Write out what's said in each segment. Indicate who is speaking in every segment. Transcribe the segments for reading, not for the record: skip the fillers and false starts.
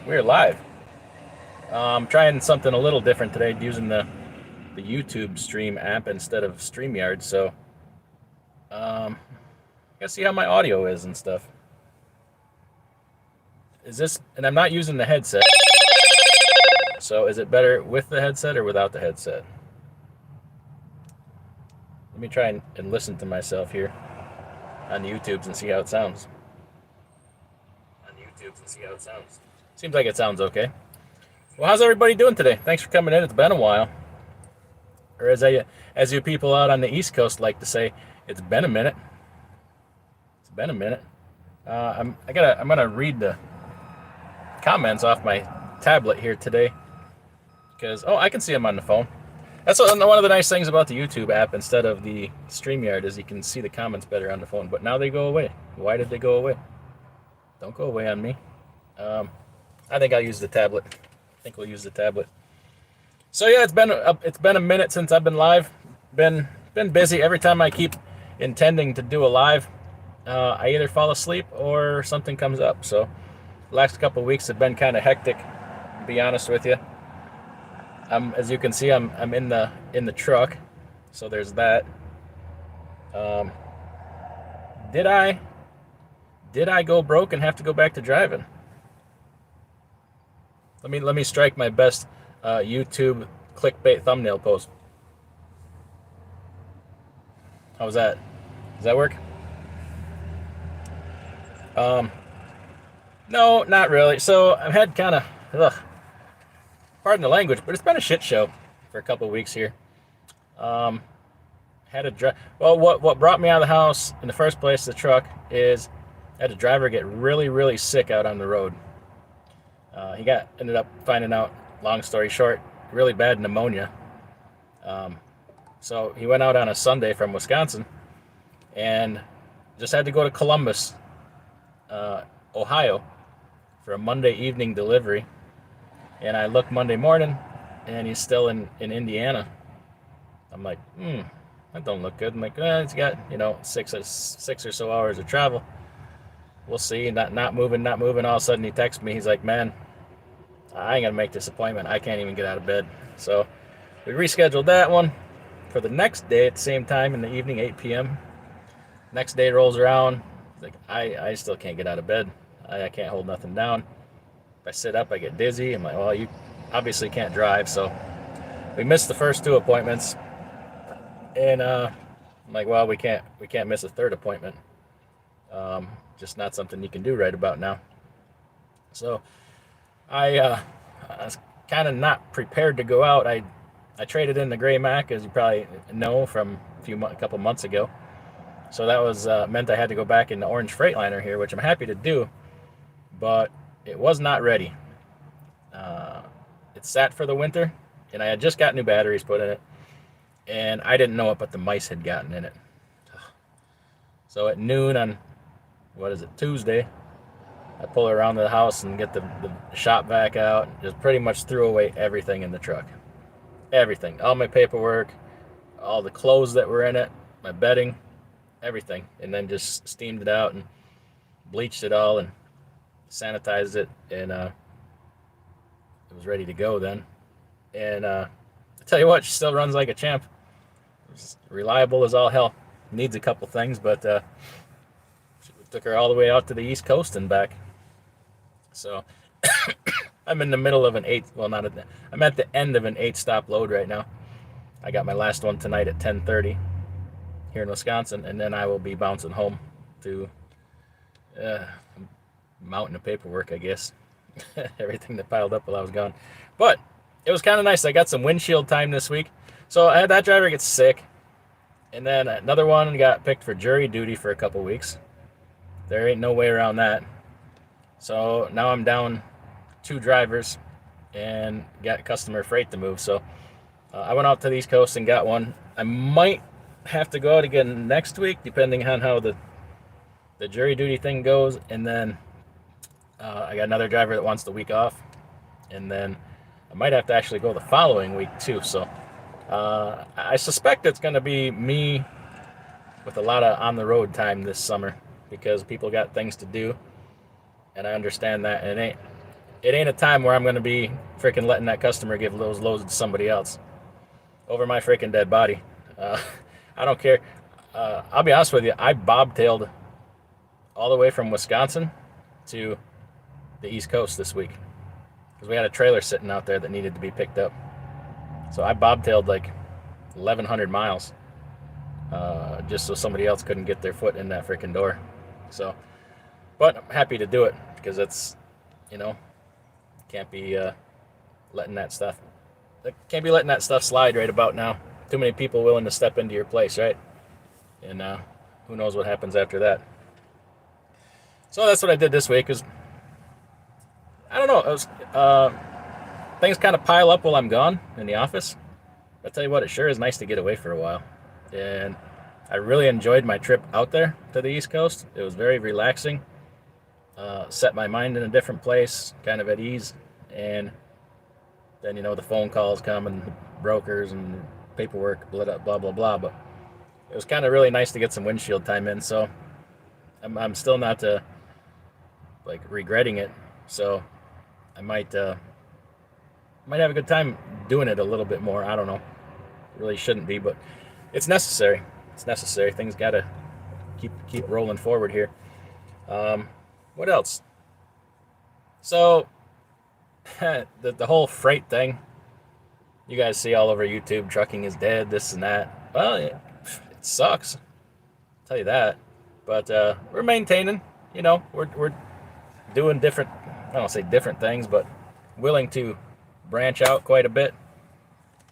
Speaker 1: We're live. I'm trying something a little different today, using the YouTube stream app instead of StreamYard. So, gotta see how my audio is and stuff. Is this? And I'm not using the headset. So, is it better with the headset or without the headset? Let me try and listen to myself here on YouTube's and see how it sounds. Seems like it sounds okay. Well, how's everybody doing today? Thanks for coming in. It's been a while. Or as you people out on the East Coast like to say, it's been a minute. It's been a minute. I'm gonna read the comments off my tablet here today because I can see them on the phone. That's one of the nice things about the YouTube app instead of the StreamYard is you can see the comments better on the phone. But now they go away. Why did they go away? Don't go away on me. I think I'll use the tablet. I think we'll use the tablet. So yeah, it's been a minute since I've been live. Been busy. Every time I keep intending to do a live, I either fall asleep or something comes up. So the last couple of weeks have been kind of hectic, to be honest with you. As you can see, I'm in the truck, so there's that. Um, did I go broke and have to go back to driving? Let me strike my best YouTube clickbait thumbnail post. How was that? Does that work? No, not really. So I've had kind of, pardon the language, but it's been a shit show for a couple of weeks here. Had a well, what brought me out of the house in the first place, the truck, is I had a driver get really sick out on the road. He ended up finding out, long story short, really bad pneumonia. So he went out on a Sunday from Wisconsin and just had to go to Columbus, Ohio, for a Monday evening delivery. And I looked Monday morning, and he's still in Indiana. I'm like, that don't look good. I'm like, it's got 6 or so hours of travel. We'll see. Not moving. All of a sudden, he texts me. He's like, man, I ain't gonna make this appointment. I can't even get out of bed. So we rescheduled that one for the next day at the same time in the evening, 8 p.m. Next day rolls around. Like I still can't get out of bed. I can't hold nothing down. If I sit up, I get dizzy. I'm like, well, you obviously can't drive. So we missed the first 2 appointments, and I'm like, well, we can't miss a third appointment. Just not something you can do right about now. So I was kind of not prepared to go out. I traded in the gray Mac, as you probably know, from a couple months ago. So that was meant I had to go back in the orange Freightliner here, which I'm happy to do, but it was not ready. It sat for the winter, and I had just got new batteries put in it, and I didn't know it, but the mice had gotten in it. So at noon on, Tuesday, I pull around to the house and get the shop vac out. Just pretty much threw away everything in the truck. Everything. All my paperwork, all the clothes that were in it, my bedding, everything. And then just steamed it out and bleached it all and sanitized it. And it was ready to go then. And I tell you what, she still runs like a champ. It's reliable as all hell. Needs a couple things, but took her all the way out to the East Coast and back. So I'm in the middle of I'm at the end of an 8-stop load right now. I got my last one tonight at 10:30 here in Wisconsin, and then I will be bouncing home to mountain of paperwork, I guess. Everything that piled up while I was gone. But it was kind of nice. I got some windshield time this week. So I had that driver get sick, and then another one got picked for jury duty for a couple weeks. There ain't no way around that. So now I'm down 2 drivers and got customer freight to move. So I went out to the East Coast and got one. I might have to go out again next week, depending on how the jury duty thing goes. And then I got another driver that wants the week off. And then I might have to actually go the following week too. So I suspect it's going to be me with a lot of on-the-road time this summer, because people got things to do, and I understand that. And it ain't a time where I'm going to be freaking letting that customer give those loads to somebody else over my freaking dead body. Uh, I don't care. I'll be honest with you. I bobtailed all the way from Wisconsin to the East Coast this week because we had a trailer sitting out there that needed to be picked up. So I bobtailed like 1,100 miles just so somebody else couldn't get their foot in that freaking door. So, but I'm happy to do it because it's, can't be letting that stuff, can't be letting that stuff slide right about now. Too many people willing to step into your place, right? And who knows what happens after that. So that's what I did this week. Is I don't know. It was, things kind of pile up while I'm gone in the office. I tell you what, it sure is nice to get away for a while. And I really enjoyed my trip out there to the East Coast. It was very relaxing. Set my mind in a different place, kind of at ease. And then, the phone calls come and brokers and paperwork, blah, blah, blah, blah. But it was kind of really nice to get some windshield time in. So I'm still not regretting it. So I might have a good time doing it a little bit more. I don't know. It really shouldn't be, but it's necessary. It's necessary. Things gotta keep rolling forward here. What else? So the whole freight thing, you guys see all over YouTube. Trucking is dead. This and that. Well, it sucks. I'll tell you that. But we're maintaining. We're doing different. I don't say different things, but willing to branch out quite a bit,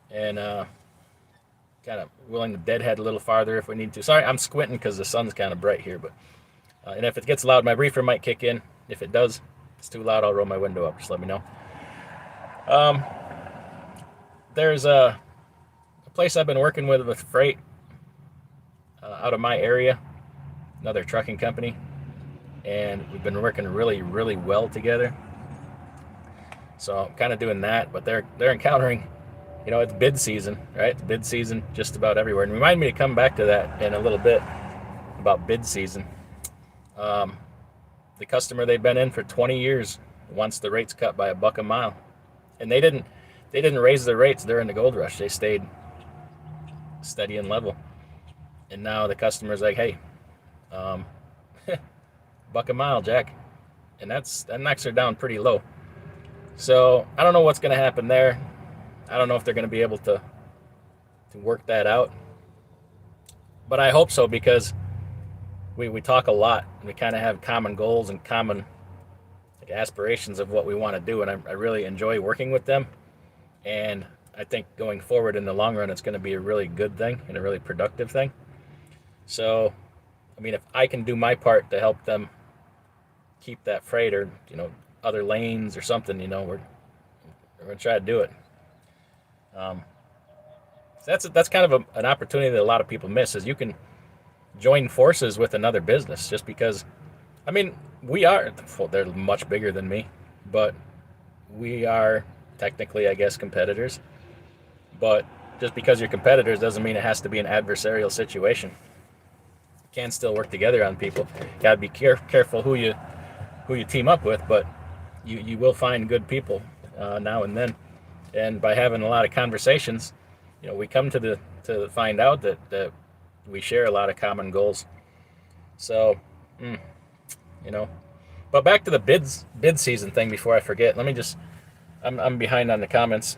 Speaker 1: and kind of willing to deadhead a little farther if we need to. Sorry, I'm squinting because the sun's kind of bright here, but and if it gets loud, my reefer might kick in. If it does, if it's too loud, I'll roll my window up. Just let me know. There's a place I've been working with freight out of my area, another trucking company, and we've been working really, really well together. So I'm kind of doing that, but they're encountering, it's bid season, right? It's bid season just about everywhere. And remind me to come back to that in a little bit about bid season. The customer they've been in for 20 years wants the rates cut by $1 a mile, and they didn't raise their rates during the gold rush. They stayed steady and level, and now the customer's like, hey, $1 a mile, Jack, and that knocks her down pretty low. So I don't know what's going to happen there. I don't know if they're going to be able to work that out. But I hope so, because we talk a lot. We kind of have common goals and common aspirations of what we want to do. And I really enjoy working with them. And I think going forward in the long run, it's going to be a really good thing and a really productive thing. So, if I can do my part to help them keep that freight, or, other lanes or something, we're going to try to do it. That's kind of an opportunity that a lot of people miss, is you can join forces with another business, just because, they're much bigger than me, but we are technically, I guess, competitors. But just because you're competitors doesn't mean it has to be an adversarial situation. You can still work together on people. Got to be careful who you team up with, but you will find good people now and then. And by having a lot of conversations, we come to find out that we share a lot of common goals. So, but back to the bid season thing before I forget. Let me just, I'm behind on the comments.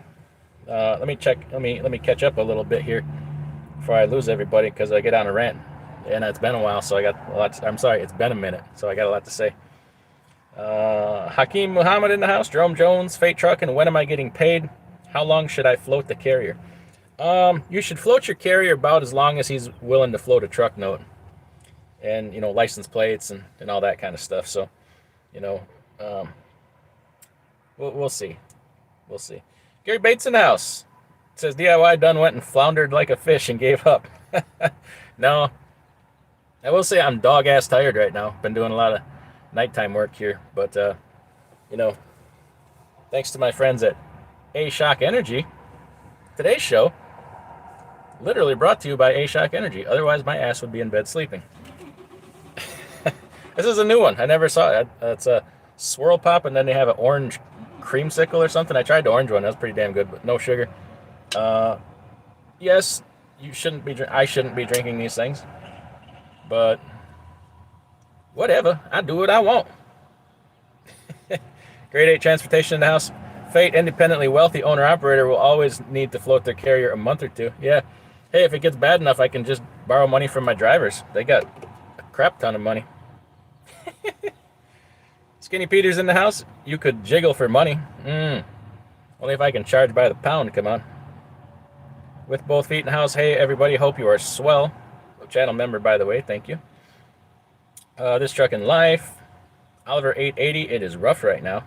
Speaker 1: Let me catch up a little bit here before I lose everybody, because I get on a rant. And it's been a while, so I got a lot. It's been a minute, so I got a lot to say. Hakeem Muhammad in the house. Jerome Jones, Freight Truck, and when am I getting paid? How long should I float the carrier? You should float your carrier about as long as he's willing to float a truck note, and license plates and all that kind of stuff. So, we'll see. We'll see. Gary Bates in the house. It says DIY done went and floundered like a fish and gave up. No, I will say I'm dog ass tired right now. Been doing a lot of nighttime work here, but thanks to my friends at A-Shock Energy, today's show literally brought to you by A-Shock Energy. Otherwise, my ass would be in bed sleeping. This is a new one. I never saw it. It's a swirl pop, and then they have an orange creamsicle or something. I tried the orange one. That was pretty damn good, but no sugar. Yes, you shouldn't be. I shouldn't be drinking these things, but whatever. I do what I want. Grade 8 transportation in the house. Fate, independently wealthy owner-operator will always need to float their carrier a month or two. Yeah. Hey, if it gets bad enough, I can just borrow money from my drivers. They got a crap ton of money. Skinny Peter's in the house. You could jiggle for money. Only if I can charge by the pound. Come on. With both feet in the house. Hey, everybody. Hope you are swell. Channel member, by the way. Thank you. This truck in life. Oliver 880. It is rough right now.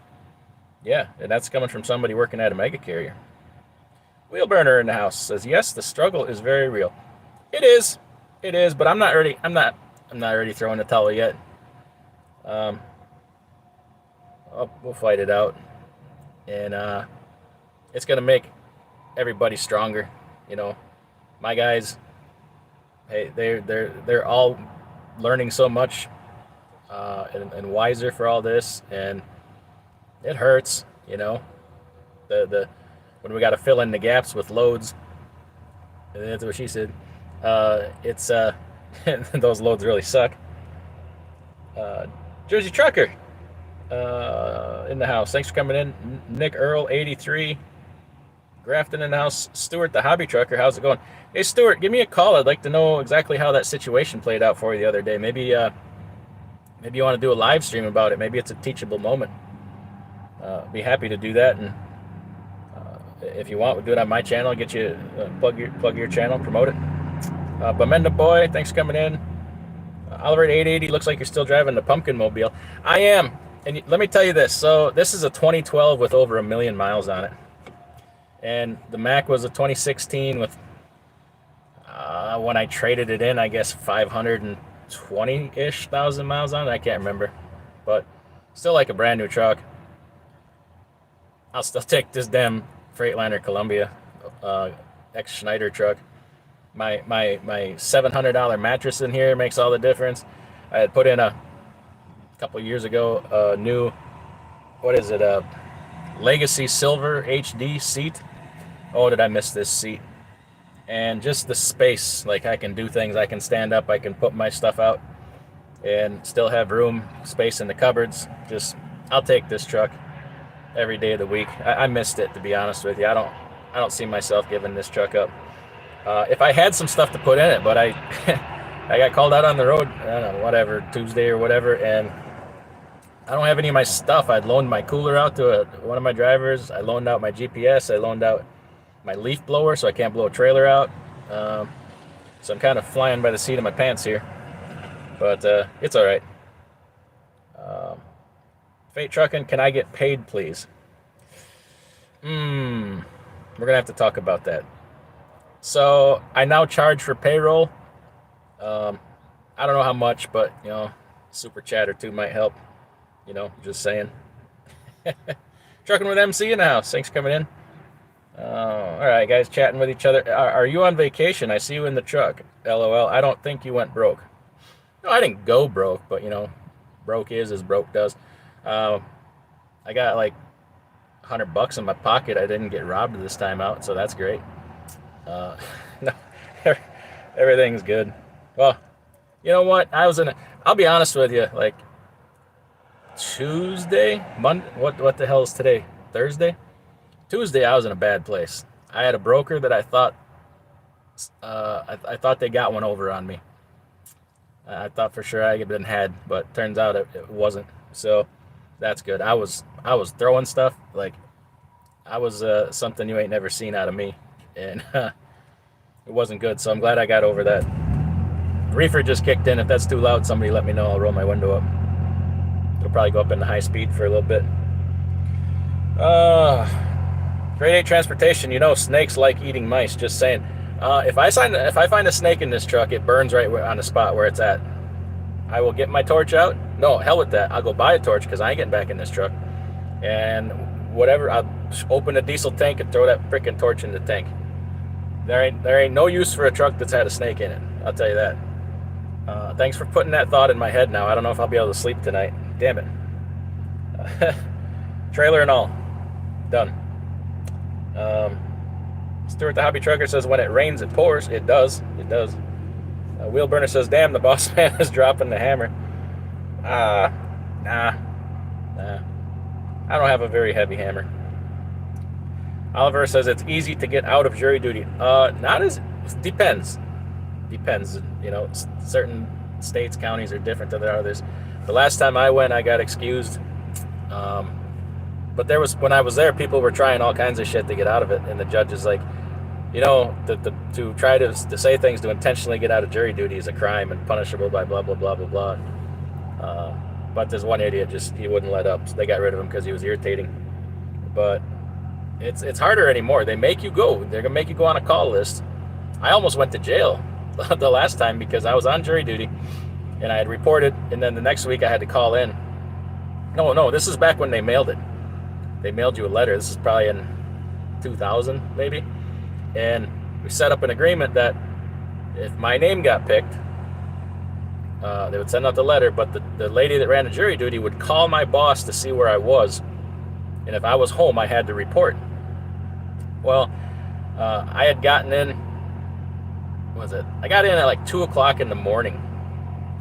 Speaker 1: Yeah, and that's coming from somebody working at a mega carrier. Wheel burner in the house says, yes, the struggle is very real. It is, but I'm not ready. I'm not ready throwing the towel yet. We'll fight it out, and it's gonna make everybody stronger. You know, my guys. Hey, they're all learning so much and wiser for all this, and it hurts, you know, the when we got to fill in the gaps with loads. That's what she said. It's those loads really suck. Jersey Trucker in the house. Thanks for coming in. Nick Earl 83. Grafton in the house. Stuart the hobby trucker. How's it going? Hey Stuart, give me a call. I'd like to know exactly how that situation played out for you the other day. Maybe you want to do a live stream about it. Maybe it's a teachable moment. Be happy to do that, and if you want, we'll do it on my channel. Get you plug your channel, promote it. Bamenda Boy, thanks for coming in. Oliver 880, looks like you're still driving the Pumpkin Mobile. I am, and let me tell you this. So this is a 2012 with over 1 million miles on it, and the Mac was a 2016 with when I traded it in, I guess 520-ish thousand miles on it. I can't remember, but still like a brand new truck. I'll still take this damn Freightliner Columbia ex Schneider truck. My $700 mattress in here makes all the difference. I had put in a couple years ago a new, what is it, a Legacy Silver HD seat. Oh, did I miss this seat? And just the space, like I can do things. I can stand up, I can put my stuff out and still have room, space in the cupboards. Just, I'll take this truck every day of the week. I missed it, to be honest with you. I don't see myself giving this truck up. If I had some stuff to put in it, but I I got called out on the road, I don't know, whatever, Tuesday or whatever, and I don't have any of my stuff. I'd loaned my cooler out to one of my drivers. I loaned out my GPS. I loaned out my leaf blower, so I can't blow a trailer out. So I'm kind of flying by the seat of my pants here, but it's all right. Fate Trucking, can I get paid, please? We're gonna have to talk about that. So I now charge for payroll. I don't know how much, but you know, super chat or two might help. You know, just saying. Trucking with MC in the house. Thanks for coming in. All right, guys, chatting with each other. Are you on vacation? I see you in the truck. LOL. I don't think you went broke. No, I didn't go broke, but you know, broke is as broke does. I got like $100 in my pocket. I didn't get robbed this time out, so that's great. No, everything's good. Well, you know what? I'll be honest with you, like Tuesday, Monday, what the hell is today? Thursday? Tuesday, I was in a bad place. I had a broker that I thought they got one over on me. I thought for sure I had been had, but turns out it wasn't. So that's good. I was throwing stuff like I was something you ain't never seen out of me, and it wasn't good. So I'm glad I got over that. Reefer just kicked in. If that's too loud, somebody let me know. I'll roll my window up. It'll probably go up into high speed for a little bit. Grade 8 transportation. You know, snakes like eating mice. Just saying. If I find a snake in this truck, it burns right on the spot where it's at. I will get my torch out. No, hell with that. I'll go buy a torch because I ain't getting back in this truck. And whatever, I'll open a diesel tank and throw that freaking torch in the tank. There ain't no use for a truck that's had a snake in it. I'll tell you that. Thanks for putting that thought in my head now. I don't know if I'll be able to sleep tonight. Damn it. Trailer and all. done. Stuart the Hobby Trucker says, when it rains, it pours. It does. It does. Wheel Burner says, damn, the boss man is dropping the hammer. Nah. I don't have a very heavy hammer. Oliver says, it's easy to get out of jury duty. Not as, depends. Depends. You know, certain states, counties are different than others. The last time I went, I got excused. But when I was there, people were trying all kinds of shit to get out of it. And the judge is like, you know, to try to say things to intentionally get out of jury duty is a crime and punishable by blah, blah, blah, blah, blah. But there's one idiot, he wouldn't let up. So they got rid of him because he was irritating. But it's harder anymore. They make you go. They're going to make you go on a call list. I almost went to jail the last time because I was on jury duty and I had reported, and then the next week I had to call in. No, this is back when they mailed it. They mailed you a letter. This is probably in 2000, maybe. And we set up an agreement that if my name got picked, they would send out the letter, but the lady that ran the jury duty would call my boss to see where I was. And if I was home, I had to report. Well, I had gotten in, I got in at like 2 o'clock in the morning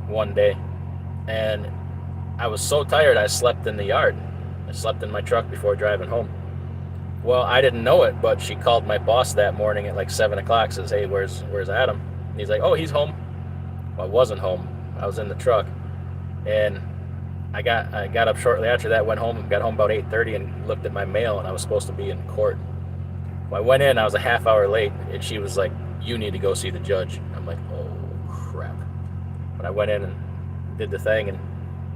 Speaker 1: one day. And I was so tired, I slept in the yard. I slept in my truck before driving home. Well, I didn't know it, but she called my boss that morning at like 7 o'clock, says, hey, where's Adam? And he's like, oh, he's home. Well, I wasn't home. I was in the truck. And I got up shortly after that, got home about 8:30 and looked at my mail, and I was supposed to be in court. When I went in, I was a half hour late, and she was like, you need to go see the judge. I'm like, oh, crap. But I went in and did the thing and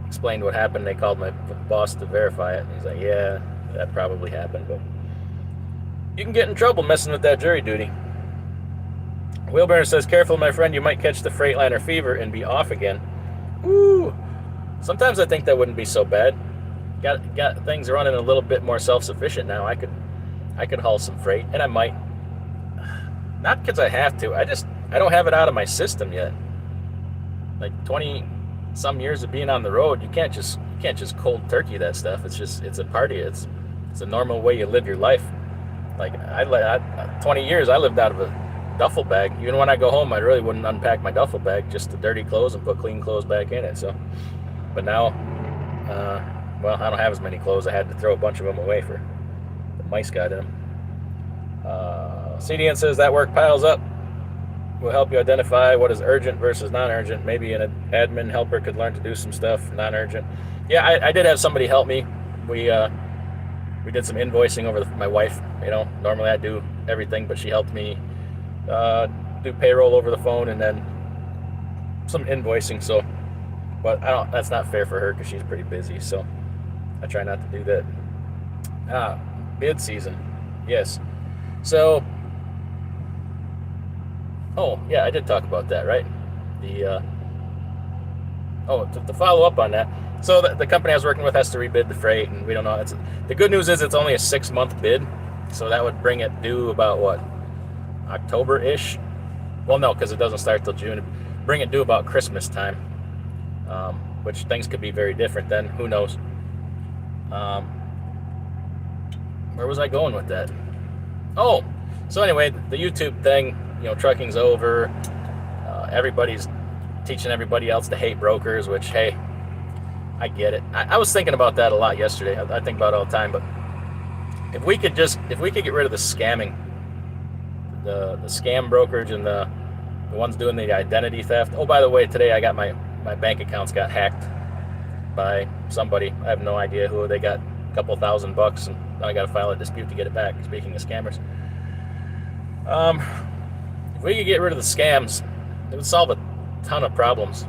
Speaker 1: explained what happened. They called my boss to verify it. And he's like, yeah, that probably happened, but you can get in trouble messing with that jury duty. Wheelburner says, careful, my friend, you might catch the Freightliner fever and be off again. Ooh. Sometimes I think that wouldn't be so bad. Got things running a little bit more self-sufficient now. I could haul some freight, and I might. Not because I have to. I don't have it out of my system yet. Like 20 some years of being on the road, you can't just cold turkey that stuff. It's a party. It's a normal way you live your life. Like 20 years I lived out of a duffel bag. Even when I go home, I really wouldn't unpack my duffel bag, just the dirty clothes, and put clean clothes back in it. So, but now, well, I don't have as many clothes. I had to throw a bunch of them away for the mice got in them. CDN says that work piles up. Will help you identify what is urgent versus non-urgent. Maybe an admin helper could learn to do some stuff non-urgent. Yeah, I did have somebody help me. We did some invoicing over my wife. You know, normally I do everything, but she helped me do payroll over the phone and then some invoicing. So, but that's not fair for her because she's pretty busy. So I try not to do that. Bid season, yes. So, oh yeah, I did talk about that, right? To follow up on that. So the company I was working with has to rebid the freight, and we don't know. The good news is it's only a 6-month bid, so that would bring it due about what, October-ish? Well, no, because it doesn't start till June. Bring it due about Christmas time, which things could be very different then. Who knows? Where was I going with that? Oh, so anyway, the YouTube thing, you know, trucking's over. Everybody's teaching everybody else to hate brokers, which, hey, I get it. I was thinking about that a lot yesterday. I think about it all the time, but if we could get rid of the scamming, the scam brokerage and the ones doing the identity theft. Oh, by the way, today I got my bank accounts got hacked by somebody. I have no idea who. They got a couple $1,000 and I got to file a dispute to get it back. Speaking of scammers, if we could get rid of the scams, it would solve a ton of problems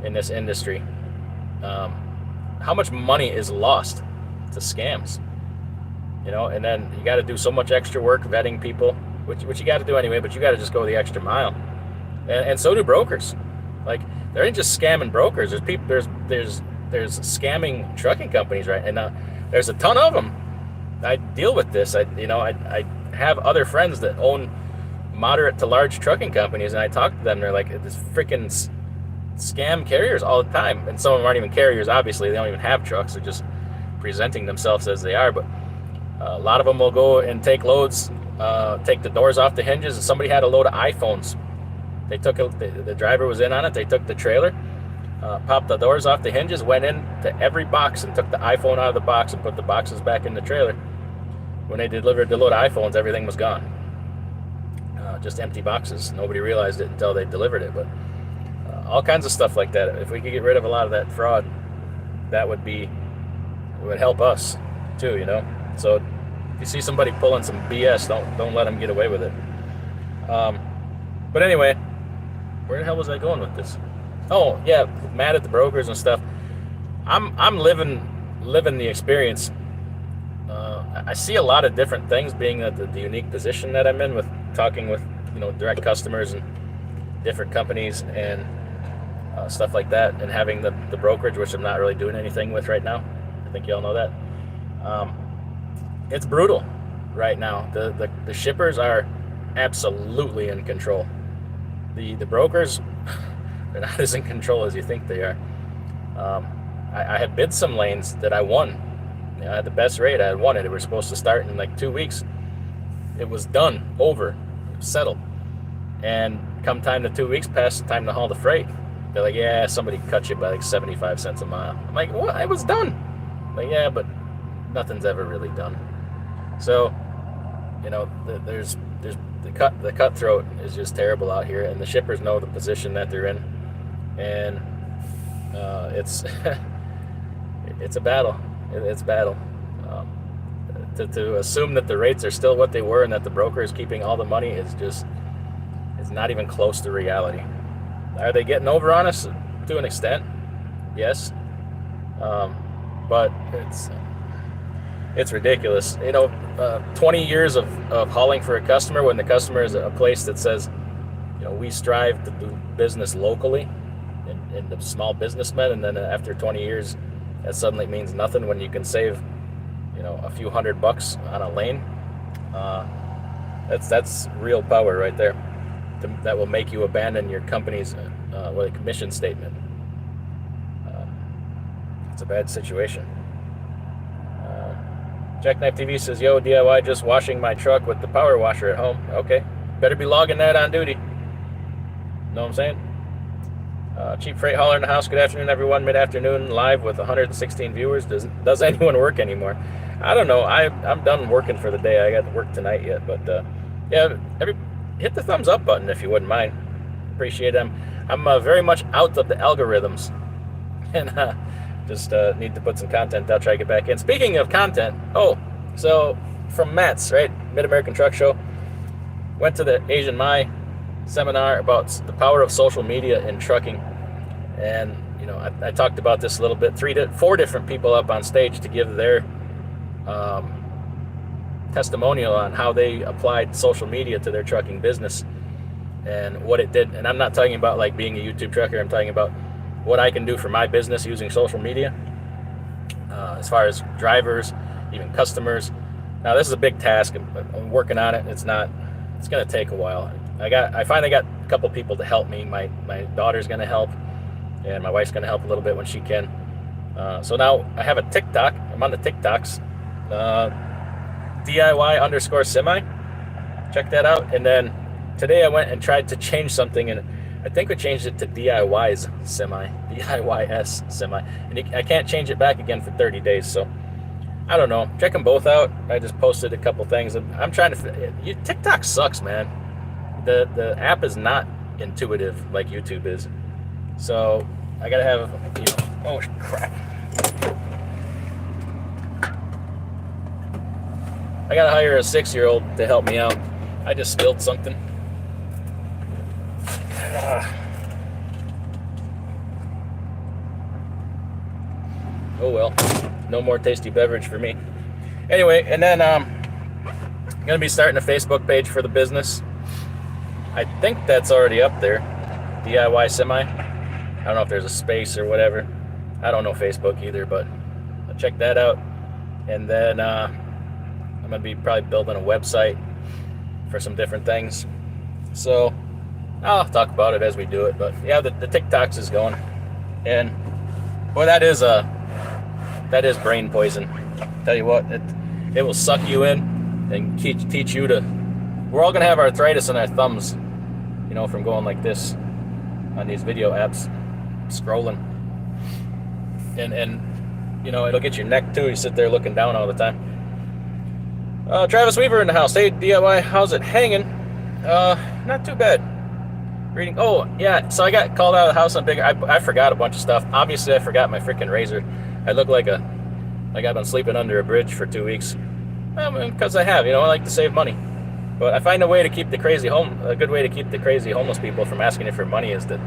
Speaker 1: in this industry. How much money is lost to scams? You know, and then you got to do so much extra work vetting people, which you got to do anyway, but you got to just go the extra mile. And so do brokers. Like, there ain't just scamming brokers. There's people. There's scamming trucking companies, right? And there's a ton of them. I deal with this. I have other friends that own moderate to large trucking companies, and I talk to them. They're like, this freaking scam carriers all the time. And some of them aren't even carriers. Obviously, they don't even have trucks. They're just presenting themselves as they are. But A lot of them will go and take loads, take the doors off the hinges. And somebody had a load of iPhones. They took the driver was in on it. They took the trailer, popped the doors off the hinges, went into every box and took the iPhone out of the box and put the boxes back in the trailer. When they delivered the load of iPhones, everything was gone. Just empty boxes. Nobody realized it until they delivered it. But all kinds of stuff like that. If we could get rid of a lot of that fraud, that would help us too, you know. So if you see somebody pulling some BS, don't let them get away with it. But anyway, where the hell was I going with this? Oh yeah, mad at the brokers and stuff. I'm living the experience. I see a lot of different things, being that the unique position that I'm in with talking with, you know, direct customers and different companies and stuff like that, and having the brokerage, which I'm not really doing anything with right now. I think you all know that. It's brutal right now. The shippers are absolutely in control. The brokers, they're not as in control as you think they are. I had bid some lanes that I won. You know, I had the best rate. I had won it. It was supposed to start in like 2 weeks. It was done, over, settled. And come time to 2 weeks past, time to haul the freight, they're like, yeah, somebody cut you by like 75 cents a mile. I'm like, what? I was done. I'm like, yeah, but nothing's ever really done. So, you know, there's the cutthroat is just terrible out here, and the shippers know the position that they're in, and it's it's a battle. It's a battle. To assume that the rates are still what they were and that the broker is keeping all the money is not even close to reality. Are they getting over on us to an extent? Yes, but it's ridiculous. You know, 20 years of hauling for a customer, when the customer is a place that says, you know, we strive to do business locally and the small businessmen, and then after 20 years, that suddenly means nothing when you can save, you know, a few $100 on a lane. That's real power right there. That will make you abandon your company's mission statement. It's a bad situation. Jackknife TV says, yo, DIY, just washing my truck with the power washer at home. Okay, better be logging that on duty. Know what I'm saying? Cheap Freight Hauler in the house. Good afternoon, everyone. Mid-afternoon, live with 116 viewers. Does anyone work anymore? I don't know. I'm done working for the day. I got to work tonight yet, but yeah, hit the thumbs up button if you wouldn't mind. Appreciate it. I'm very much out of the algorithms, and just need to put some content out, try to get back in. Speaking of content, so from Matt's, right, Mid-American Truck Show, went to the Asian Mai seminar about the power of social media in trucking, and you know, I talked about this a little bit. 4 different people up on stage to give their testimonial on how they applied social media to their trucking business and what it did. And I'm not talking about like being a YouTube trucker. I'm talking about what I can do for my business using social media, as far as drivers, even customers. Now this is a big task. I'm working on it. It's going to take a while. I finally got a couple people to help me. My daughter's going to help, and my wife's going to help a little bit when she can. So now I have a TikTok. I'm on the TikToks, DIY_semi. Check that out. And then today I went and tried to change something, and I think we changed it to DIY's semi, DIYS semi. And I can't change it back again for 30 days. So I don't know. Check them both out. I just posted a couple things. I'm trying to. TikTok sucks, man. The app is not intuitive like YouTube is. So I gotta have, you know, oh crap. I gotta hire a 6-year-old to help me out. I just spilled something. Oh well, no more tasty beverage for me. Anyway, and then I'm gonna be starting a Facebook page for the business. I think that's already up there, DIY Semi. I don't know if there's a space or whatever. I don't know Facebook either, but I'll check that out. And then I'm gonna be probably building a website for some different things. So I'll talk about it as we do it. But yeah, the TikToks is going, and boy, that is brain poison. Tell you what, it will suck you in and teach you to. We're all gonna have arthritis in our thumbs, from going like this on these video apps, scrolling, and it'll get your neck too. You sit there looking down all the time. Travis Weaver in the house. Hey DIY, how's it hanging? Not too bad. Reading. Oh yeah, so I got called out of the house on big. I forgot a bunch of stuff. Obviously, I forgot my freaking razor. I look like I've been sleeping under a bridge for 2 weeks. Because I have. I like to save money. But I find a good way to keep the crazy homeless people from asking you for money is to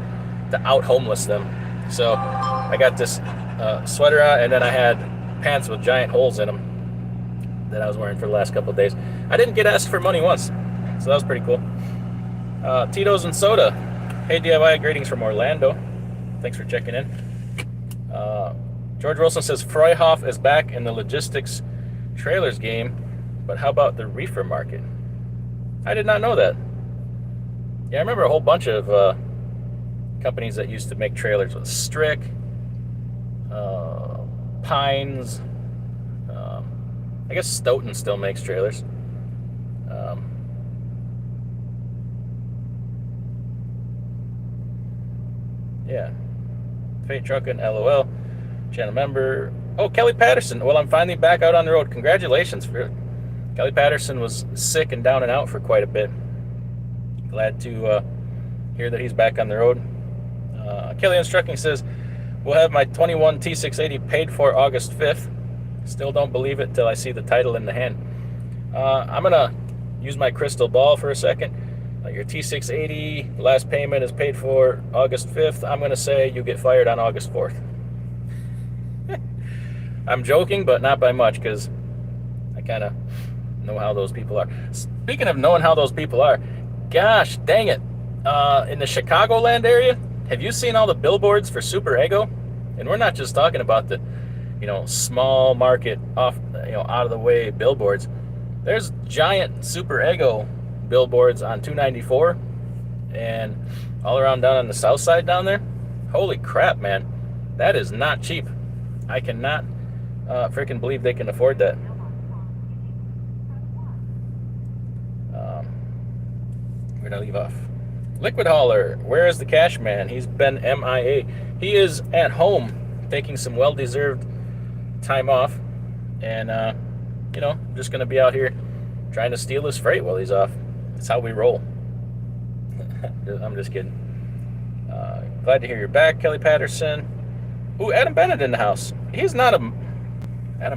Speaker 1: out homeless them. So I got this sweater on, and then I had pants with giant holes in them that I was wearing for the last couple of days. I didn't get asked for money once, so that was pretty cool. Tito's and Soda. Hey DIY, greetings from Orlando. Thanks for checking in. George Wilson says Freuhoff is back in the logistics trailers game, but how about the reefer market? I did not know that. Yeah, I remember a whole bunch of companies that used to make trailers with Strick, Pines. I guess Stoughton still makes trailers. Yeah. Fate Truckin', LOL. Channel member. Oh, Kelly Patterson. Well, I'm finally back out on the road. Congratulations. Kelly Patterson was sick and down and out for quite a bit. Glad to hear that he's back on the road. Kelly Trucking says, we'll have my 21 T680 paid for August 5th. Still don't believe it till I see the title in the hand. I'm going to use my crystal ball for a second. Your T680 last payment is paid for August 5th. I'm going to say you get fired on August 4th. I'm joking, but not by much, because I kind of know how those people are. Speaking of knowing how those people are, gosh dang it. In the Chicagoland area, have you seen all the billboards for Super Ego? And we're not just talking about the, small market off, out of the way billboards. There's giant Super Ego billboards on 294 and all around down on the south side down there. Holy crap, man. That is not cheap. I cannot freaking believe they can afford that. Where'd I leave off? Liquid Hauler, where is the cash man? He's been MIA. He is at home taking some well-deserved time off, and just gonna be out here trying to steal his freight while he's off. That's how we roll. I'm just kidding. Glad to hear you're back, Kelly Patterson. Ooh, Adam Bennett in the house. Adam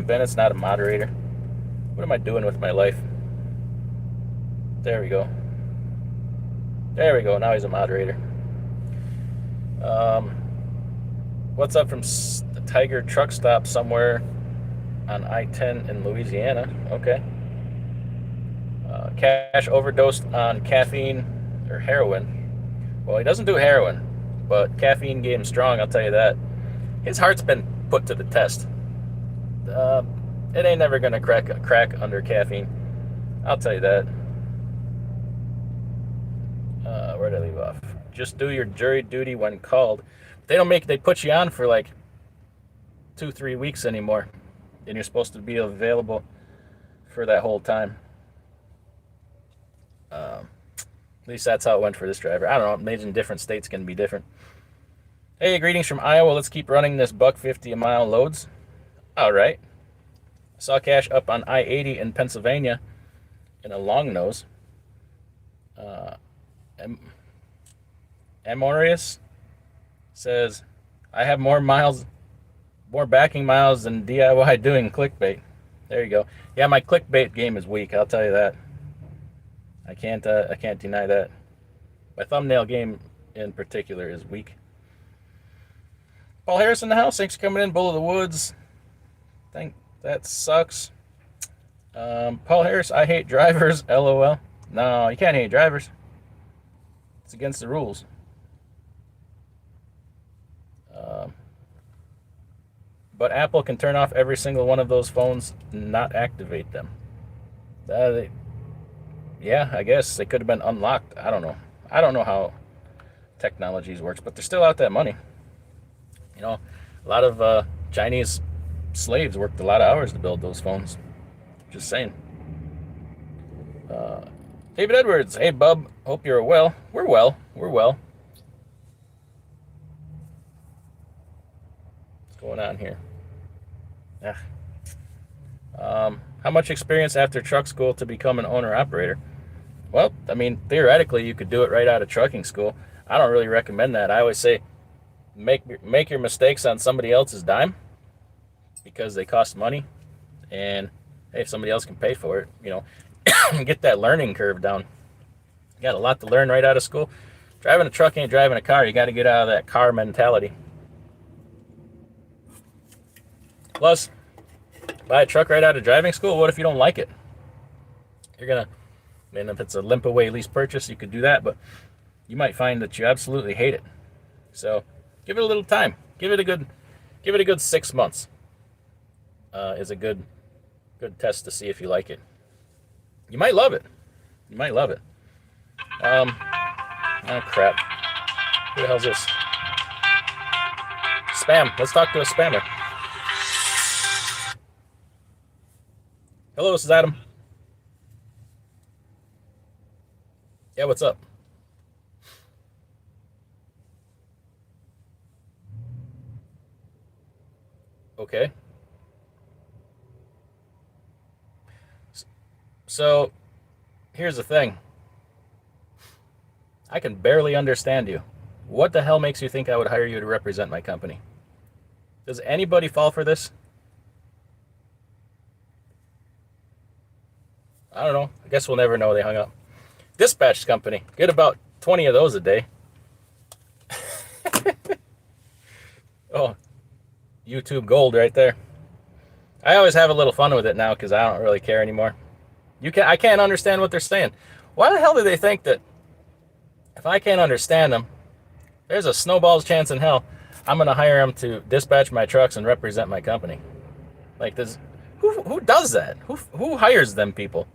Speaker 1: Bennett's not a moderator. What am I doing with my life? There we go. Now he's a moderator. What's up from the Tiger truck stop somewhere on I-10 in Louisiana? Okay. Cash overdosed on caffeine or heroin. Well, he doesn't do heroin, but caffeine gave him strong, I'll tell you that. His heart's been put to the test. It ain't never gonna crack under caffeine. I'll tell you that. Where did I leave off? Just do your jury duty when called. They put you on for like 2-3 weeks anymore, and you're supposed to be available for that whole time. At least that's how it went for this driver. I don't know. Maybe in different states can be different. Hey, greetings from Iowa. Let's keep running this $1.50 a mile loads. All right. Saw cash up on I-80 in Pennsylvania in a long nose. Amorius says, I have more backing miles than DIY doing clickbait. There you go. Yeah, my clickbait game is weak. I'll tell you that. I can't deny that. My thumbnail game in particular is weak. Paul Harris in the house. Thanks for coming in. Bull of the Woods. Think that sucks. Paul Harris, I hate drivers. LOL. No, you can't hate drivers. It's against the rules. But Apple can turn off every single one of those phones and not activate them. Yeah, I guess they could have been unlocked. I don't know. I don't know how technologies works, but they're still out that money. A lot of Chinese slaves worked a lot of hours to build those phones. Just saying. David Edwards, hey bub, hope you're well. We're well. We're well. What's going on here? How much experience after truck school to become an owner operator? Well, I mean, theoretically, you could do it right out of trucking school. I don't really recommend that. I always say make your mistakes on somebody else's dime because they cost money, and hey, if somebody else can pay for it, get that learning curve down. You got a lot to learn right out of school. Driving a truck ain't driving a car. You got to get out of that car mentality. Plus, buy a truck right out of driving school. What if you don't like it? You're gonna, and if it's a limp away lease purchase, you could do that, but you might find that you absolutely hate it. So give it a little time. Give it a good 6 months. Is a good test to see if you like it. You might love it. You might love it. Oh crap. Who the hell's this? Spam. Let's talk to a spammer. Hello, this is Adam. Yeah, what's up? Okay. So, here's the thing. I can barely understand you. What the hell makes you think I would hire you to represent my company? Does anybody fall for this? I don't know. I guess we'll never know. They hung up. Dispatch company. Get about 20 of those a day. Oh, YouTube gold right there. I always have a little fun with it now because I don't really care anymore. I can't understand what they're saying. Why the hell do they think that if I can't understand them, there's a snowball's chance in hell I'm going to hire them to dispatch my trucks and represent my company? Like this, who does that? Who hires them people?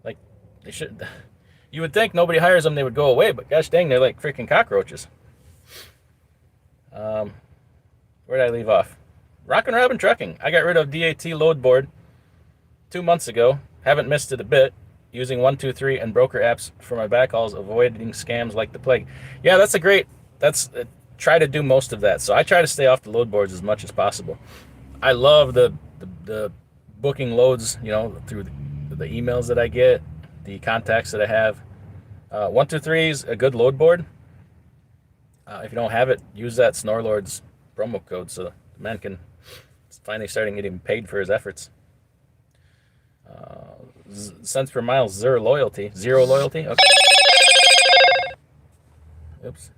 Speaker 1: Like they should. You would think nobody hires them, they would go away, but gosh dang, they're like freaking cockroaches. Where did I leave off? Rockin' Robin Trucking. I got rid of DAT load board 2 months ago. Haven't missed it a bit. Using 123 and broker apps for my backhauls, avoiding scams like the plague. Yeah, try to do most of that. So I try to stay off the load boards as much as possible. I love the booking loads, through the emails that I get, the contacts that I have. 123 is a good load board. If you don't have it, use that Snorlord's promo code so the man can finally starting getting paid for his efforts. Cents per mile, zero loyalty. Okay. Oops.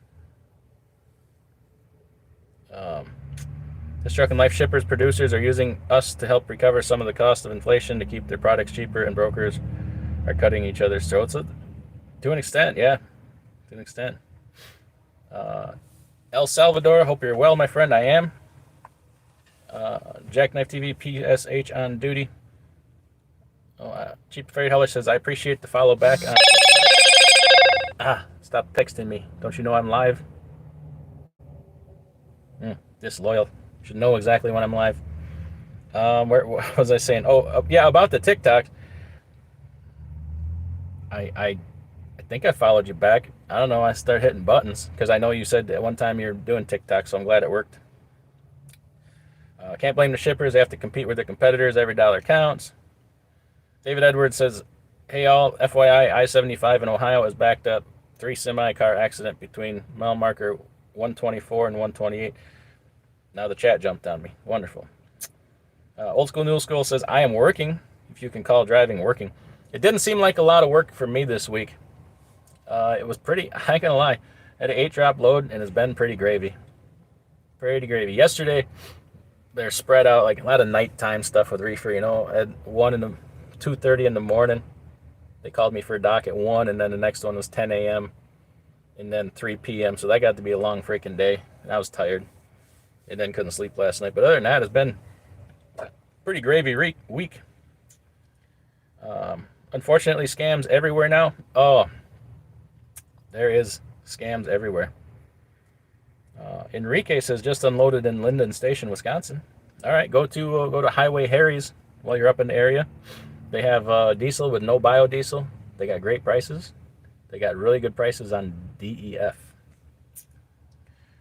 Speaker 1: This Truck and Life Shippers producers are using us to help recover some of the cost of inflation to keep their products cheaper, and brokers are cutting each other's throats. To an extent, yeah. To an extent. El Salvador, hope you're well, my friend. I am. Jackknife TV, PSH on duty. Cheap Freight Hauler says, I appreciate the follow back. Stop texting me. Don't you know I'm live? Disloyal. Should know exactly when I'm live. What was I saying? Yeah, about the TikTok. I think I followed you back. I don't know. I started hitting buttons because I know you said at one time you're doing TikTok, so I'm glad it worked. Can't blame the shippers. They have to compete with their competitors. Every dollar counts. David Edwards says, hey all, FYI, I-75 in Ohio is backed up. 3 semi-car accident between mile marker 124 and 128. Now the chat jumped on me. Wonderful. Old School New School says, I am working, if you can call driving working. It didn't seem like a lot of work for me this week. It was pretty, I ain't gonna lie. I had an 8-drop load and it's been pretty gravy. Pretty gravy. Yesterday, they're spread out, like a lot of nighttime stuff with reefer, at 2:30 in the morning. They called me for a dock at 1, and then the next one was 10 a.m. and then 3 p.m. So that got to be a long freaking day, and I was tired. And then couldn't sleep last night. But other than that, it's been a pretty gravy week. Unfortunately, scams everywhere now. Oh, there is scams everywhere. Enrique says just unloaded in Linden Station, Wisconsin. All right, go to Highway Harry's while you're up in the area. They have diesel with no biodiesel. They got great prices. They got really good prices on DEF.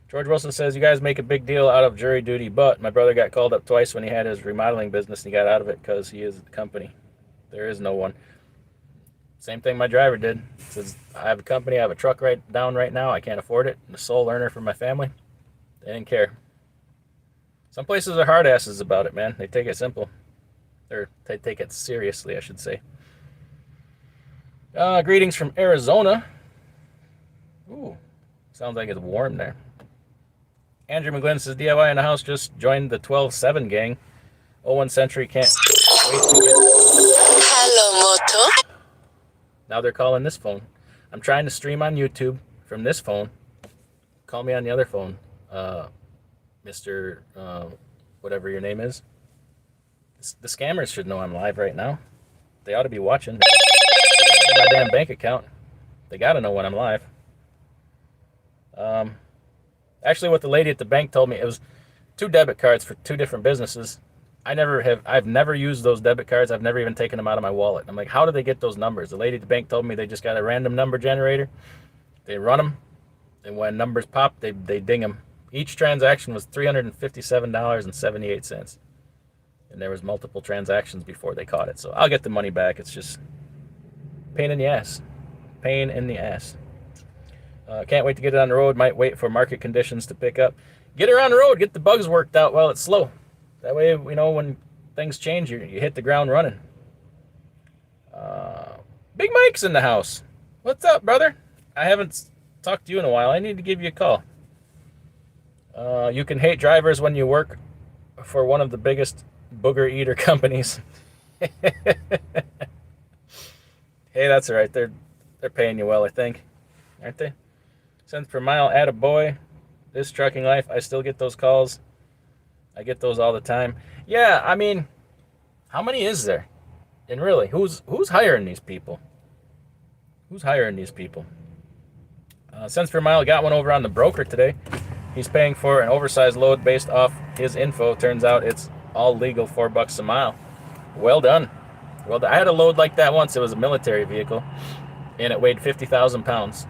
Speaker 1: George Wilson says, you guys make a big deal out of jury duty, but my brother got called up twice when he had his remodeling business and he got out of it because he is the company. There is no one. Same thing my driver did. Says, I have a company, I have a truck right now, I can't afford it. I'm the sole earner for my family. They didn't care. Some places are hard asses about it, man. They take it simple. Or they take it seriously, I should say. Greetings from Arizona. Ooh, sounds like it's warm there. Andrew McGlynn says, DIY in the house, just joined the 12-7 gang. 01 Century can't wait to get... Hello, Moto. Now they're calling this phone. I'm trying to stream on YouTube from this phone. Call me on the other phone, Mr. Whatever your name is. The scammers should know I'm live right now. They ought to be watching. My damn bank account. They got to know when I'm live. Actually, what the lady at the bank told me, it was 2 debit cards for 2 different businesses. I've never used those debit cards. I've never even taken them out of my wallet. I'm like, how do they get those numbers? The lady at the bank told me they just got a random number generator. They run them, and when numbers pop, they ding them. Each transaction was $357.78. And there was multiple transactions before they caught it. So I'll get the money back. It's just pain in the ass. Pain in the ass. Can't wait to get it on the road. Might wait for market conditions to pick up. Get her on the road. Get the bugs worked out while it's slow. That way, when things change, you hit the ground running. Big Mike's in the house. What's up, brother? I haven't talked to you in a while. I need to give you a call. You can hate drivers when you work for one of the biggest booger eater companies. Hey, that's all right. They're paying you well, I think. Aren't they? Cents per mile, attaboy. This trucking life, I still get those calls. I get those all the time. Yeah, I mean, how many is there? And really, who's hiring these people? Who's hiring these people? Cents per mile, got one over on the broker today. He's paying for an oversized load based off his info. Turns out it's all legal, $4 a mile. Well done. Well, I had a load like that once. It was a military vehicle, and it weighed 50,000 pounds.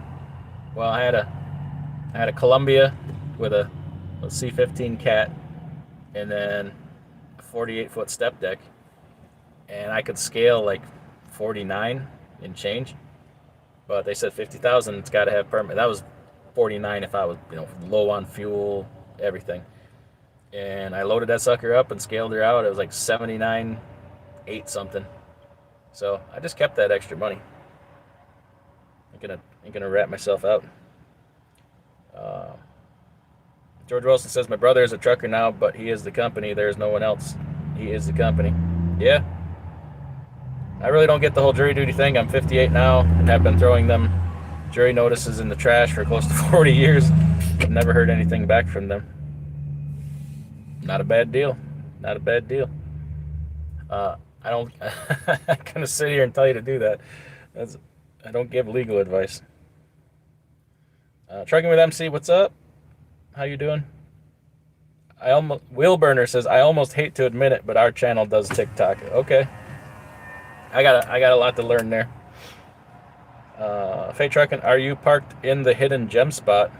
Speaker 1: Well, I had a Columbia with a C-15 Cat, and then a 48-foot step deck, and I could scale like 49 and change. But they said 50,000. It's got to have permit. That was 49 if I was, low on fuel, everything. And I loaded that sucker up and scaled her out. It was like 79, 8 something. So I just kept that extra money. Ain't gonna rat myself out. George Wilson says, my brother is a trucker now, but he is the company. There's no one else. He is the company. Yeah. I really don't get the whole jury duty thing. I'm 58 now and have been throwing them jury notices in the trash for close to 40 years. I've never heard anything back from them. Not a bad deal. Not a bad deal. I don't I'm gonna sit here and tell you to do that. I don't give legal advice. Trucking with MC, what's up? How you doing? Wheel Burner says, I almost hate to admit it, but our channel does TikTok. Okay. I got a lot to learn there. Fate Trucking, are you parked in the hidden gem spot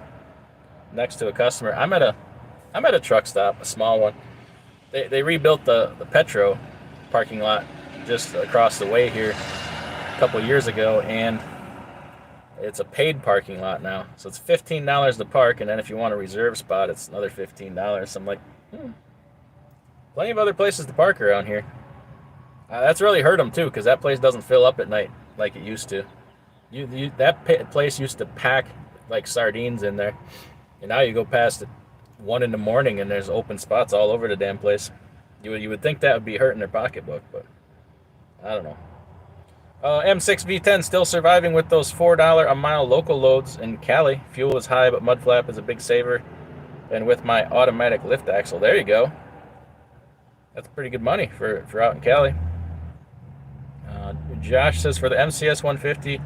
Speaker 1: next to a customer? I'm at a truck stop, a small one. They rebuilt the Petro parking lot just across the way here a couple years ago, and it's a paid parking lot now. So it's $15 to park, and then if you want a reserve spot, it's another $15. So I'm like, plenty of other places to park around here. That's really hurt them too, because that place doesn't fill up at night like it used to. That place used to pack like sardines in there, and now you go past it 1 in the morning and there's open spots all over the damn place. You would think that would be hurting their pocketbook, but I don't know. M6 V10 still surviving with those $4 a mile local loads in Cali. Fuel is high, but mud flap is a big saver. And with my automatic lift axle, there you go. That's pretty good money for out in Cali. Josh says, for the MCS 150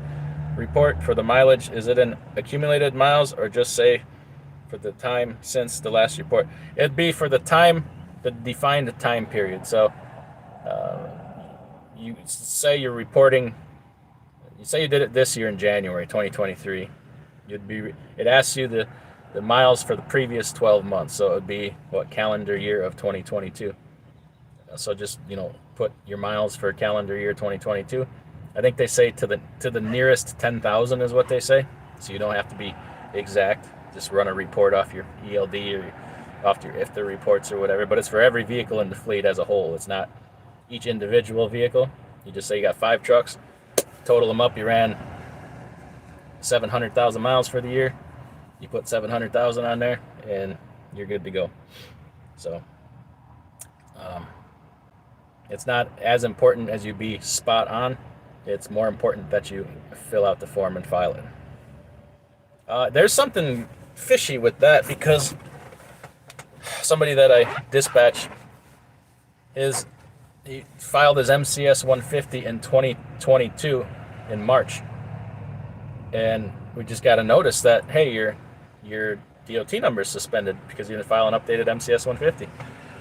Speaker 1: report for the mileage, is it in accumulated miles or just say for the time since the last report? It'd be for the time, the defined time period. So you say you're reporting, you say you did it this year in January 2023, it asks you the miles for the previous 12 months. So it would be what calendar year of 2022. So just, put your miles for calendar year 2022. I think they say to the nearest 10,000 is what they say. So you don't have to be exact. Just run a report off your ELD or off your IFTA reports or whatever. But it's for every vehicle in the fleet as a whole. It's not each individual vehicle. You just say you got 5 trucks, total them up. You ran 700,000 miles for the year. You put 700,000 on there, and you're good to go. So it's not as important as you be spot on. It's more important that you fill out the form and file it. There's something fishy with that, because somebody that I dispatch, he filed his MCS 150 in 2022 in March, and we just got a notice that, hey, your DOT number is suspended because you didn't file an updated MCS 150.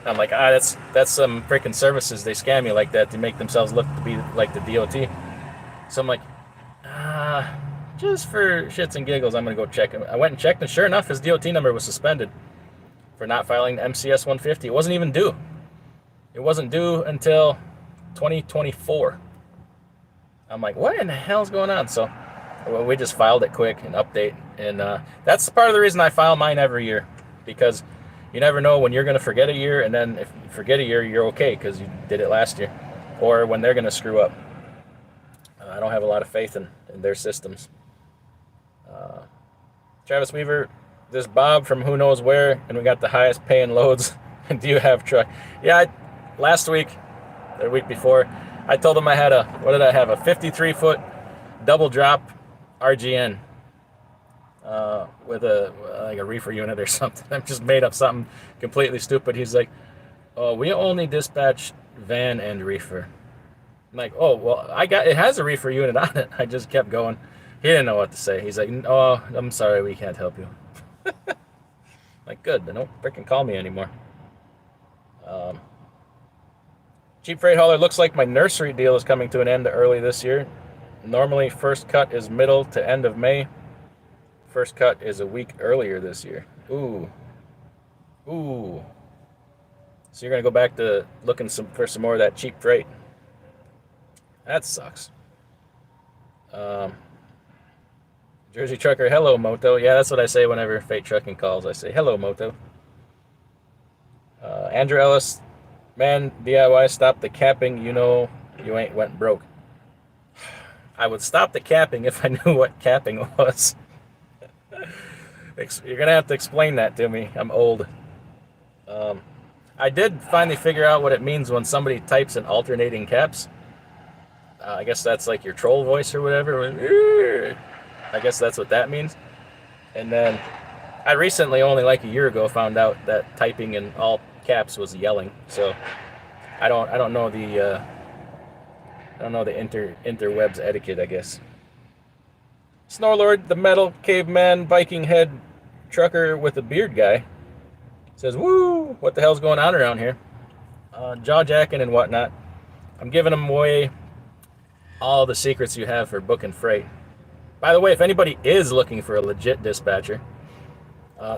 Speaker 1: I'm like, that's some freaking services. They scam you like that to make themselves look to be like the DOT. So I'm like, just for shits and giggles, I'm gonna go check him. I went and checked, and sure enough, his DOT number was suspended for not filing the MCS 150. It wasn't even due. It wasn't due until 2024. I'm like, what in the hell's going on? So we just filed it quick and update, and that's part of the reason I file mine every year, because you never know when you're going to forget a year, and then if you forget a year, you're okay because you did it last year, or when they're going to screw up. I don't have a lot of faith in their systems. Travis Weaver, this Bob from who knows where, and we got the highest paying loads. Do you have truck? Yeah, last week, or week before, I told him I had a 53-foot double drop RGN with a reefer unit or something. I just made up something completely stupid. He's like, oh, we only dispatch van and reefer. I'm like, oh, well, it has a reefer unit on it. I just kept going. He didn't know what to say. He's like, oh, I'm sorry, we can't help you. Like, good, then don't freaking call me anymore. Cheap freight hauler, looks like my nursery deal is coming to an end early this year. Normally, first cut is middle to end of May. First cut is a week earlier this year. Ooh. So you're going to go back to looking for some more of that cheap freight. That sucks. Jersey Trucker, hello, Moto. Yeah, that's what I say whenever Freight Trucking calls. I say, hello, Moto. Andrew Ellis, man, DIY, stop the capping. You ain't went broke. I would stop the capping if I knew what capping was. You're going to have to explain that to me. I'm old. I did finally figure out what it means when somebody types in alternating caps. I guess that's like your troll voice or whatever. I guess that's what that means. And then I recently, only like a year ago, found out that typing in all caps was yelling. So I don't know the interwebs etiquette, I guess. Snorlord, the metal caveman Viking head trucker with a beard guy, says, woo, what the hell's going on around here? Jaw jacking and whatnot. I'm giving them away all the secrets you have for booking freight. By the way, if anybody is looking for a legit dispatcher,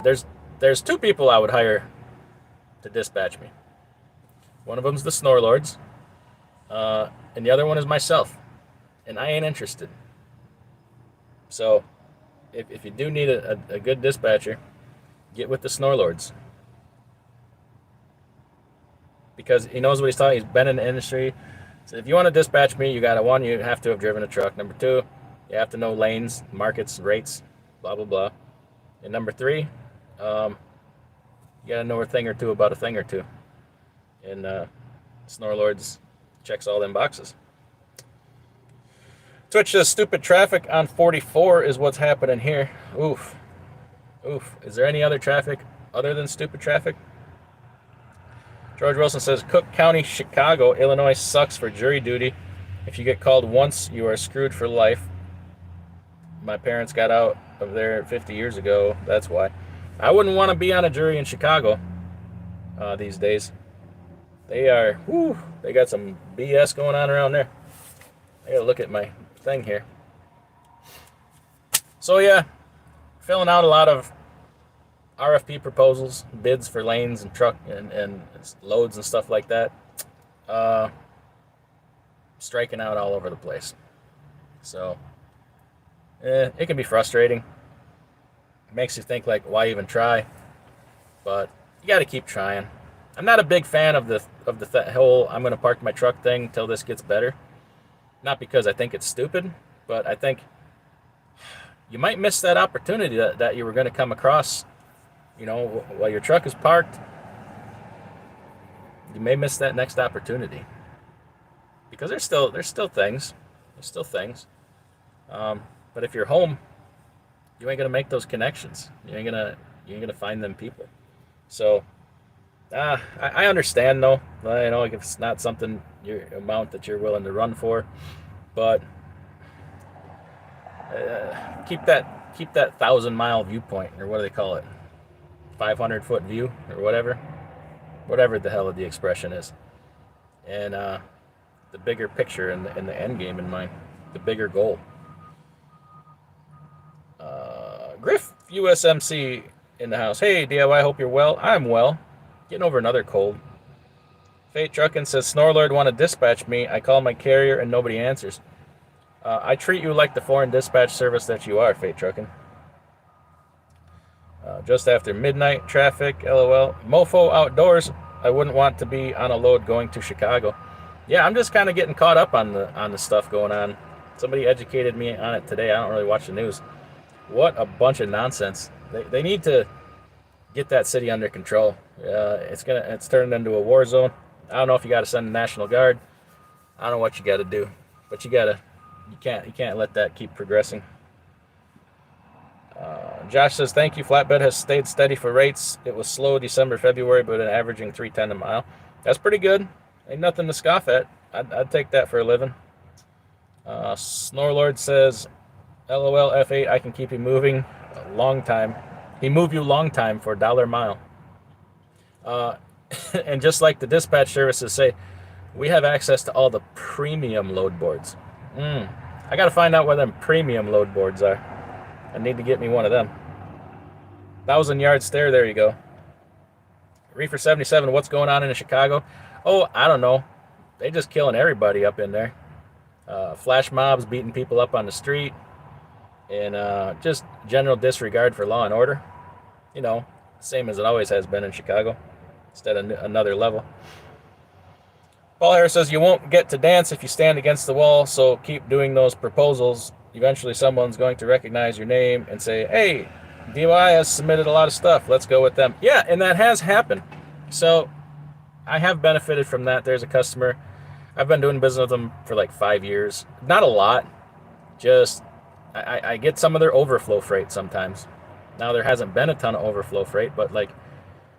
Speaker 1: there's 2 people I would hire to dispatch me. One of them's the Snorlords, and the other one is myself, and I ain't interested. So if you do need a good dispatcher, get with the Snorlords, because he knows what he's talking. He's been in the industry. So if you want to dispatch me, you have to have driven a truck. Number 2, you have to know lanes, markets, rates, blah, blah, blah. And number 3, you got to know a thing or two about a thing or two. And Snorlords checks all them boxes. Twitch says stupid traffic on 44 is what's happening here. Oof. Is there any other traffic other than stupid traffic? George Wilson says Cook County, Chicago, Illinois sucks for jury duty. If you get called once, you are screwed for life. My parents got out of there 50 years ago. That's why. I wouldn't want to be on a jury in Chicago these days. They got some BS going on around there. I gotta look at my thing here. So yeah, filling out a lot of RFP proposals, bids for lanes and truck and loads and stuff like that. Striking out all over the place. So, it can be frustrating. It makes you think like, why even try? But you got to keep trying. I'm not a big fan of the whole I'm going to park my truck thing till this gets better. Not because I think it's stupid, but I think you might miss that opportunity that you were going to come across. While your truck is parked, you may miss that next opportunity because there's still things. There's still things. But if you're home, you ain't gonna make those connections. You ain't gonna find them people. So, I understand though. Like if it's not something your amount that you're willing to run for, but keep that 1,000-mile viewpoint, or what do they call it? 500-foot view, or whatever the hell the expression is, and the bigger picture and the end game in mind, the bigger goal. Griff USMC in the house. Hey DIY, hope you're well. I'm well. Getting over another cold. Fate Truckin' says Snorlord want to dispatch me. I call my carrier and nobody answers. I treat you like the foreign dispatch service that you are, Fate Truckin'. Just after midnight traffic, LOL. Mofo outdoors. I wouldn't want to be on a load going to Chicago. Yeah, I'm just kind of getting caught up on the stuff going on. Somebody educated me on it today. I don't really watch the news. What a bunch of nonsense. They need to get that city under control. It's turned into a war zone. I don't know if you got to send the National Guard. I don't know what you got to do, but you can't let that keep progressing. Josh says, thank you. Flatbed has stayed steady for rates. It was slow December, February, but averaging $3.10 a mile. That's pretty good. Ain't nothing to scoff at. I'd take that for a living. Snorlord says, LOL F8, I can keep you moving a long time. He moved you long time for $1 a mile. And just like the dispatch services say, we have access to all the premium load boards. I got to find out where them premium load boards are. I need to get me one of them. 1,000-yard stare, there you go. Reefer 77, what's going on in Chicago? Oh, I don't know. They just killing everybody up in there. Flash mobs beating people up on the street. And just general disregard for law and order. Same as it always has been in Chicago. Instead of another level. Paul Harris says, you won't get to dance if you stand against the wall, so keep doing those proposals. Eventually someone's going to recognize your name and say, hey, DIY has submitted a lot of stuff. Let's go with them. Yeah, and that has happened. So I have benefited from that. There's a customer. I've been doing business with them for like 5 years. Not a lot. Just I get some of their overflow freight sometimes. Now, there hasn't been a ton of overflow freight, but like,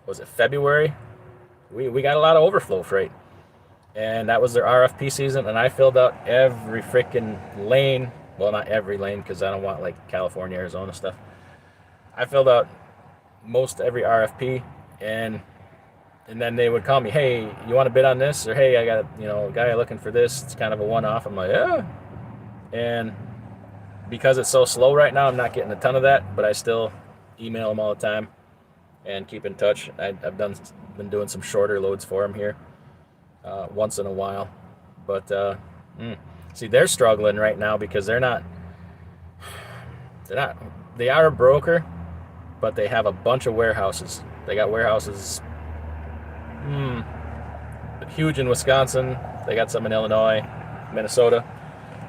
Speaker 1: was it February? We got a lot of overflow freight. And that was their RFP season, and I filled out every freaking lane. Well, not every lane, because I don't want like California, Arizona stuff. I filled out most every RFP, and then they would call me, hey, you want to bid on this? Or, hey, I got a guy looking for this. It's kind of a one-off. I'm like, yeah. And because it's so slow right now, I'm not getting a ton of that, but I still email them all the time and keep in touch. I've been doing some shorter loads for them here once in a while. But see, they're struggling right now because they are a broker, but they have a bunch of warehouses. They got warehouses huge in Wisconsin. They got some in Illinois, Minnesota.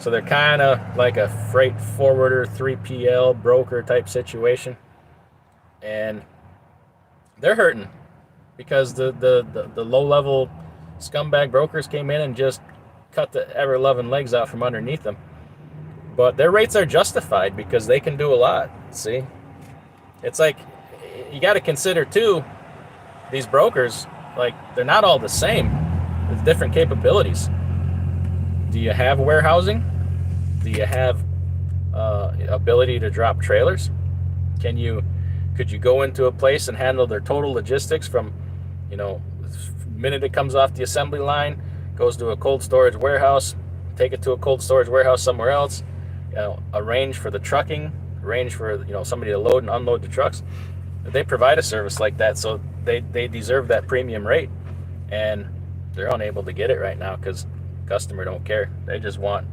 Speaker 1: So they're kind of like a freight forwarder, 3PL broker type situation. And they're hurting because the low-level scumbag brokers came in and just cut the ever-loving legs out from underneath them. But their rates are justified because they can do a lot, see? It's like, you got to consider, too, these brokers, like, they're not all the same with different capabilities. Do you have warehousing? Do you have ability to drop trailers? Could you go into a place and handle their total logistics from, minute it comes off the assembly line, goes to a cold storage warehouse, take it to a cold storage warehouse somewhere else, arrange for the trucking, arrange for somebody to load and unload the trucks. They provide a service like that, so they deserve that premium rate, and they're unable to get it right now because customer don't care. They want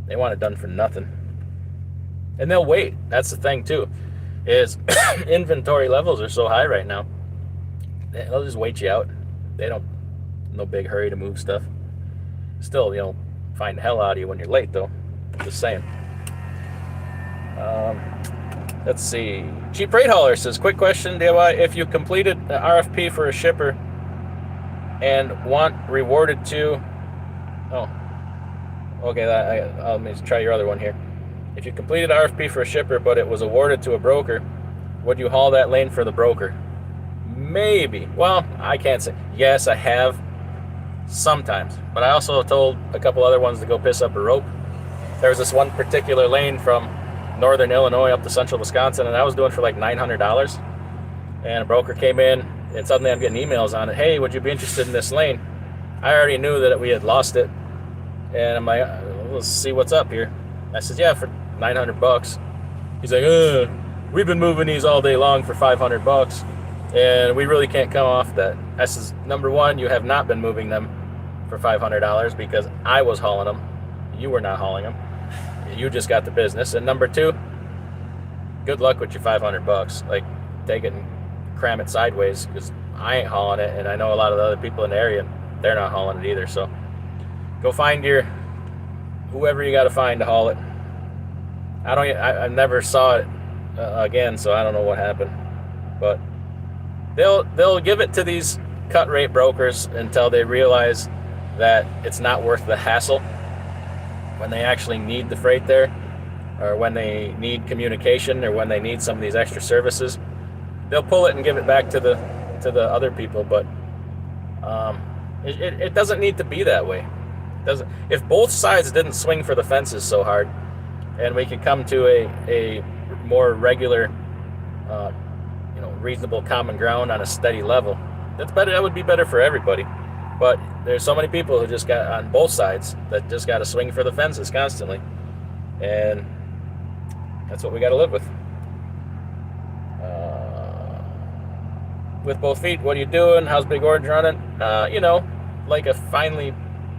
Speaker 1: it done for nothing, and they'll wait. That's the thing too, is inventory levels are so high right now. They'll just wait you out. They don't, no big hurry to move stuff. Still, find the hell out of you when you're late, though. Just saying. Let's see. Cheap Freight Hauler says, quick question, DIY. If you completed an RFP for a shipper and want rewarded to... Oh. Okay, let me try your other one here. If you completed an RFP for a shipper, but it was awarded to a broker, would you haul that lane for the broker? Maybe. Well, I can't say. Yes, I have sometimes. But I also told a couple other ones to go piss up a rope. There was this one particular lane from northern Illinois up to central Wisconsin, and I was doing for like $900. And a broker came in, and suddenly I'm getting emails on it. Hey, would you be interested in this lane? I already knew that we had lost it. And I'm like, let's see what's up here. I said, yeah, for $900. He's like, we've been moving these all day long for $500. And we really can't come off that. I says, number one, you have not been moving them for $500 because I was hauling them. You were not hauling them. You just got the business. And number two, good luck with your $500. Like, take it and cram it sideways because I ain't hauling it, and I know a lot of the other people in the area, they're not hauling it either. So go find whoever you got to find to haul it. I never saw it again, so I don't know what happened, but they'll give it to these cut rate brokers until they realize that it's not worth the hassle when they actually need the freight there, or when they need communication, or when they need some of these extra services. They'll pull it and give it back to the other people, but it doesn't need to be that way. It doesn't. If both sides didn't swing for the fences so hard, and we could come to a more regular, reasonable common ground on a steady level, that's better. That would be better for everybody. But there's so many people who just got on both sides that just got to swing for the fences constantly, and that's what we got to live with. With both feet, what are you doing? How's Big Orange running? Like a finely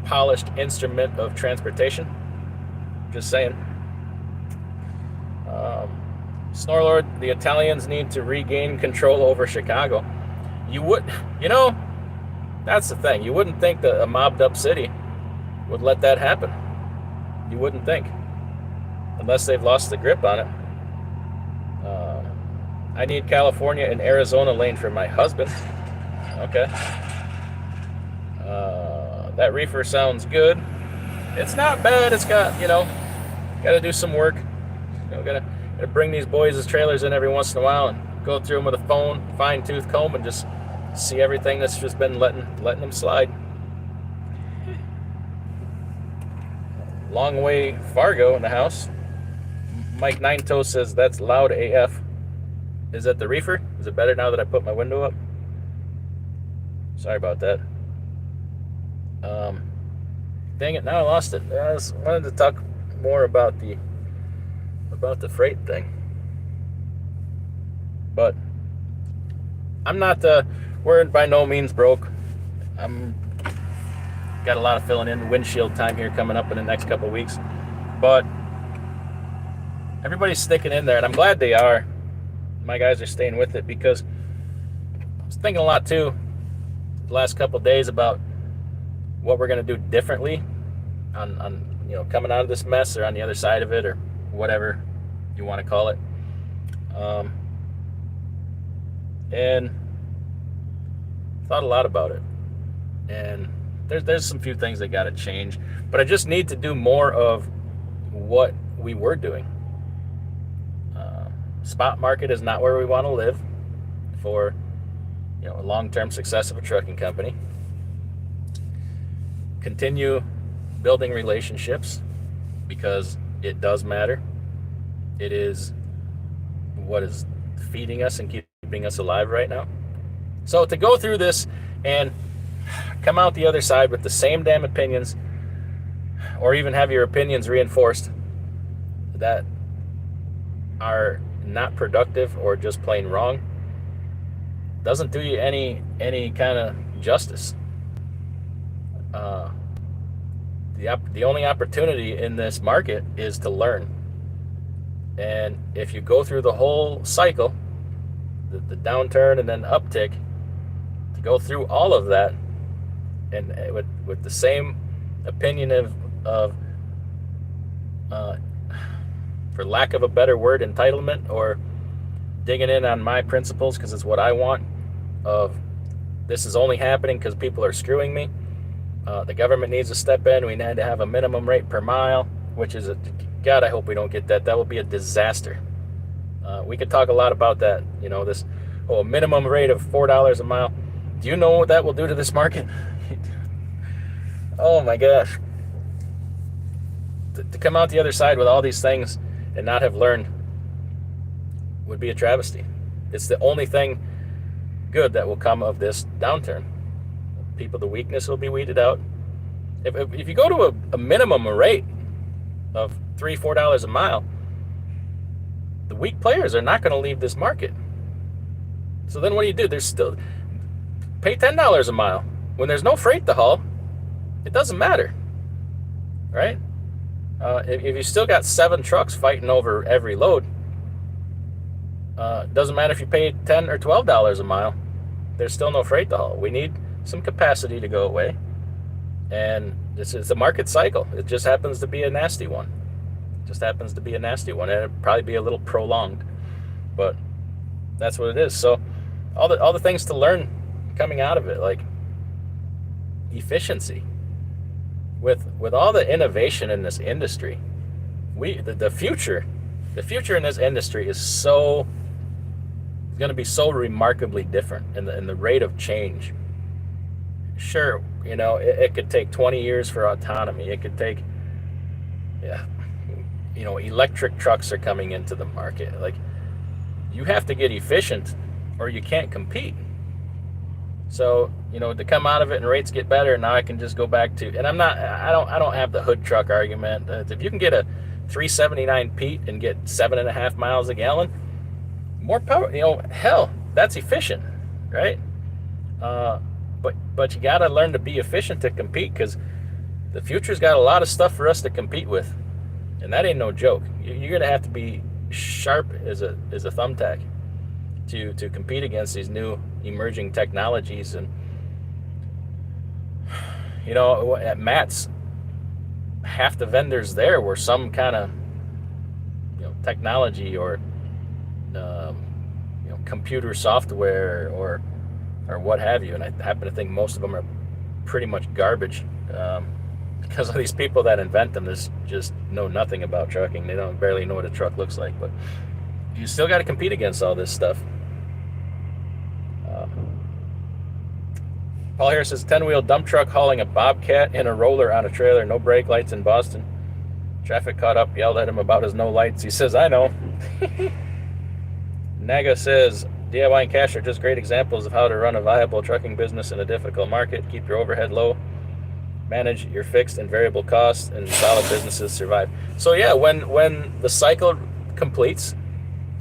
Speaker 1: polished instrument of transportation. Just saying. Snorlord, the Italians need to regain control over Chicago. That's the thing. You wouldn't think that a mobbed up city would let that happen. You wouldn't think. Unless they've lost the grip on it. I need California and Arizona lane for my husband. Okay. That reefer sounds good. It's not bad. It's got, got to do some work. Got to bring these boys' trailers in every once in a while and go through them with a fine-tooth comb and just see everything that's just been letting them slide. Long way Fargo in the house. Mike Ninetoes says that's loud AF. Is that the reefer? Is it better now that I put my window up? Sorry about that. Dang it, now I lost it. I wanted to talk more about the freight thing. But I'm not we're by no means broke. I'm got a lot of filling in windshield time here coming up in the next couple of weeks. But everybody's sticking in there, and I'm glad they are. My guys are staying with it because I was thinking a lot too the last couple of days about what we're going to do differently on coming out of this mess, or on the other side of it, or whatever you want to call it. And thought a lot about it, and there's some few things that got to change, but I just need to do more of what we were doing. Spot market is not where we want to live for a long-term success of a trucking company. Continue building relationships because it does matter. It is what is feeding us and keeping us alive right now. So to go through this and come out the other side with the same damn opinions, or even have your opinions reinforced that are not productive or just plain wrong, doesn't do you any kind of justice. The only opportunity in this market is to learn. And if you go through the whole cycle, the downturn and then uptick, to go through all of that, and with the same opinion of for lack of a better word, entitlement, or digging in on my principles because it's what I want, of this is only happening because people are screwing me. The government needs to step in. We need to have a minimum rate per mile, which is God, I hope we don't get that. That will be a disaster. We could talk a lot about that. This minimum rate of $4 a mile. Do you know what that will do to this market? Oh my gosh. To come out the other side with all these things and not have learned would be a travesty. It's the only thing good that will come of this downturn. The weakness will be weeded out. If you go to a minimum rate of $3-4 a mile, the weak players are not going to leave this market. So then what do? There's still pay $10 a mile when there's no freight to haul. It doesn't matter, right? If you still got 7 trucks fighting over every load, doesn't matter if you pay $10 or $12 a mile. There's still no freight to haul. We need some capacity to go away, and this is a market cycle. It just happens to be a nasty one. And it'll probably be a little prolonged, but that's what it is. So all the things to learn coming out of it, like efficiency, with all the innovation in this industry, the future in this industry is going to be so remarkably different in the rate of change. Sure, it could take 20 years for autonomy. It could take, electric trucks are coming into the market. Like, you have to get efficient or you can't compete. So, to come out of it and rates get better, now I can just go back to, and I don't have the hood truck argument. If you can get a 379 Pete and get 7.5 miles a gallon, more power, hell, that's efficient, right? But you got to learn to be efficient to compete, because the future's got a lot of stuff for us to compete with, and that ain't no joke. You're going to have to be sharp as a thumbtack to compete against these new emerging technologies. And at Matt's, half the vendors there were some kind of technology or computer software or what have you, and I happen to think most of them are pretty much garbage, because of these people that invent them just know nothing about trucking. They don't barely know what a truck looks like, but you still got to compete against all this stuff. Paul Harris says, 10-wheel dump truck hauling a bobcat and a roller on a trailer, no brake lights in Boston. Traffic caught up, yelled at him about his no lights. He says, I know. Naga says, DIY and cash are just great examples of how to run a viable trucking business in a difficult market. Keep your overhead low, manage your fixed and variable costs, and solid businesses survive. So yeah, when the cycle completes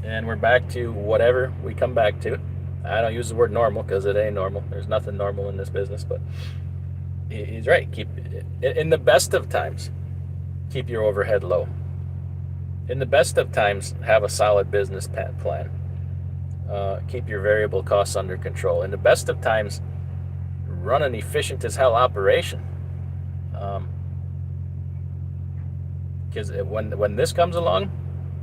Speaker 1: and we're back to whatever we come back to, I don't use the word normal because it ain't normal. There's nothing normal in this business, but he's right. Keep in the best of times, keep your overhead low. In the best of times, have a solid business plan. Keep your variable costs under control. In the best of times, run an efficient as hell operation. Because when this comes along,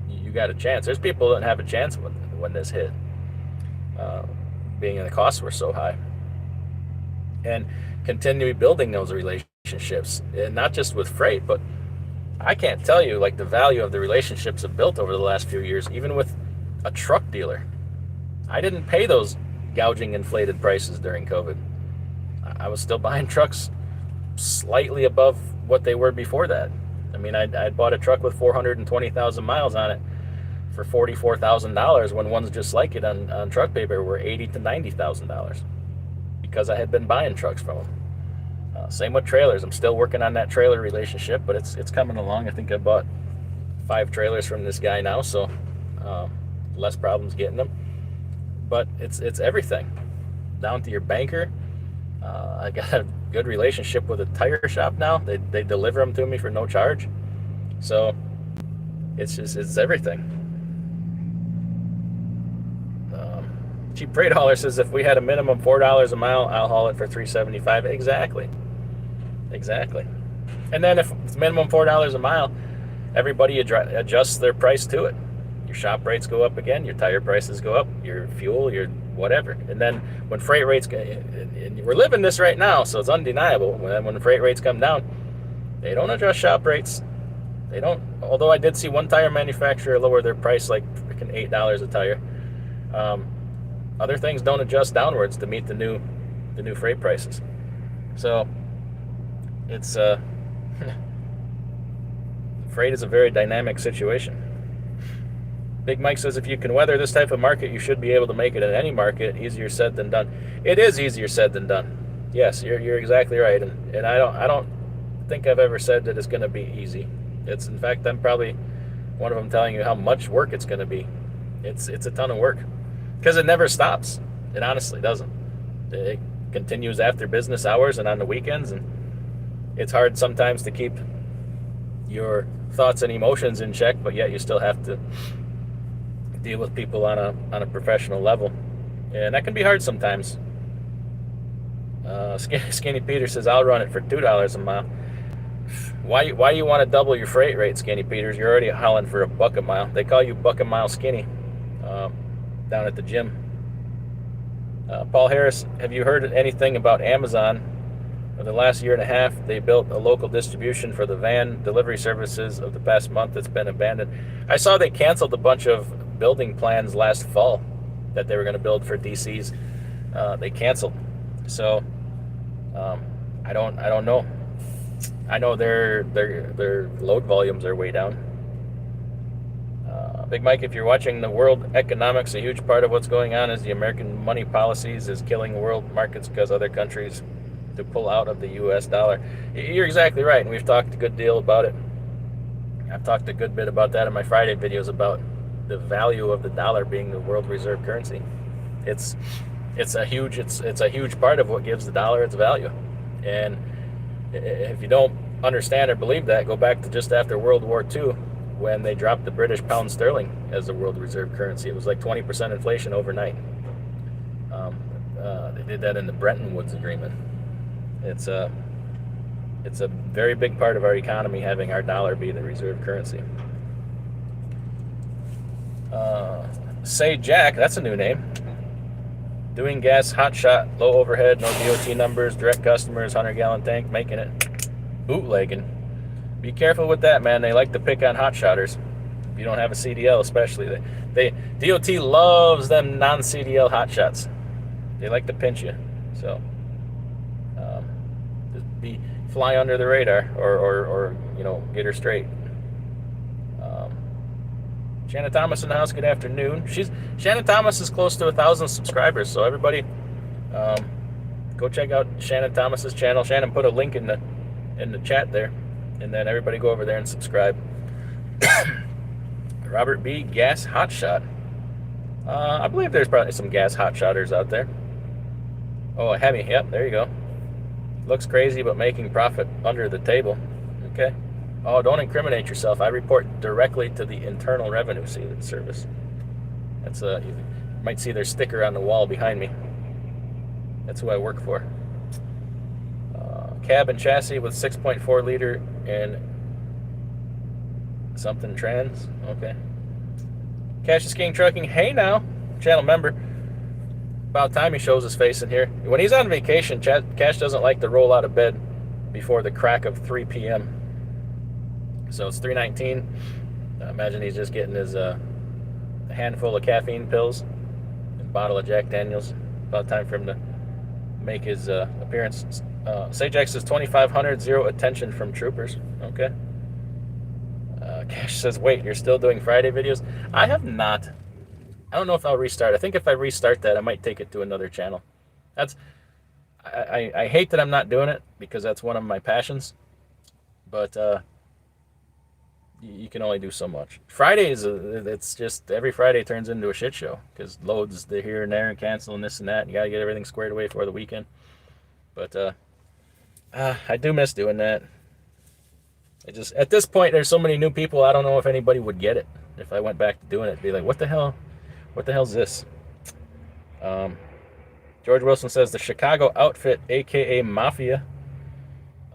Speaker 1: you got a chance. There's people that have a chance when this hit, being the costs were so high. And continue building those relationships, and not just with freight, but I can't tell you the value of the relationships I've built over the last few years, even with a truck dealer. I didn't pay those gouging inflated prices during COVID. I was still buying trucks slightly above what they were before that. I mean, I bought a truck with 420,000 miles on it for $44,000 when ones just like it on truck paper were $80,000 to $90,000, because I had been buying trucks from them. Same with trailers. I'm still working on that trailer relationship, but it's coming along. I think I bought 5 trailers from this guy now, so less problems getting them. But it's everything, down to your banker. I got a good relationship with a tire shop now. They deliver them to me for no charge. So it's everything. Cheap Freight Hauler says if we had a minimum $4 a mile, I'll haul it for $3.75. Exactly. And then if it's minimum $4 a mile, everybody adjusts their price to it. Your shop rates go up again, your tire prices go up, your fuel, your whatever. And then when freight rates, and we're living this right now, so it's undeniable. When freight rates come down, they don't adjust shop rates. They don't. Although I did see one tire manufacturer lower their price like freaking $8 a tire. Other things don't adjust downwards to meet the new freight prices. So it's freight is a very dynamic situation. Big Mike says if you can weather this type of market, you should be able to make it in any market. Easier said than done. It is easier said than done. Yes, you're exactly right. And I don't think I've ever said that it's going to be easy. It's, in fact, I'm probably one of them telling you how much work it's going to be. It's a ton of work because it never stops. It honestly doesn't. It continues after business hours and on the weekends, and it's hard sometimes to keep your thoughts and emotions in check, but yet you still have to deal with people on a professional level, and that can be hard sometimes. Skinny Peter says I'll run it for $2 a mile. Why you want to double your freight rate, Skinny Peters? You're already hauling for $1 a mile. They call you buck a mile skinny down at the gym. Paul Harris, have you heard anything about Amazon? In the last year and a half, they built a local distribution for the van delivery services. Of the past month, it's been abandoned. I saw they canceled a bunch of building plans last fall that they were going to build for DCs. They canceled. So I don't know. I know their load volumes are way down. Big Mike, if you're watching the world economics, a huge part of what's going on is the American money policies is killing world markets because other countries to pull out of the U.S. dollar. You're exactly right, and we've talked a good deal about it. I've talked a good bit about that in my Friday videos about the value of the dollar being the world reserve currency. It's a huge part of what gives the dollar its value. And if you don't understand or believe that, go back to just after World War II when they dropped the British pound sterling as the world reserve currency. It was like 20% inflation overnight. They did that in the Bretton Woods Agreement. It's a very big part of our economy having our dollar be the reserve currency. Say Jack, that's a new name. Doing gas, hot shot, low overhead, no DOT numbers, direct customers, 100-gallon tank, making it. Bootlegging. Be careful with that, man. They like to pick on hot shotters. If you don't have a CDL, especially. DOT loves them non-CDL hot shots. They like to pinch you. So just fly under the radar or get her straight. Shannon Thomas in the house, good afternoon. Shannon Thomas is close to 1,000 subscribers, so everybody go check out Shannon Thomas's channel. Shannon put a link in the chat there, and then everybody go over there and subscribe. Robert B, gas hotshot. I believe there's probably some gas hotshotters out there. Oh, a Hemi, yep, there you go. Looks crazy, but making profit under the table. Okay. Oh, don't incriminate yourself. I report directly to the Internal Revenue Service. That's you might see their sticker on the wall behind me. That's who I work for. Cab and chassis with 6.4 liter and something trans. Okay. Cash is King Trucking. Hey now, channel member. About time he shows his face in here. When he's on vacation, Cash doesn't like to roll out of bed before the crack of 3 p.m. So it's 3:19. I imagine he's just getting his a handful of caffeine pills and a bottle of Jack Daniels. About time for him to make his appearance. Sajax says 2,500, zero attention from troopers. Okay. Cash says, wait, you're still doing Friday videos? I have not. I don't know if I'll restart. I think if I restart that, I might take it to another channel. I hate that I'm not doing it because that's one of my passions. But you can only do so much. Fridays, it's just every Friday turns into a shit show because loads the here and there and canceling this and that. And you got to get everything squared away for the weekend. But I do miss doing that. I just at this point, there's so many new people. I don't know if anybody would get it if I went back to doing it. Be like, what the hell? What the hell's this? Um, George Wilson says the Chicago outfit, aka Mafia,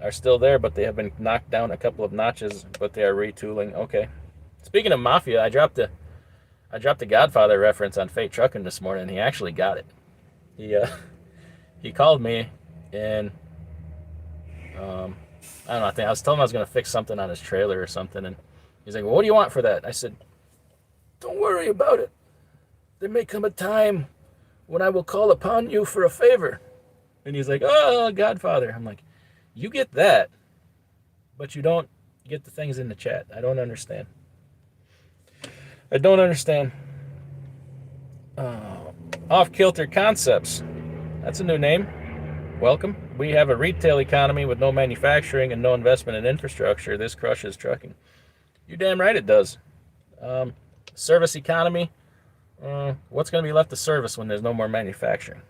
Speaker 1: are still there, but they have been knocked down a couple of notches. But they are retooling. Okay. Speaking of Mafia, I dropped a Godfather reference on Fate Trucking this morning. And he actually got it. He he called me and I don't know. I was telling him I was going to fix something on his trailer or something, and he's like, "Well, what do you want for that?" I said, "Don't worry about it. There may come a time when I will call upon you for a favor." And he's like, "Oh, Godfather." I'm like, "You get that, but you don't get the things in the chat. I don't understand. I don't understand." Off Kilter Concepts. That's a new name. Welcome. We have a retail economy with no manufacturing and no investment in infrastructure. This crushes trucking. You damn right it does. Service economy. What's going to be left of service when there's no more manufacturing?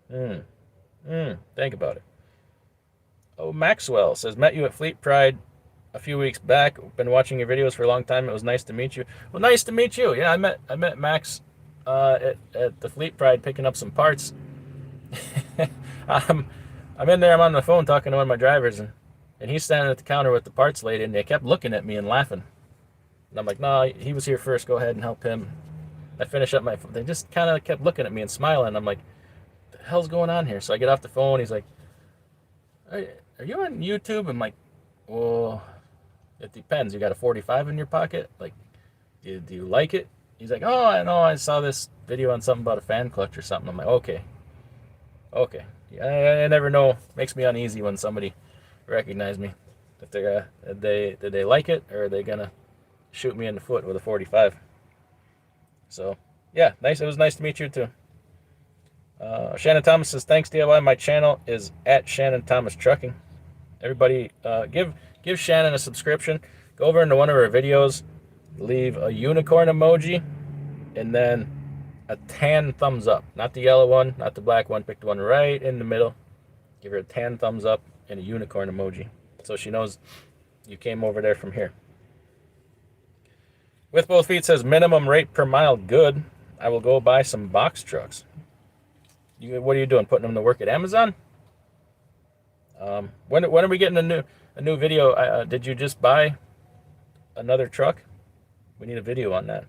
Speaker 1: Think about it. Oh, Maxwell says, met you at Fleet Pride a few weeks back. Been watching your videos for a long time. It was nice to meet you. Well, nice to meet you. Yeah, I met Max at the Fleet Pride picking up some parts. I'm in there. I'm on the phone talking to one of my drivers, and he's standing at the counter with the parts lady, and they kept looking at me and laughing. And I'm like, "No, he was here first. Go ahead and help him." I finish up my phone. They just kind of kept looking at me and smiling. I'm like, "What the hell's going on here?" So I get off the phone. He's like, "Are you on YouTube?" I'm like, "Well, it depends. You got a 45 in your pocket? Like, do you like it?" He's like, "Oh, I know. I saw this video on something about a fan clutch or something." I'm like, "Okay. I never know. It makes me uneasy when somebody recognizes me. If did they like it, or are they gonna shoot me in the foot with a 45? So yeah, nice. It was nice to meet you too. Shannon Thomas says, "Thanks DIY. My channel is at Shannon Thomas Trucking." Everybody, give Shannon a subscription. Go over into one of her videos, leave a unicorn emoji, and then a tan thumbs up. Not the yellow one, not the black one. Pick the one right in the middle. Give her a tan thumbs up and a unicorn emoji, so she knows you came over there from here. With Both Feet says, minimum rate per mile good. I will go buy some box trucks. What are you doing? Putting them to work at Amazon? When are we getting a new video? Did you just buy another truck? We need a video on that.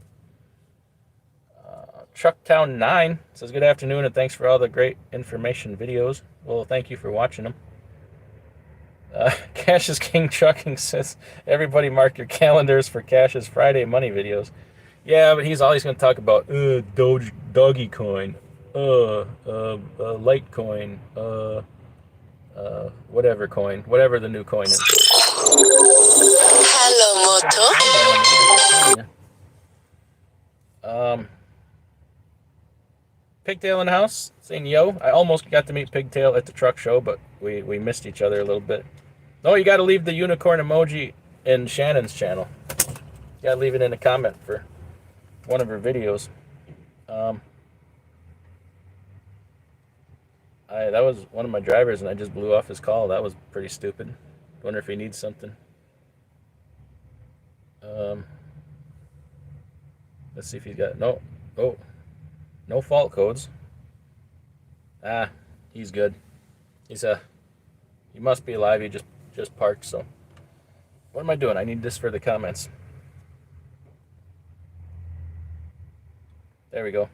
Speaker 1: Trucktown 9 says, good afternoon and thanks for all the great information videos. Well, thank you for watching them. Cash is King Trucking says, everybody mark your calendars for Cash's Friday money videos. Yeah, but he's always going to talk about Dogecoin, Litecoin, whatever coin, whatever the new coin is.
Speaker 2: Hello,
Speaker 1: Moto. Pigtail in the house saying yo. I almost got to meet Pigtail at the truck show, but we missed each other a little bit. No, you got to leave the unicorn emoji in Shannon's channel. You got to leave it in a comment for one of her videos. That was one of my drivers, and I just blew off his call. That was pretty stupid. Wonder if he needs something. Let's see if he's got no fault codes. He's good. He must be alive. He just parked. So what am I doing? I need this for the comments. There we go.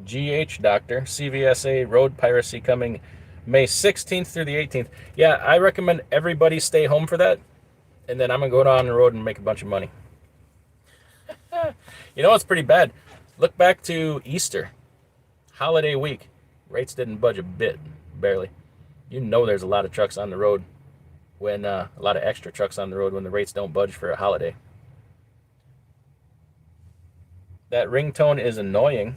Speaker 1: GH Doctor, CVSA road piracy coming May 16th through the 18th. Yeah, I recommend everybody stay home for that, and then I'm going to go down the road and make a bunch of money. You know what's pretty bad? Look back to Easter, holiday week. Rates didn't budge a bit, barely. You know there's a lot of trucks on the road when a lot of extra trucks on the road when the rates don't budge for a holiday. That ringtone is annoying.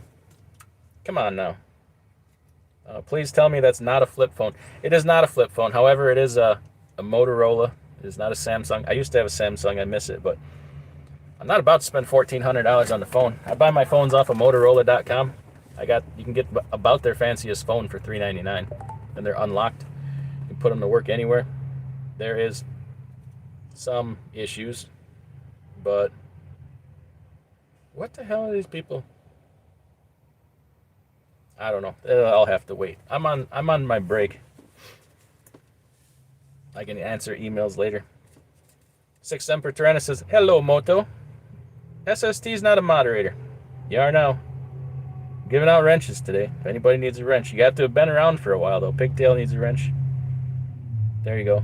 Speaker 1: Come on now. Please tell me that's not a flip phone. It is not a flip phone. However, it is a Motorola. It is not a Samsung. I used to have a Samsung. I miss it, but I'm not about to spend $1,400 on the phone. I buy my phones off of Motorola.com. You can get about their fanciest phone for $399, and they're unlocked. You can put them to work anywhere. There is some issues, but what the hell are these people? I don't know. I'll have to wait. I'm on my break. I can answer emails later. Six Semper Tyrannis says, "Hello, Moto. SST's not a moderator. You are now. Giving out wrenches today. If anybody needs a wrench, you got to have been around for a while though. Pigtail needs a wrench. There you go.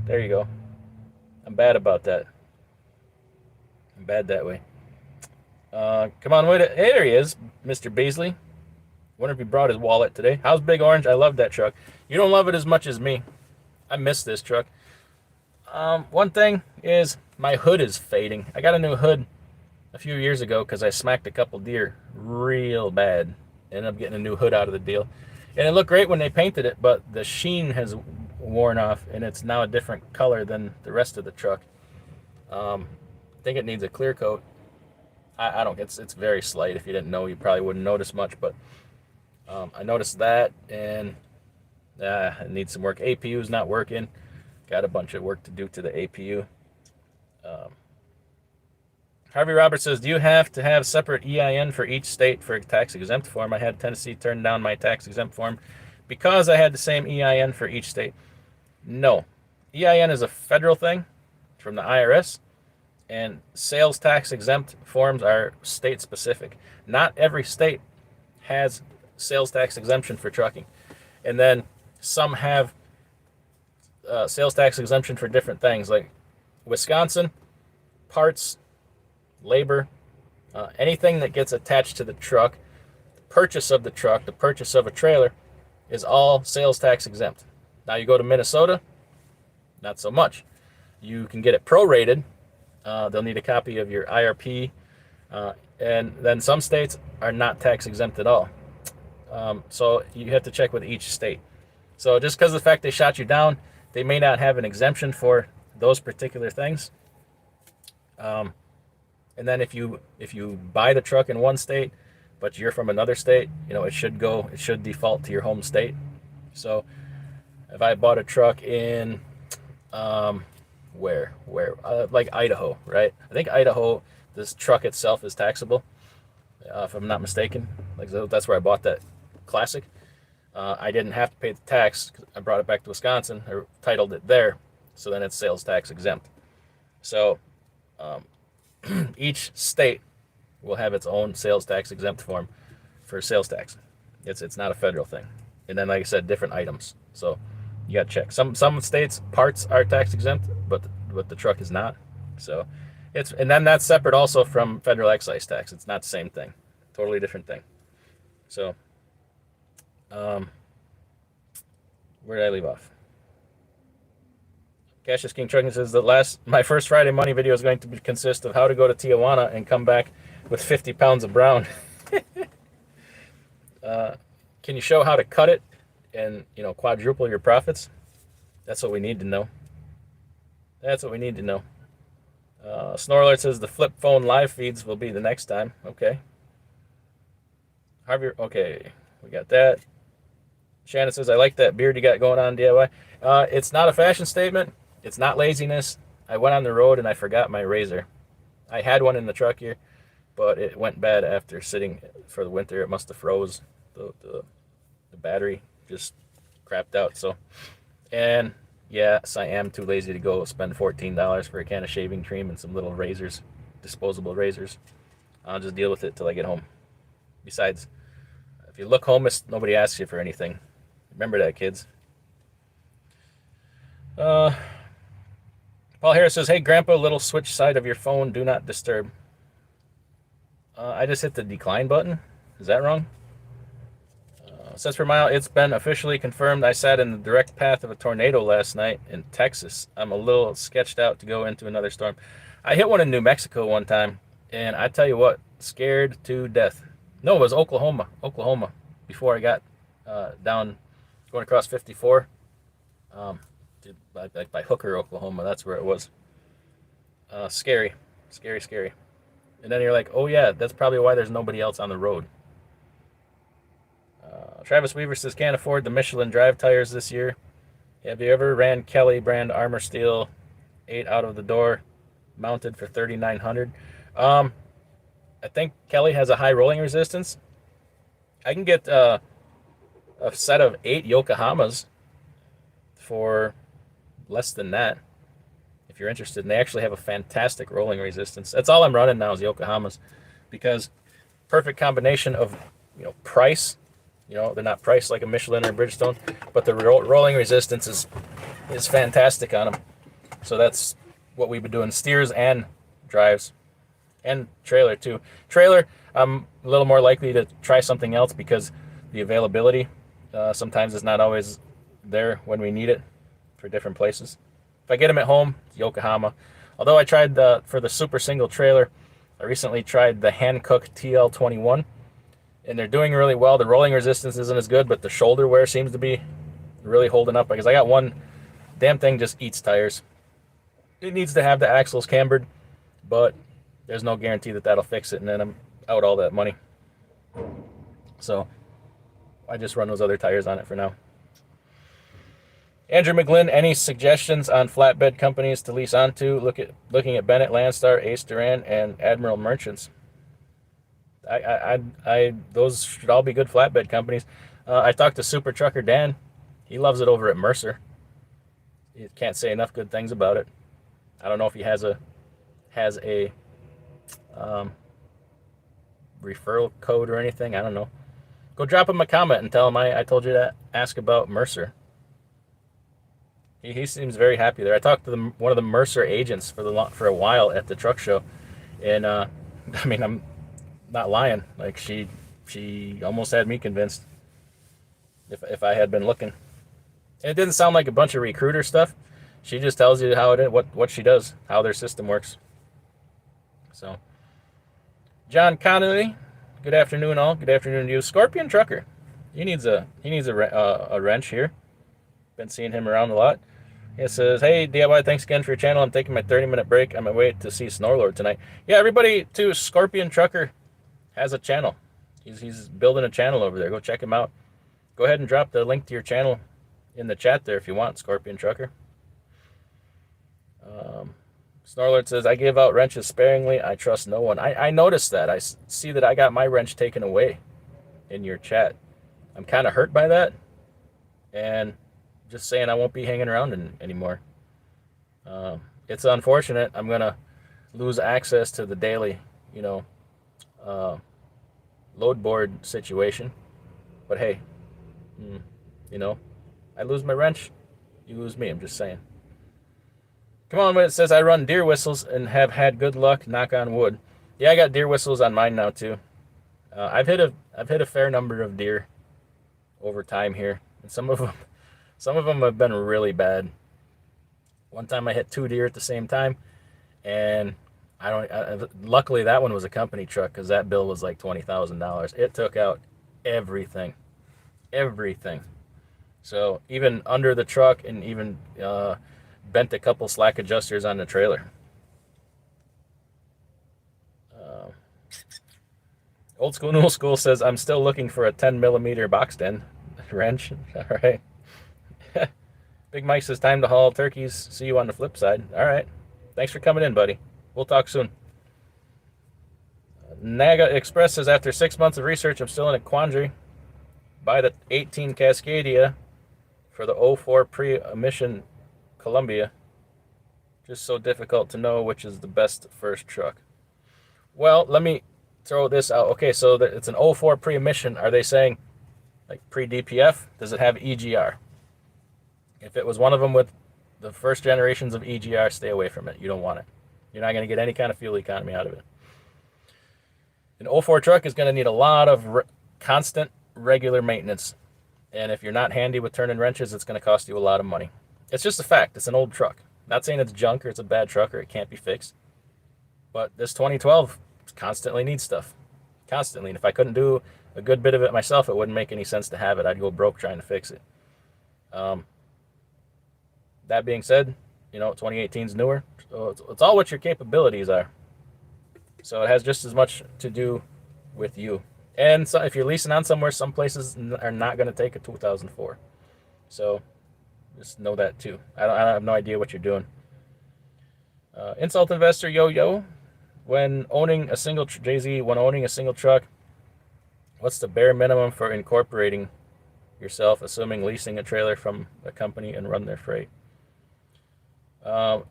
Speaker 1: There you go. I'm bad about that. I'm bad that way. Come on, wait. Hey, there he is, Mr. Beasley. Wonder if he brought his wallet today. How's Big Orange? I love that truck. You don't love it as much as me. I miss this truck. One thing is my hood is fading. I got a new hood a few years ago because I smacked a couple deer real bad. Ended up getting a new hood out of the deal. And it looked great when they painted it, but the sheen has worn off and it's now a different color than the rest of the truck. I think it needs a clear coat. I don't, it's very slight. If you didn't know, you probably wouldn't notice much, but I noticed that, and it needs some work. APU's not working. Got a bunch of work to do to the APU. Harvey Roberts says, do you have to have separate EIN for each state for a tax-exempt form? I had Tennessee turn down my tax-exempt form because I had the same EIN for each state. No. EIN is a federal thing from the IRS, and sales tax exempt forms are state-specific. Not every state has sales tax exemption for trucking. And then some have sales tax exemption for different things. Like Wisconsin, parts, labor, anything that gets attached to the truck, the purchase of the truck, the purchase of a trailer is all sales tax exempt. Now you go to Minnesota, not so much. You can get it prorated. They'll need a copy of your IRP. And then some states are not tax exempt at all. So you have to check with each state. So just because of the fact they shot you down, they may not have an exemption for those particular things. And then if you buy the truck in one state, but you're from another state, it should default to your home state. So if I bought a truck in where like Idaho, right? I think Idaho, this truck itself is taxable, if I'm not mistaken. Like that's where I bought that Classic. I didn't have to pay the tax. I brought it back to Wisconsin. I titled it there, so then it's sales tax exempt. So each state will have its own sales tax exempt form for sales tax. It's not a federal thing. And then, like I said, different items. So you got to check. Some states parts are tax exempt, but the truck is not. So and then that's separate also from federal excise tax. It's not the same thing. Totally different thing. So where did I leave off? Cassius King Trucking says my first Friday Money video is going to consist of how to go to Tijuana and come back with 50 pounds of brown. Can you show how to cut it and quadruple your profits? That's what we need to know. That's what we need to know. Snorlord says the flip phone live feeds will be the next time. Okay. Harvey, okay, we got that. Shannon says, I like that beard you got going on, DIY. It's not a fashion statement. It's not laziness. I went on the road and I forgot my razor. I had one in the truck here, but it went bad after sitting for the winter. It must have froze. The battery just crapped out. So, and yes, I am too lazy to go spend $14 for a can of shaving cream and some little razors, disposable razors. I'll just deal with it till I get home. Besides, if you look homeless, nobody asks you for anything. Remember that, kids. Paul Harris says, hey, Grandpa, little switch side of your phone, do not disturb. I just hit the decline button. Is that wrong? Cents per mile, it's been officially confirmed. I sat in the direct path of a tornado last night in Texas. I'm a little sketched out to go into another storm. I hit one in New Mexico one time, and I tell you what, scared to death. No, it was Oklahoma. before I got down going across 54, by Hooker, Oklahoma. That's where it was. Scary, scary, scary. And then you're like, oh yeah, that's probably why there's nobody else on the road. Travis Weaver says, can't afford the Michelin drive tires this year. Have you ever ran Kelly brand Armor Steel 8 out of the door mounted for 3,900? I think Kelly has a high rolling resistance. I can get a set of 8 Yokohamas for less than that if you're interested. And they actually have a fantastic rolling resistance. That's all I'm running now is Yokohamas because perfect combination of price. They're not priced like a Michelin or Bridgestone, but the rolling resistance is fantastic on them. So that's what we've been doing, steers and drives, and trailer too. Trailer, I'm a little more likely to try something else because the availability sometimes is not always there when we need it for different places. If I get them at home, Yokohama. Although I tried for the super single trailer, I recently tried the Hankook TL21. And they're doing really well. The rolling resistance isn't as good, but the shoulder wear seems to be really holding up because I got one damn thing just eats tires. It needs to have the axles cambered, but there's no guarantee that that'll fix it, and then I'm out all that money. So I just run those other tires on it for now. Andrew McGlynn, any suggestions on flatbed companies to lease onto? Looking at Bennett, Landstar, Ace Duran, and Admiral Merchants. Those should all be good flatbed companies. I talked to Super Trucker Dan. He loves it over at Mercer. He can't say enough good things about it. I don't know if he has a referral code or anything. I don't know. Go drop him a comment and tell him I told you to ask about Mercer. He seems very happy there. I talked to one of the Mercer agents for a while at the truck show, and I'm not lying. Like she almost had me convinced if I had been looking. And it didn't sound like a bunch of recruiter stuff. She just tells you how it is, what she does, how their system works. So, John Connolly, good afternoon all. Good afternoon to you. Scorpion Trucker. He needs a wrench here. Been seeing him around a lot. He says, hey, DIY, thanks again for your channel. I'm taking my 30-minute break on my way to see Snorlord tonight. Yeah, everybody to Scorpion Trucker has a channel. He's building a channel over there. Go check him out. Go ahead and drop the link to your channel in the chat there if you want, Scorpion Trucker. Snorlord says, I give out wrenches sparingly. I trust no one. I noticed that. I see that I got my wrench taken away in your chat. I'm kind of hurt by that. And just saying I won't be hanging around anymore. It's unfortunate. I'm going to lose access to the daily, load board situation. But hey, I lose my wrench, you lose me. I'm just saying. Come on, it says I run deer whistles and have had good luck, knock on wood. Yeah, I got deer whistles on mine now too. I've hit a fair number of deer over time here, and some of them have been really bad. One time I hit 2 deer at the same time, and luckily that one was a company truck because that bill was like $20,000. It took out everything. So even under the truck, and even bent a couple slack adjusters on the trailer. Old School New School says, I'm still looking for a 10mm boxed end wrench. All right. Big Mike says, time to haul turkeys. See you on the flip side. All right. Thanks for coming in, buddy. We'll talk soon. Naga Express says, after 6 months of research, I'm still in a quandary. Buy the 18 Cascadia for the 04 pre-emission Columbia. Just so difficult to know which is the best first truck. Well, let me throw this out. Okay, so it's an 04 pre-emission. Are they saying like pre-DPF? Does it have EGR? If it was one of them with the first generations of EGR, stay away from it. You don't want it. You're not going to get any kind of fuel economy out of it. An 04 truck is going to need a lot of constant, regular maintenance. And if you're not handy with turning wrenches, it's going to cost you a lot of money. It's just a fact. It's an old truck. Not saying it's junk or it's a bad truck or it can't be fixed. But this 2012 constantly needs stuff. Constantly. And if I couldn't do a good bit of it myself, it wouldn't make any sense to have it. I'd go broke trying to fix it. That being said, 2018 is newer, so it's all what your capabilities are. So it has just as much to do with you. And so if you're leasing on somewhere, some places are not going to take a 2004. So just know that too. I have no idea what you're doing. Insult investor yo. When owning a single Jay-Z, when owning a single truck, what's the bare minimum for incorporating yourself, assuming leasing a trailer from a company and run their freight?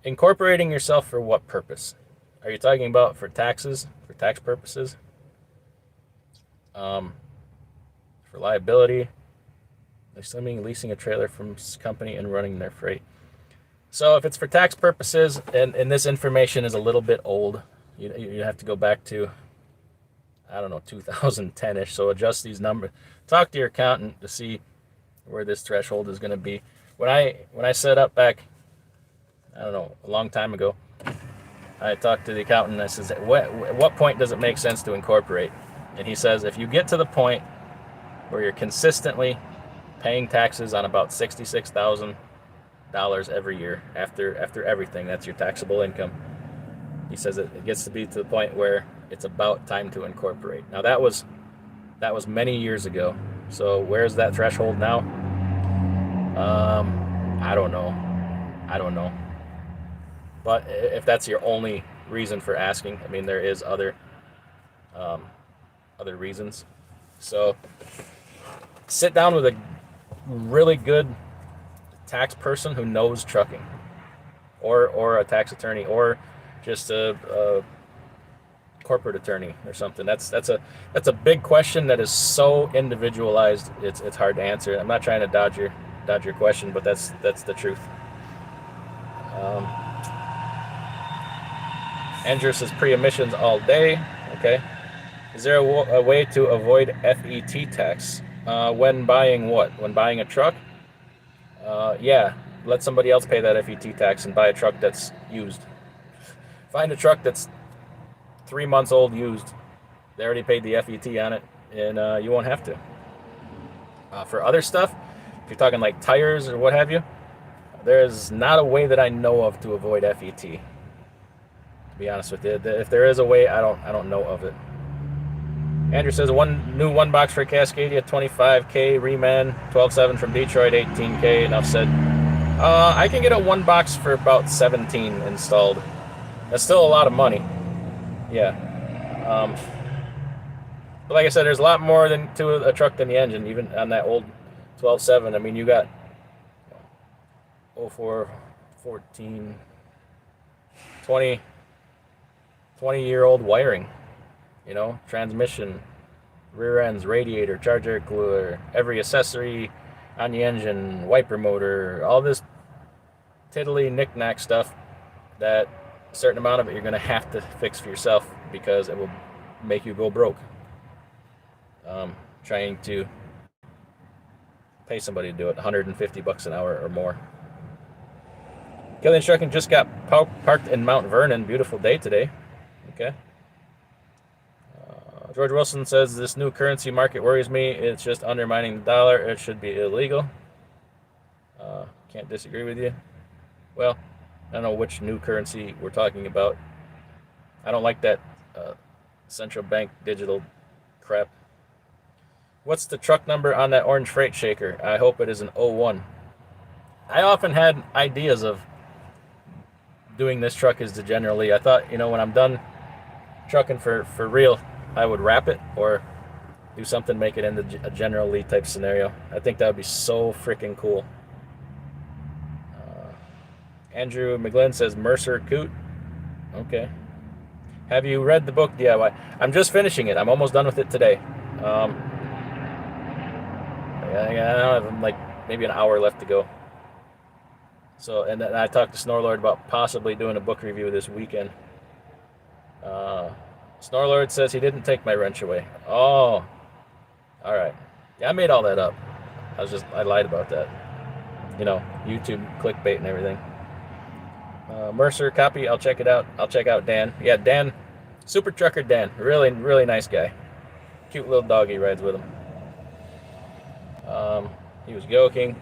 Speaker 1: Incorporating yourself for what purpose? Are you talking about for taxes, for tax purposes? For liability? Assuming leasing a trailer from a company and running their freight. So if it's for tax purposes, and this information is a little bit old, you have to go back to, I don't know, 2010-ish. So adjust these numbers. Talk to your accountant to see where this threshold is going to be. When I set up back, I don't know, a long time ago, I talked to the accountant and I says, at what point does it make sense to incorporate? And he says, if you get to the point where you're consistently paying taxes on about $66,000 every year after everything, that's your taxable income. He says it gets to be to the point where it's about time to incorporate. Now that was many years ago. So where's that threshold now? I don't know. But if that's your only reason for asking, I mean, there is other reasons. So sit down with a really good tax person who knows trucking, or a tax attorney, or just a corporate attorney or something. That's a big question that is so individualized. It's hard to answer. I'm not trying to dodge your question, but that's the truth. Andrew says pre-emissions all day. Okay. Is there a way to avoid FET tax when buying what? When buying a truck? Yeah. Let somebody else pay that FET tax and buy a truck that's used. Find a truck that's 3 months old used. They already paid the FET on it, and you won't have to. For other stuff, if you're talking like tires or what have you, there's not a way that I know of to avoid FET. To be honest with you, if there is a way, I don't know of it. Andrew says one box for Cascadia, 25K, Reman, 12.7 from Detroit, 18K. Enough said. I can get a one box for about 17 installed. That's still a lot of money. Yeah. But like I said, there's a lot more to a truck than the engine, even on that old 12.7. I mean, you got 04, 14, 20-year-old wiring. Transmission, rear ends, radiator, charge air cooler, every accessory on the engine, wiper motor, all this tiddly knick-knack stuff that a certain amount of it you're going to have to fix for yourself because it will make you go broke. Trying to pay somebody to do it, $150 an hour or more. Killian Trucking just got parked in Mount Vernon. Beautiful day today. Okay. George Wilson says, this new currency market worries me. It's just undermining the dollar. It should be illegal. Can't disagree with you. Well, I don't know which new currency we're talking about. I don't like that central bank digital crap. What's the truck number on that orange freight shaker? I hope it is an 01. I often had ideas of doing this truck as the General Lee. I thought, when I'm done trucking for real, I would wrap it or do something, make it into a General Lee type scenario. I think that would be so freaking cool. Andrew McGlynn says Mercer Coot. Okay. Have you read the book DIY? I'm just finishing it. I'm almost done with it today. I have like maybe an hour left to go. So, and then I talked to Snorlord about possibly doing a book review this weekend. Snorlord says he didn't take my wrench away. Oh, all right. Yeah, I made all that up. I lied about that. YouTube clickbait and everything. Mercer copy. I'll check it out. I'll check out Dan. Yeah, Dan, Super Trucker Dan. Really, really nice guy. Cute little doggy rides with him. He was joking.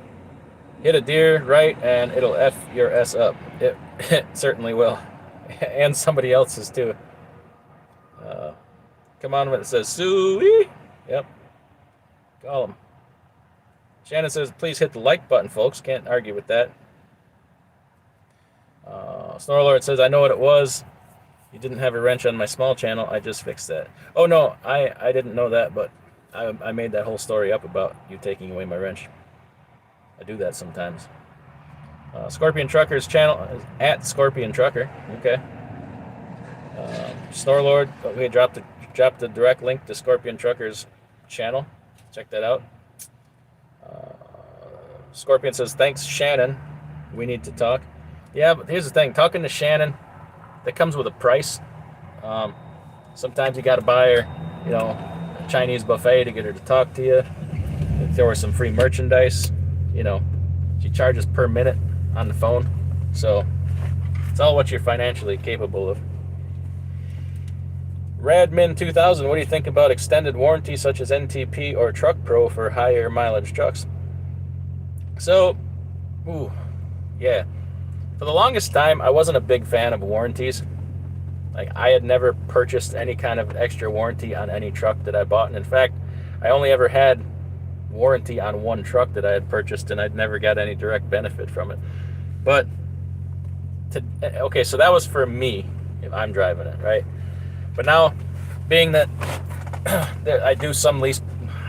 Speaker 1: Hit a deer right and it'll F your S up. It certainly will. And somebody else's too. Come on when it says Suey. Yep. Call him. Shannon says, please hit the like button, folks. Can't argue with that. Snorlord says, I know what it was. You didn't have a wrench on my small channel. I just fixed that. Oh, no, I didn't know that, but I made that whole story up about you taking away my wrench. I do that sometimes. Scorpion Trucker's channel is at Scorpion Trucker. Okay. Snorlord, okay, dropped the direct link to Scorpion Trucker's channel. Check that out. Scorpion says, thanks, Shannon. We need to talk. Yeah, but here's the thing. Talking to Shannon, that comes with a price. Sometimes you got to buy her, a Chinese buffet to get her to talk to you. Throw her some free merchandise. She charges per minute on the phone. So it's all what you're financially capable of. Radmin 2000, what do you think about extended warranty such as NTP or Truck Pro for higher mileage trucks? So, yeah. For the longest time, I wasn't a big fan of warranties. Like, I had never purchased any kind of extra warranty on any truck that I bought. And in fact, I only ever had warranty on one truck that I had purchased, and I'd never got any direct benefit from it. But, okay, so that was for me, if I'm driving it, right? But now, being that I do some lease,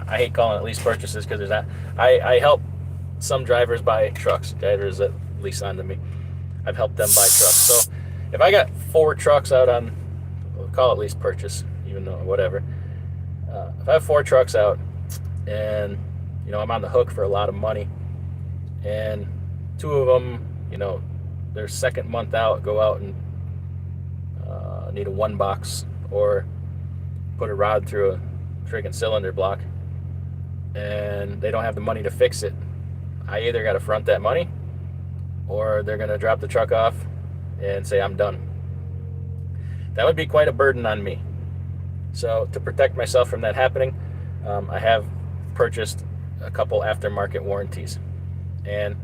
Speaker 1: I hate calling it lease purchases because there's not, I help some drivers buy trucks, drivers that lease onto me. I've helped them buy trucks. So if I got 4 trucks out on, we'll call it lease purchase, even though whatever. If I have 4 trucks out and, I'm on the hook for a lot of money, and 2 of them, their second month out, go out and need a 1-box or put a rod through a friggin' cylinder block, and they don't have the money to fix it, I either got to front that money or they're going to drop the truck off and say I'm done. That would be quite a burden on me. So to protect myself from that happening, I have purchased a couple aftermarket warranties, and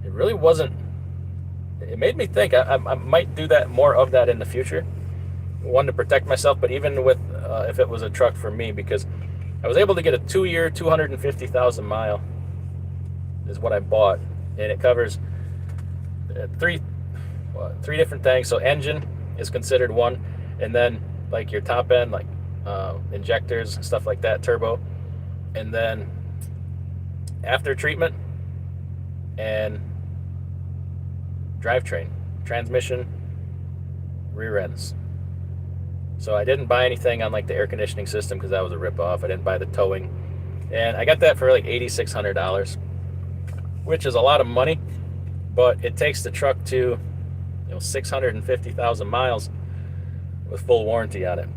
Speaker 1: it really wasn't, it made me think I might do that, more of that in the future. One, to protect myself, but even with if it was a truck for me, because I was able to get a 2-year 250,000 mile is what I bought, and it covers three different things. So engine is considered one, and then like your top end, like injectors, stuff like that, turbo, and then after treatment and drivetrain, transmission, rear ends. So I didn't buy anything on like the air conditioning system because that was a rip-off. I didn't buy the towing, and I got that for like $8,600, which is a lot of money, but it takes the truck to 650,000 miles with full warranty on it,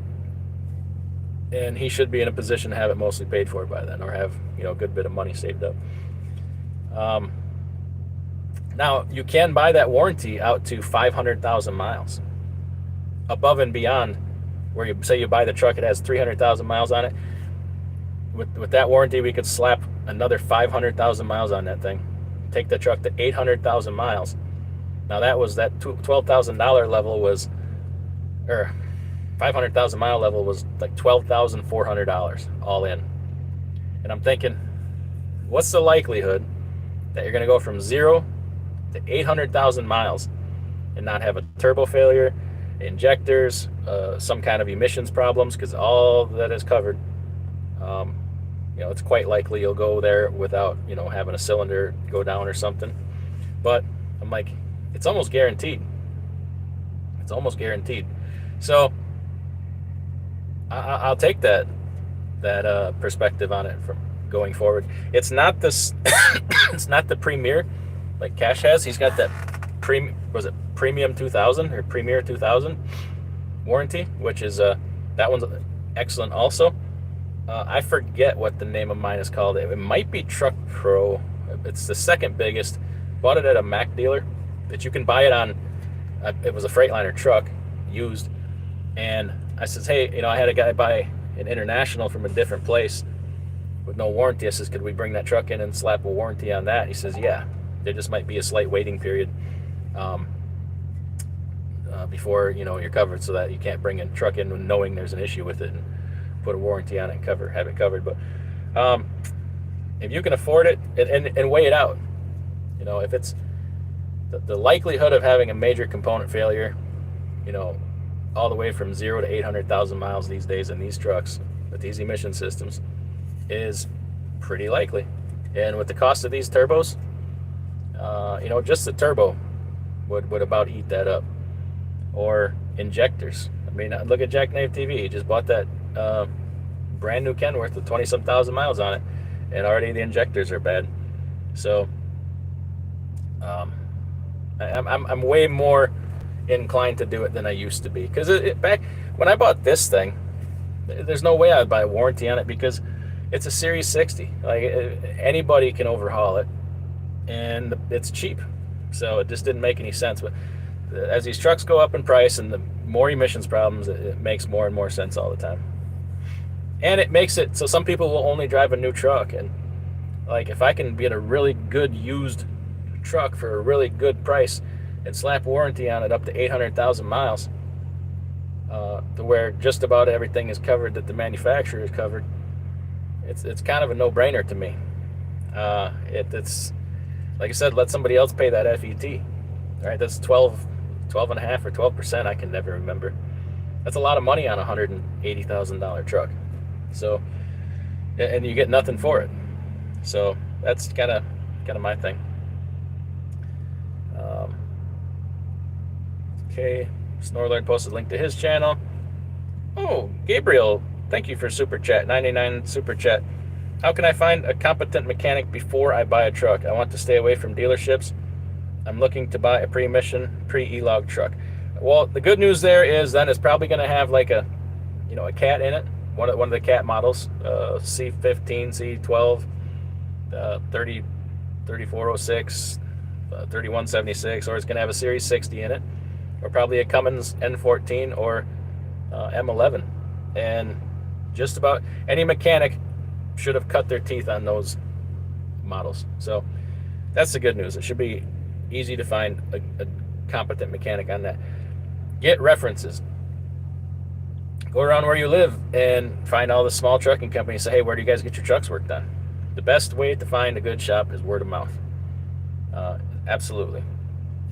Speaker 1: and he should be in a position to have it mostly paid for by then, or have a good bit of money saved up. Now you can buy that warranty out to 500,000 miles, above and beyond where you say you buy the truck, it has 300,000 miles on it. With that warranty, we could slap another 500,000 miles on that thing, take the truck to 800,000 miles. Now that $12,000 level was, or 500,000 mile level was like $12,400 all in. And I'm thinking, what's the likelihood that you're going to go from 0 to 800,000 miles and not have a turbo failure, injectors, some kind of emissions problems? Because all that is covered. It's quite likely you'll go there without having a cylinder go down or something. But I'm like, it's almost guaranteed. It's almost guaranteed. So I'll take that perspective on it from going forward. It's not this. It's not the Premier like Cash has. He's got that Premium 2000 or Premier 2000 warranty, which is that one's excellent also. I forget what the name of mine is called. It might be Truck Pro. It's the second biggest. Bought it at a Mac dealer that you can buy it on. It was a Freightliner truck, used. And I says, hey, I had a guy buy an international from a different place with no warranty. I says, could we bring that truck in and slap a warranty on that? He says, yeah, there just might be a slight waiting period before you're covered, so that you can't bring a truck in knowing there's an issue with it and put a warranty on it and have it covered. But if you can afford it, and weigh it out, if it's the likelihood of having a major component failure, all the way from 0 to 800,000 miles these days in these trucks with these emission systems is pretty likely. And with the cost of these turbos, just the turbo would about eat that up. Or injectors. I mean, look at Jackknife TV. He just bought that brand new Kenworth with 20-some thousand miles on it, and already the injectors are bad. So I'm way more inclined to do it than I used to be. Because back when I bought this thing, there's no way I'd buy a warranty on it, because it's a Series 60. Like, anybody can overhaul it, and it's cheap. So it just didn't make any sense. But as these trucks go up in price and the more emissions problems, it makes more and more sense all the time. And it makes it so some people will only drive a new truck. And like, if I can get a really good used truck for a really good price and slap warranty on it up to 800,000 miles, to where just about everything is covered that the manufacturer is covered, it's kind of a no-brainer to me. It's like I said, let somebody else pay that FET. All right, that's 12.5 or 12%. I can never remember. That's a lot of money on a $180,000 truck. So, and you get nothing for it. So that's kind of my thing. Okay, Snorlord posted a link to his channel. Oh, Gabriel, thank you for super chat. 99 super chat. How can I find a competent mechanic before I buy a truck? I want to stay away from dealerships. I'm looking to buy a pre-emission, pre-e-log truck. Well, the good news there is then it's probably going to have like a cat in it, one of the cat models, C15, C12, 3406, 3176, or it's going to have a Series 60 in it, or probably a Cummins N14 or M11. And just about any mechanic should have cut their teeth on those models. So that's the good news. It should be easy to find a competent mechanic on that. Get references. Go around where you live and find all the small trucking companies. Say, hey, where do you guys get your trucks worked on? The best way to find a good shop is word of mouth. Absolutely.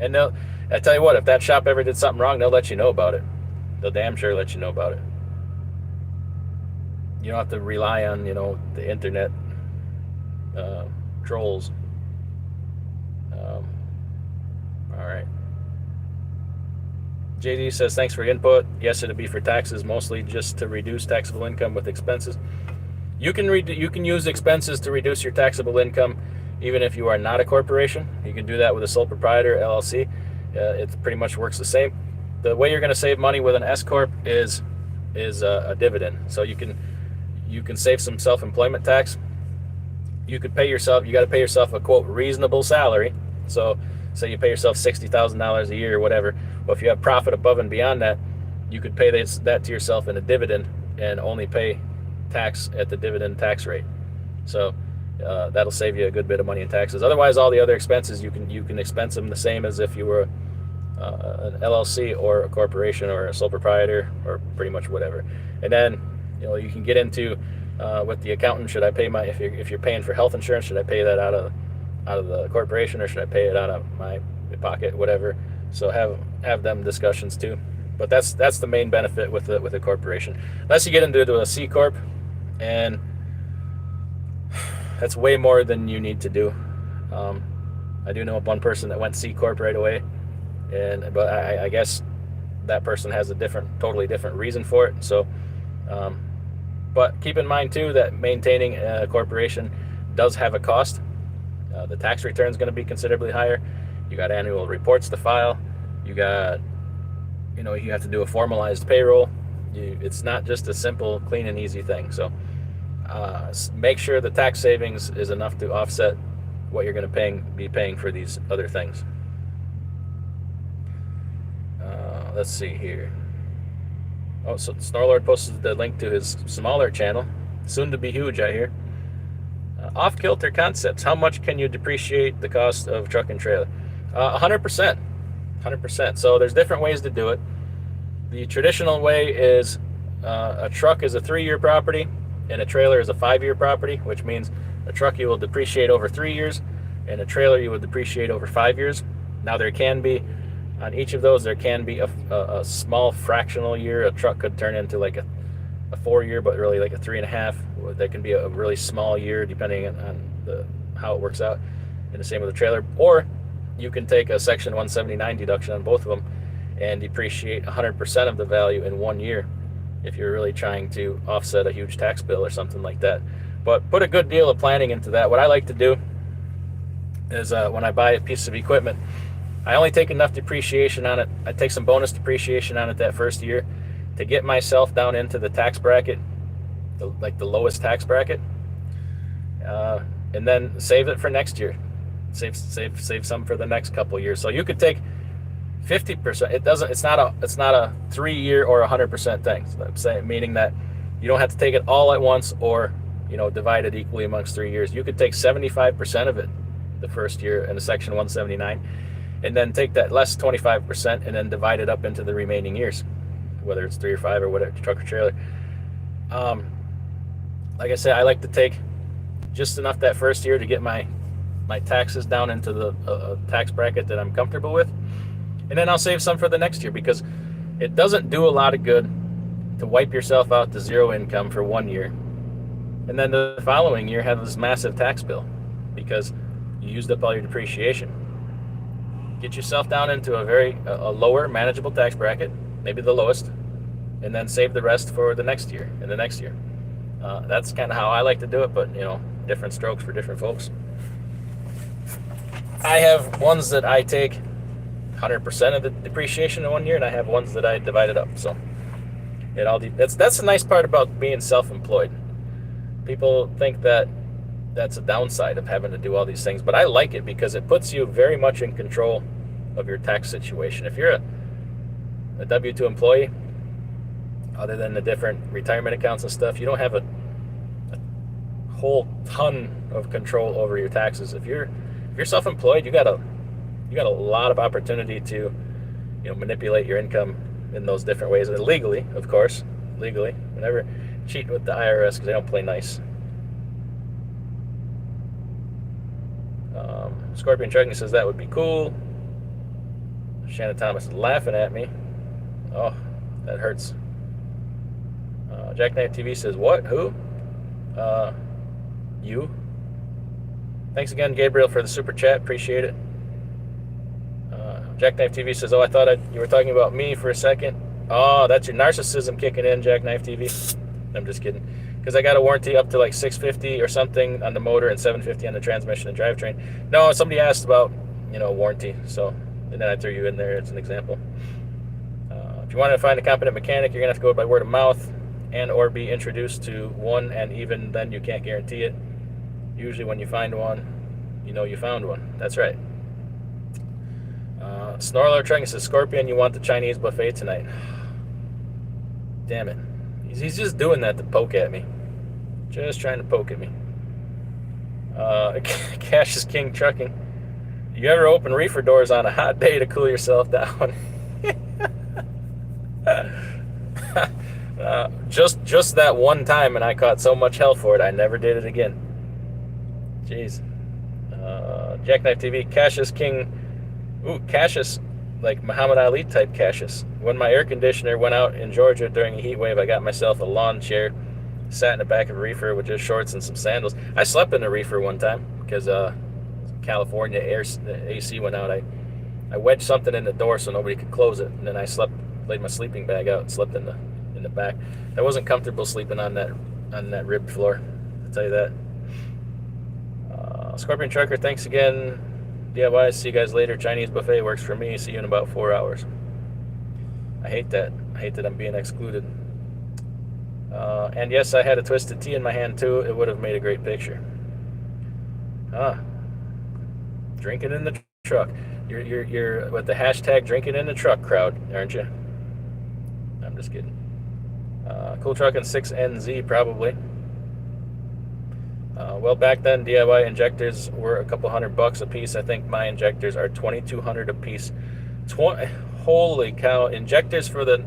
Speaker 1: And I tell you what, if that shop ever did something wrong, they'll let you know about it. They'll damn sure let you know about it. You don't have to rely on, the internet trolls. All right. JD says, thanks for your input. Yes, it'll be for taxes, mostly just to reduce taxable income with expenses. You can use expenses to reduce your taxable income even if you are not a corporation. You can do that with a sole proprietor, LLC. It pretty much works the same. The way you're going to save money with an S corp is a dividend. So you can save some self-employment tax. You got to pay yourself a quote reasonable salary. So say you pay yourself $60,000 a year or whatever. Well, if you have profit above and beyond that, you could pay that to yourself in a dividend and only pay tax at the dividend tax rate. So that'll save you a good bit of money in taxes. Otherwise, all the other expenses you can expense them the same as if you were an LLC or a corporation or a sole proprietor or pretty much whatever. And then you can get into with the accountant. Should I pay if you're paying for health insurance? Should I pay that out of the corporation, or should I pay it out of my pocket? Whatever. So have them discussions too. But that's the main benefit with a corporation. Unless you get into a C corp, and that's way more than you need to do. I do know of one person that went C corp right away, but I guess that person has a totally different reason for it. So, but keep in mind too that maintaining a corporation does have a cost. The tax return is going to be considerably higher. You got annual reports to file. You got, you have to do a formalized payroll. It's not just a simple, clean and easy thing. So make sure the tax savings is enough to offset what you're going to be paying for these other things. Let's see here. Oh, so Snorlord posted the link to his smaller channel, soon to be huge, I hear. Off-kilter concepts. How much can you depreciate the cost of truck and trailer? 100%. 100%. So there's different ways to do it. The traditional way is a truck is a 3-year property and a trailer is a 5-year property, which means a truck you will depreciate over 3 years and a trailer you will depreciate over 5 years. Now there can be, on each of those, there can be a small fractional year. A truck could turn into like a 4-year, but really like a 3.5. That can be a really small year depending on how it works out. And the same with the trailer. Or you can take a Section 179 deduction on both of them and depreciate 100% of the value in 1 year if you're really trying to offset a huge tax bill or something like that. But put a good deal of planning into that. What I like to do is when I buy a piece of equipment, I only take enough depreciation on it. I take some bonus depreciation on it that first year to get myself down into the tax bracket, like the lowest tax bracket, and then save it for next year. Save some for the next couple years. So you could take 50%. It's not a 3-year or 100% thing. So I'm saying, meaning that you don't have to take it all at once or divide it equally amongst 3 years. You could take 75% of it the first year in a Section 179, and then take that less 25% and then divide it up into the remaining years, whether it's 3 or 5 or whatever, truck or trailer. Like I said, I like to take just enough that first year to get my taxes down into the tax bracket that I'm comfortable with, and then I'll save some for the next year, because it doesn't do a lot of good to wipe yourself out to zero income for 1 year and then the following year have this massive tax bill because you used up all your depreciation. Get yourself down into a lower manageable tax bracket, maybe the lowest, and then save the rest for the next year and the next year. That's kind of how I like to do it, but different strokes for different folks. I have ones that I take 100% of the depreciation in 1 year, and I have ones that I divide it up. So that's the nice part about being self-employed. People think that that's a downside of having to do all these things, but I like it because it puts you very much in control of your tax situation. If you're a W-2 employee, other than the different retirement accounts and stuff, you don't have a whole ton of control over your taxes. If you're self-employed, you got a lot of opportunity to manipulate your income in those different ways, and legally, of course, legally. Never cheat with the IRS because they don't play nice. Scorpion Trucking says that would be cool. Shannon Thomas is laughing at me. Oh, that hurts. Jackknife TV says, what? Who? You. Thanks again, Gabriel, for the super chat. Appreciate it. Jackknife TV says, oh, I thought you were talking about me for a second. Oh, that's your narcissism kicking in, Jackknife TV. I'm just kidding. Because I got a warranty up to like $650 or something on the motor and $750 on the transmission and drivetrain. No, somebody asked about, warranty. So, and then I threw you in there as an example. If you want to find a competent mechanic, you're going to have to go by word of mouth and or be introduced to one, and even then you can't guarantee it. Usually when you find one, you found one. That's right. Snorler Trucking says, Scorpion, you want the Chinese buffet tonight. Damn it. He's just doing that to poke at me. Just trying to poke at me. Cash is King Trucking. You ever open reefer doors on a hot day to cool yourself down? Just that one time, and I caught so much hell for it, I never did it again. Jeez. Jackknife TV, Cassius King. Ooh, Cassius, like Muhammad Ali type Cassius. When my air conditioner went out in Georgia during a heat wave, I got myself a lawn chair, sat in the back of a reefer with just shorts and some sandals. I slept in a reefer one time because California AC went out. I wedged something in the door so nobody could close it, and then I laid my sleeping bag out and slept in the back. I wasn't comfortable sleeping on that ribbed floor, I'll tell you that. Scorpion Trucker, thanks again. DIY, see you guys later. Chinese buffet works for me. See you in about 4 hours. I hate that. I hate that I'm being excluded. And yes, I had a Twisted Tea in my hand too. It would have made a great picture. Drinking in the truck. You're with the hashtag drinking in the truck crowd, aren't you? I'm just kidding. Cool Trucking 6NZ probably. Well, back then DIY injectors were a couple $100 a piece. I think my injectors are $2,200 a piece. Holy cow! Injectors for the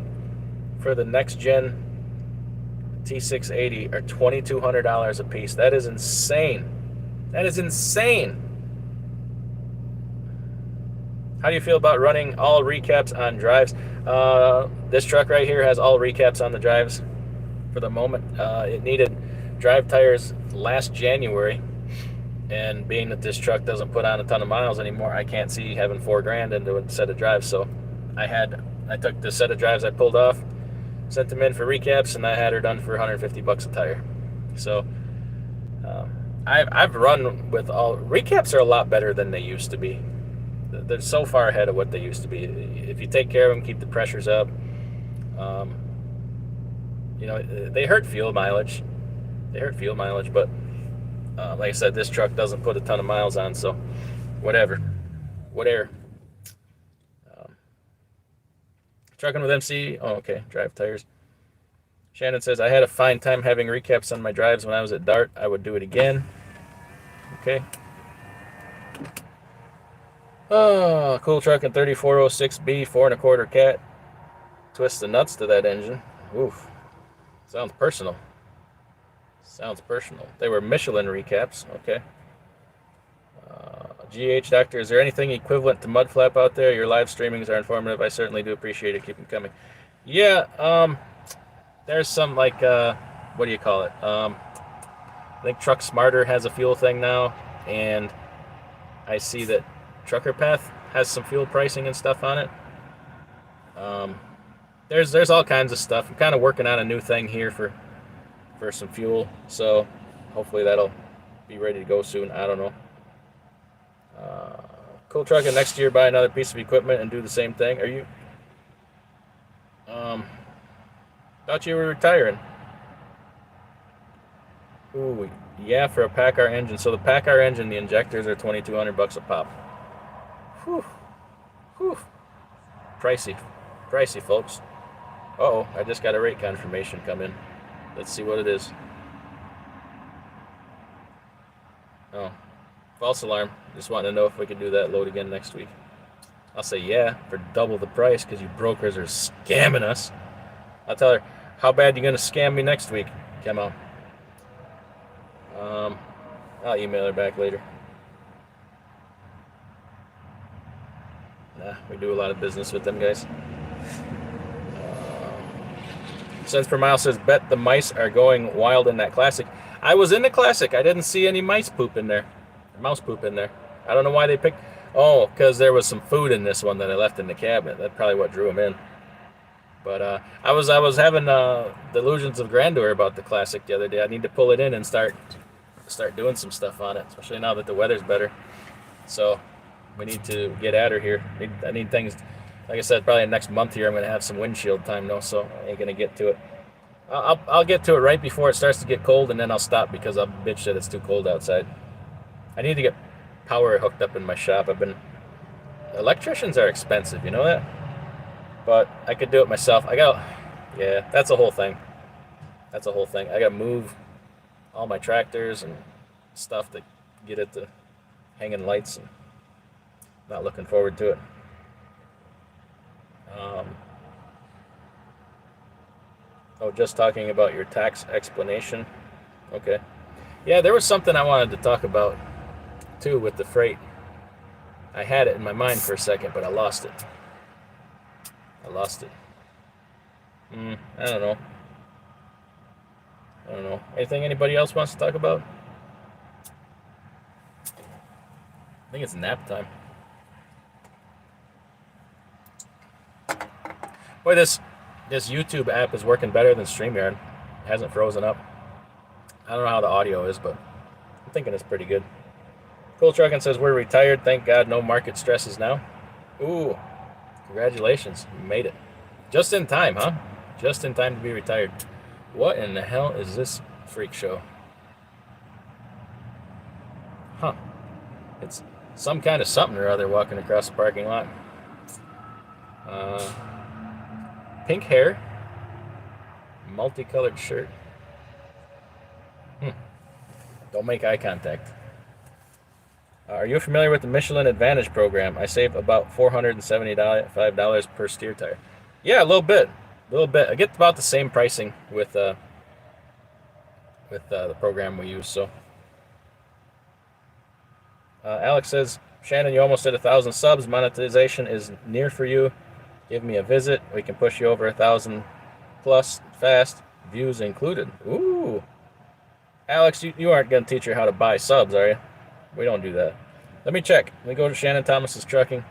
Speaker 1: next gen T680 are $2,200 a piece. That is insane. That is insane. How do you feel about running all recaps on drives? This truck right here has all recaps on the drives for the moment. It needed drive tires last January, and being that this truck doesn't put on a ton of miles anymore, I can't see having $4,000 into a set of drives. So I took the set of drives I pulled off, sent them in for recaps, and I had her done for $150 a tire. So I've run with all recaps are a lot better than they used to be. They're so far ahead of what they used to be. If you take care of them, keep the pressures up. They hurt fuel mileage. But like I said, this truck doesn't put a ton of miles on, so whatever. Trucking with MC. Oh, okay. Drive tires. Shannon says, I had a fine time having recaps on my drives when I was at Dart. I would do it again. Okay. Oh, Cool Trucking 3406B, 4.25 cat. Twist the nuts to that engine. Oof. Sounds personal. They were Michelin recaps. Okay. GH Doctor, is there anything equivalent to Mud Flap out there? Your live streamings are informative. I certainly do appreciate it. Keep them coming. Yeah, there's some like, what do you call it? I think Truck Smarter has a fuel thing now, and I see that Trucker Path has some fuel pricing and stuff on it. There's all kinds of stuff. I'm kind of working on a new thing here for some fuel, so hopefully that'll be ready to go soon. I don't know. Cool Trucking next year, buy another piece of equipment and do the same thing. Are you? Thought you were retiring. Ooh, yeah, for a PACCAR engine. So the PACCAR engine, the injectors are $2,200 a pop. Whew. Pricey, folks. Uh-oh, I just got a rate confirmation come in. Let's see what it is. Oh, false alarm. Just wanting to know if we could do that load again next week. I'll say yeah, for double the price, because you brokers are scamming us. I'll tell her, how bad you gonna scam me next week, Kemo? I'll email her back later. Nah, we do a lot of business with them guys. Cents per mile says, bet the mice are going wild in that classic. I was in the classic. I didn't see any mouse poop in there. I don't know why they picked. Oh, because there was some food in this one that I left in the cabinet. That's probably what drew them in. But I was having delusions of grandeur about the classic the other day. I need to pull it in and start doing some stuff on it, especially now that the weather's better. So we need to get at her here. I need things. Like I said, probably next month here I'm going to have some windshield time, though, so I ain't going to get to it. I'll get to it right before it starts to get cold, and then I'll stop because I'll bitch that it's too cold outside. I need to get power hooked up in my shop. Electricians are expensive, you know that? But I could do it myself. That's a whole thing. I got to move all my tractors and stuff to get it to hanging lights, and not looking forward to it. Just talking about your tax explanation. Okay. Yeah, there was something I wanted to talk about, too, with the freight. I had it in my mind for a second, but I lost it. I don't know. Anything anybody else wants to talk about? I think it's nap time. Boy, this YouTube app is working better than StreamYard. It hasn't frozen up. I don't know how the audio is, but I'm thinking it's pretty good. Cool Truckin' says, we're retired. Thank God, no market stresses now. Ooh, congratulations. You made it. Just in time, huh? Just in time to be retired. What in the hell is this freak show? Huh. It's some kind of something or other walking across the parking lot. Pink hair, multicolored shirt. Don't make eye contact. Are you familiar with the Michelin Advantage program? I save about $475 per steer tire. Yeah, a little bit. I get about the same pricing with the program we use. So, Alex says, Shannon, you almost hit 1,000 subs. Monetization is near for you. Give me a visit. We can push you over 1,000 plus fast. Views included. Ooh. Alex, you aren't going to teach her how to buy subs, are you? We don't do that. Let me check. Let me go to Shannon Thomas's trucking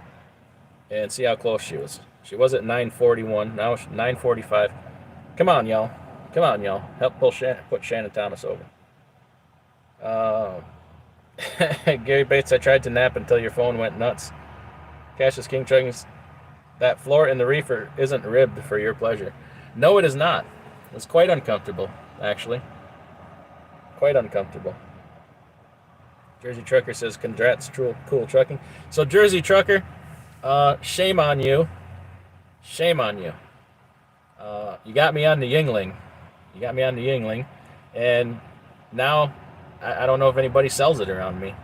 Speaker 1: and see how close she was. She was at 941. Now she's 945. Come on, y'all. Help put Shannon Thomas over. Gary Bates, I tried to nap until your phone went nuts. Cassius King Trucking, that floor in the reefer isn't ribbed for your pleasure. No, it is not. It's quite uncomfortable, actually. Quite uncomfortable. Jersey Trucker says, congrats, cool trucking. So, Jersey Trucker, shame on you. Shame on you. You got me on the Yingling. And now I don't know if anybody sells it around me.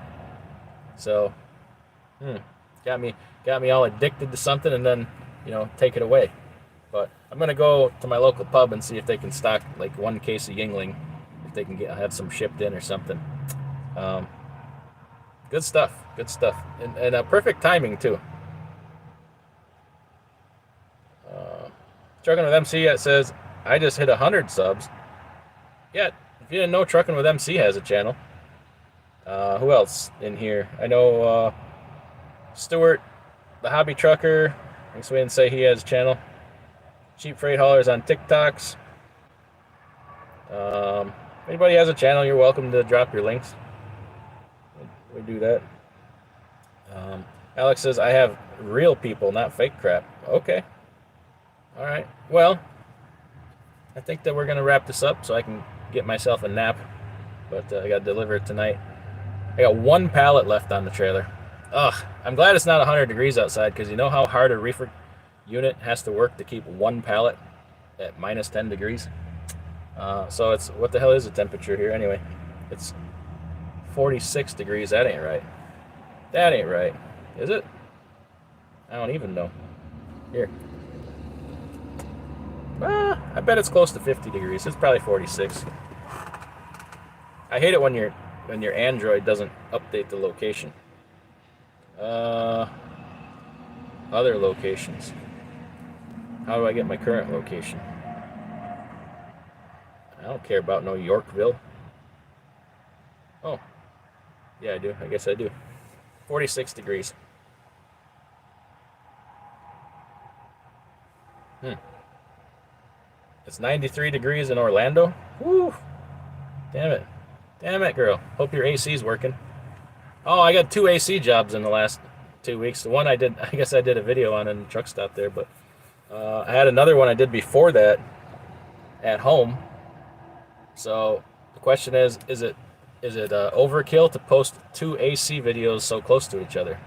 Speaker 1: So, got me all addicted to something and then, take it away. But I'm going to go to my local pub and see if they can stock like 1 case of Yingling, if they can have some shipped in or something. Good stuff. And perfect timing, too. Trucking with MC, it says, I just hit 100 subs. Yeah, if you didn't know, Trucking with MC has a channel. Who else in here? I know Stuart, the hobby trucker. I guess we didn't say he has a channel. Cheap Freight Haulers on TikToks. Anybody has a channel, you're welcome to drop your links. We do that. Alex says, I have real people, not fake crap. Okay. All right. Well, I think that we're going to wrap this up so I can get myself a nap. But I got to deliver it tonight. I got 1 pallet left on the trailer. Ugh. I'm glad it's not 100 degrees outside, because you know how hard a reefer unit has to work to keep 1 pallet at minus 10 degrees? So it's, what the hell is the temperature here anyway? It's 46 degrees. That ain't right. Is it? I don't even know. Here. I bet it's close to 50 degrees. It's probably 46. I hate it when your Android doesn't update the location. Other locations. How do I get my current location? I don't care about no Yorkville. Oh. Yeah, I do. I guess I do. 46 degrees. It's 93 degrees in Orlando. Woo! Damn it, girl. Hope your AC's working. Oh, I got 2 AC jobs in the last 2 weeks. The one I guess I did a video on in the truck stop there, but I had another one I did before that at home. So the question is it overkill to post 2 AC videos so close to each other?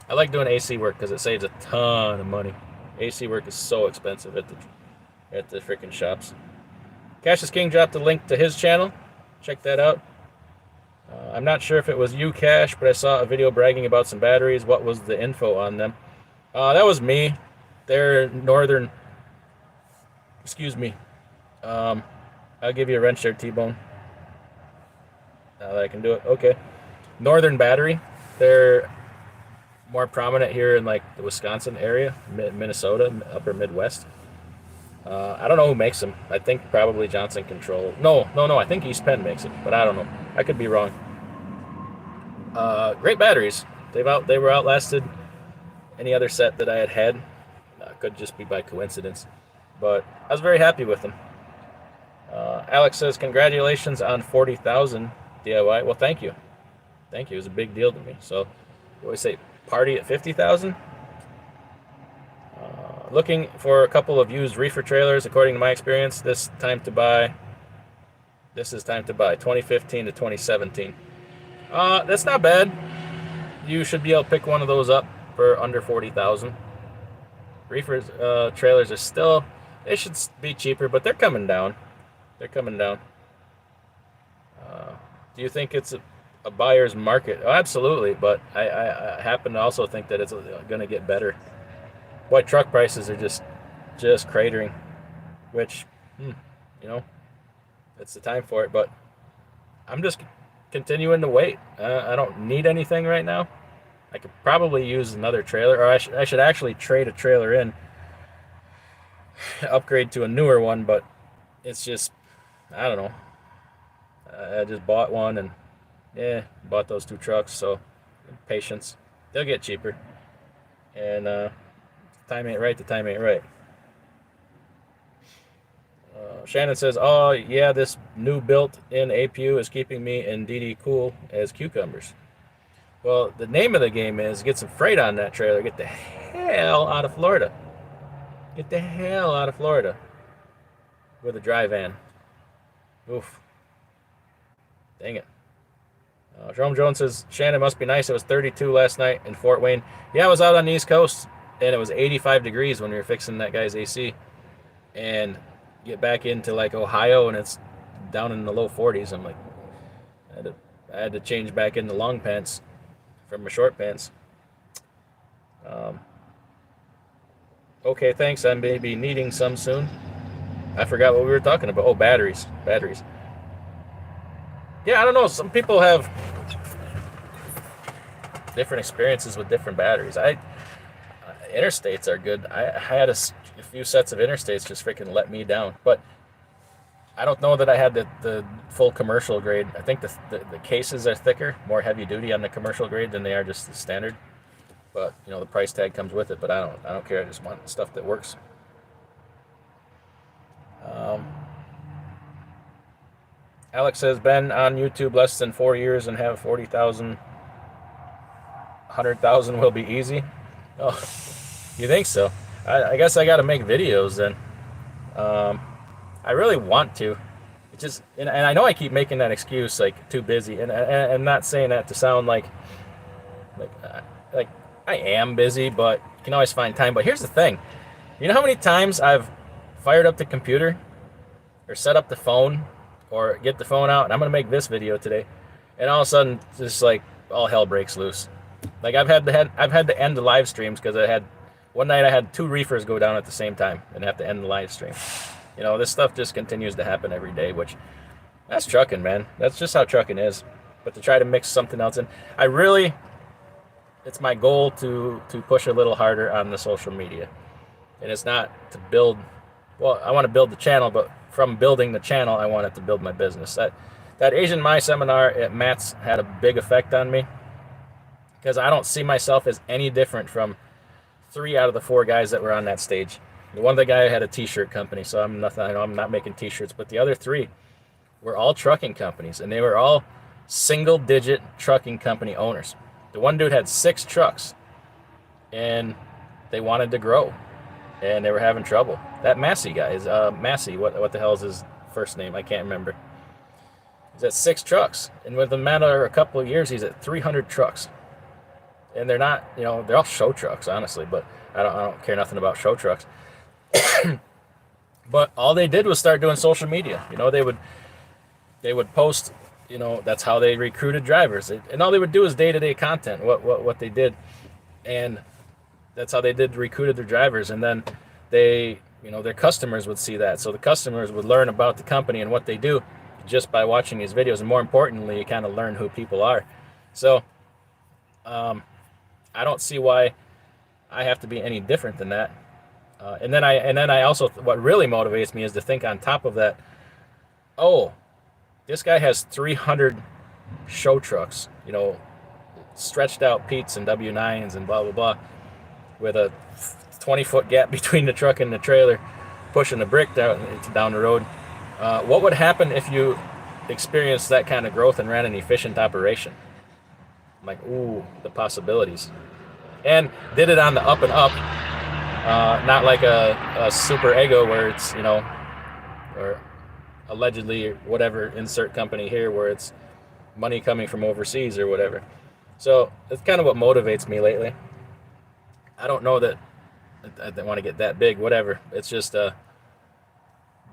Speaker 1: I like doing AC work because it saves a ton of money. AC work is so expensive at the freaking shops. Cassius King dropped a link to his channel. Check that out. I'm not sure if it was you, Cash, but I saw a video bragging about some batteries. What was the info on them? That was me. They're northern. Excuse me. I'll give you a wrench there, T-Bone. Now that I can do it. Okay. Northern Battery. They're more prominent here in like the Wisconsin area, Minnesota, upper Midwest. I don't know who makes them. I think probably Johnson Control. No. I think East Penn makes it, but I don't know. I could be wrong. Great batteries. They were outlasted any other set that I had. Could just be by coincidence, but I was very happy with them. Alex says, congratulations on 40,000 DIY. Well, thank you. It was a big deal to me. So, what do I say? Party at 50,000? Looking for a couple of used reefer trailers. According to my experience, this is time to buy 2015 to 2017. That's not bad. You should be able to pick one of those up for under 40,000. Reefers trailers are still, they should be cheaper, but they're coming down. They're coming down. Do you think it's a buyer's market? Oh, absolutely, but I happen to also think that it's going to get better. Boy, truck prices are just cratering, which, you know, it's the time for it. But I'm just continuing to wait. I don't need anything right now. I could probably use another trailer, or I should actually trade a trailer in, upgrade to a newer one. But it's just, I don't know. I just bought one and bought those two trucks. So patience, they'll get cheaper. And time ain't right. The time ain't right. Shannon says, "Oh yeah, this new built-in APU is keeping me in DD cool as cucumbers." Well, the name of the game is get some freight on that trailer. Get the hell out of Florida. Get the hell out of Florida with a dry van. Oof. Dang it. Jerome Jones says, Shannon, must be nice. It was 32 last night in Fort Wayne. Yeah, I was out on the East Coast, and it was 85 degrees when we were fixing that guy's AC. And get back into like Ohio, and it's down in the low 40s. I'm like, I had to change back into long pants from my short pants. Okay, thanks. I may be needing some soon. I forgot what we were talking about. Oh, batteries. Batteries. Yeah, I don't know. Some people have different experiences with different batteries. Interstates are good. I had a few sets of interstates just freaking let me down. But I don't know that I had the full commercial grade. I think the cases are thicker, more heavy duty on the commercial grade than they are just the standard. But the price tag comes with it. But I don't care. I just want stuff that works. Alex says, been on YouTube less than 4 years and have 40,000, 100,000 will be easy. Oh, you think so? I guess I got to make videos then. I really want to. It just, and I know I keep making that excuse, like too busy, and I'm not saying that to sound like I am busy, but you can always find time. But here's the thing, you know how many times I've fired up the computer or set up the phone or get the phone out and I'm gonna make this video today, and all of a sudden just like all hell breaks loose. Like I've had to end the live streams because one night I had 2 reefers go down at the same time and have to end the live stream. This stuff just continues to happen every day, which that's trucking, man. That's just how trucking is. But to try to mix something else in, it's my goal to push a little harder on the social media. And it's not to build, well, I want to build the channel, but from building the channel, I want it to build my business. That Asian Mai seminar at Matt's had a big effect on me because I don't see myself as any different from 3 out of the 4 guys that were on that stage. The one other guy had a t-shirt company, so I'm not making t-shirts, but the other 3 were all trucking companies, and they were all single-digit trucking company owners. The one dude had 6 trucks, and they wanted to grow, and they were having trouble. That Massey guy is Massey. What the hell is his first name? I can't remember. He's at 6 trucks, and within a matter of a couple of years, he's at 300 trucks. And they're not, they're all show trucks, honestly, but I don't care nothing about show trucks. But all they did was start doing social media. They would post, that's how they recruited drivers. And all they would do is day-to-day content, what they did. And that's how they recruited their drivers. And then their customers would see that. So the customers would learn about the company and what they do just by watching these videos. And more importantly, you kind of learn who people are. So I don't see why I have to be any different than that. And then I also, what really motivates me is to think on top of that, oh, this guy has 300 show trucks, stretched out Pete's and W9s and blah, blah, blah, with a 20-foot gap between the truck and the trailer, pushing the brick down the road. What would happen if you experienced that kind of growth and ran an efficient operation? I'm like, ooh, the possibilities. And did it on the up and up. Not like a super ego where it's, or allegedly whatever, insert company here, where it's money coming from overseas or whatever. So that's kind of what motivates me lately. I don't know that I don't want to get that big, whatever. It's just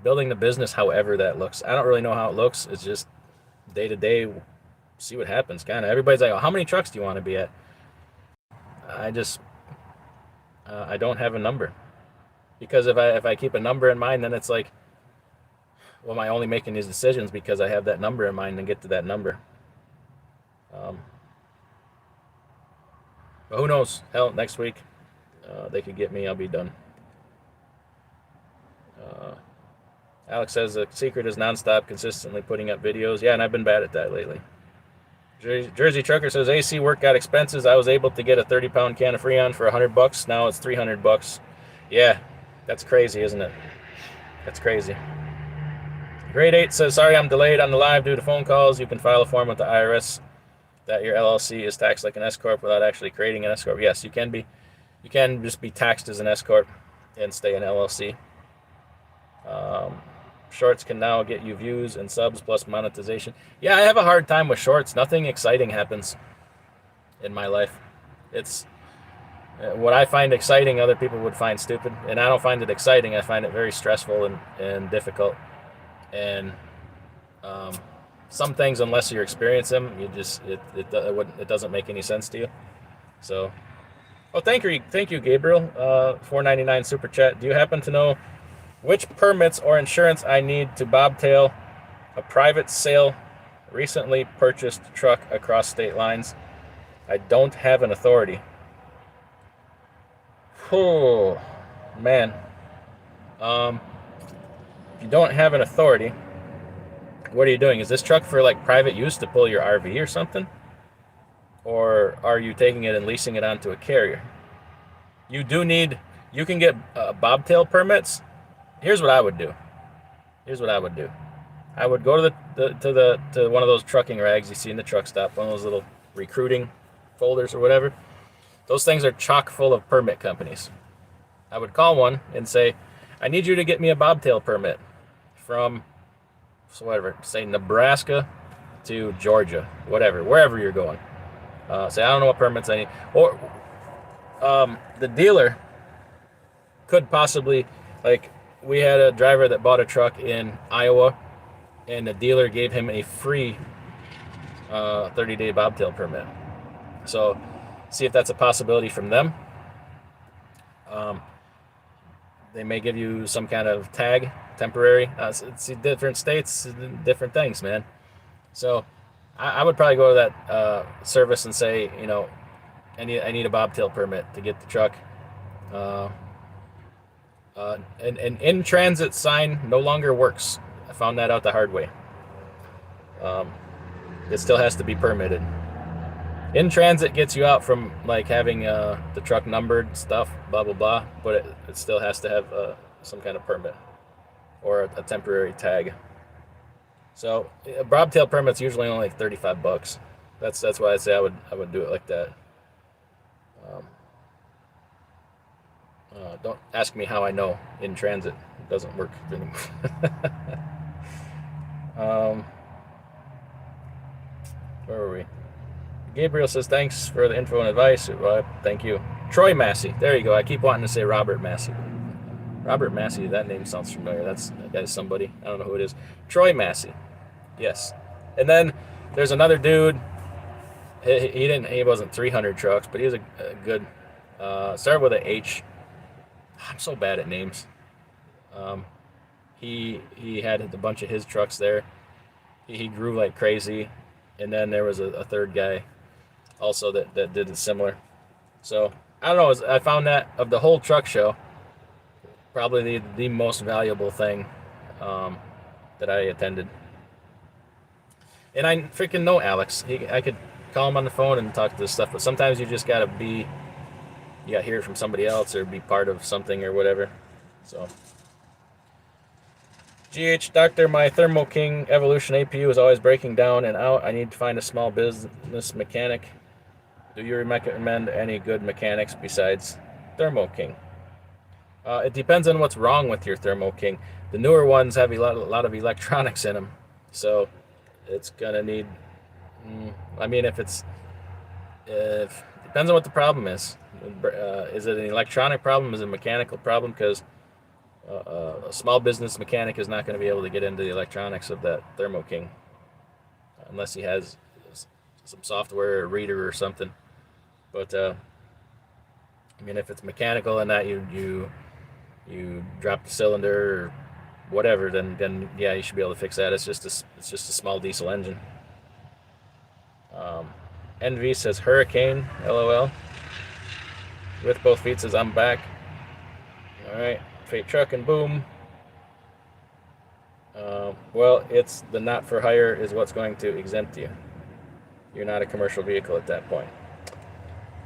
Speaker 1: building the business however that looks. I don't really know how it looks. It's just day to day, see what happens. Kind of everybody's like, oh, how many trucks do you want to be at? I just I don't have a number, because if I keep a number in mind, then it's like, well, am I only making these decisions because I have that number in mind and get to that number? Um, but who knows? Hell, next week they could get me. I'll be done. Uh, Alex says the secret is nonstop, consistently putting up videos. Yeah, and I've been bad at that lately. Jersey Trucker says AC work got expenses. I was able to get a 30-pound can of Freon for $100. Now it's $300. Yeah, that's crazy, isn't it? That's crazy. Grade 8 says, sorry I'm delayed on the live due to phone calls. You can file a form with the IRS that your LLC is taxed like an S corp without actually creating an S corp. Yes, you can be. You can just be taxed as an S corp and stay an LLC. Shorts can now get you views and subs plus monetization. Yeah, I have a hard time with shorts. Nothing exciting happens in my life. It's what I find exciting, other people would find stupid, and I don't find it exciting. I find it very stressful and difficult. And some things, unless you experience them, you just it doesn't make any sense to you. So, oh, thank you, Gabriel, $4.99 super chat. Do you happen to know which permits or insurance I need to bobtail a private sale recently purchased truck across state lines? I don't have an authority. Oh, man. If you don't have an authority, what are you doing? Is this truck for like private use to pull your RV or something? Or are you taking it and leasing it onto a carrier? You can get bobtail permits. Here's what I would do. I would go to one of those trucking rags you see in the truck stop, one of those little recruiting folders or whatever. Those things are chock full of permit companies. I would call one and say, I need you to get me a bobtail permit from, say Nebraska to Georgia, wherever you're going. Say, I don't know what permits I need. Or the dealer could possibly, like, we had a driver that bought a truck in Iowa, and the dealer gave him a free 30-day bobtail permit. So see if that's a possibility from them. They may give you some kind of tag, temporary. It's different states, different things, man. So I would probably go to that service and say, I need a bobtail permit to get the truck. An in-transit sign no longer works. I found that out the hard way. It still has to be permitted. In-transit gets you out from like having the truck numbered stuff, blah, blah, blah, but it still has to have some kind of permit or a temporary tag. So a bobtail permit's usually only like $35. That's why I say I would do it like that. Don't ask me how I know in transit. It doesn't work anymore. Where were we? Gabriel says, thanks for the info and advice. Well, thank you. Troy Massey. There you go. I keep wanting to say Robert Massey. Robert Massey, that name sounds familiar. That guy's somebody. I don't know who it is. Troy Massey. Yes. And then there's another dude. He wasn't 300 trucks, but he was a good, started with an H. I'm so bad at names. He had a bunch of his trucks there. He grew like crazy, and then there was a third guy also that did it similar. So I don't know. I found that of the whole truck show, probably the most valuable thing that I attended. And I freaking know Alex. I could call him on the phone and talk to this stuff, but sometimes you just gotta hear it from somebody else or be part of something or whatever. So, GH Doctor, my Thermo King Evolution APU is always breaking down and out. I need to find a small business mechanic. Do you recommend any good mechanics besides Thermo King? It depends on what's wrong with your Thermo King. The newer ones have a lot of electronics in them, so it's gonna need. I mean, if Depends on what the problem is. Is it an electronic problem? Is it a mechanical problem? Because a small business mechanic is not going to be able to get into the electronics of that Thermo King unless he has some software or reader or something. But I mean, if it's mechanical and that you drop the cylinder or whatever, then yeah, you should be able to fix that. It's just a small diesel engine. Um, Envy says hurricane, lol. With both feet says I'm back. All right, freight truck and boom. Well, it's the not for hire is what's going to exempt you. You're not a commercial vehicle at that point.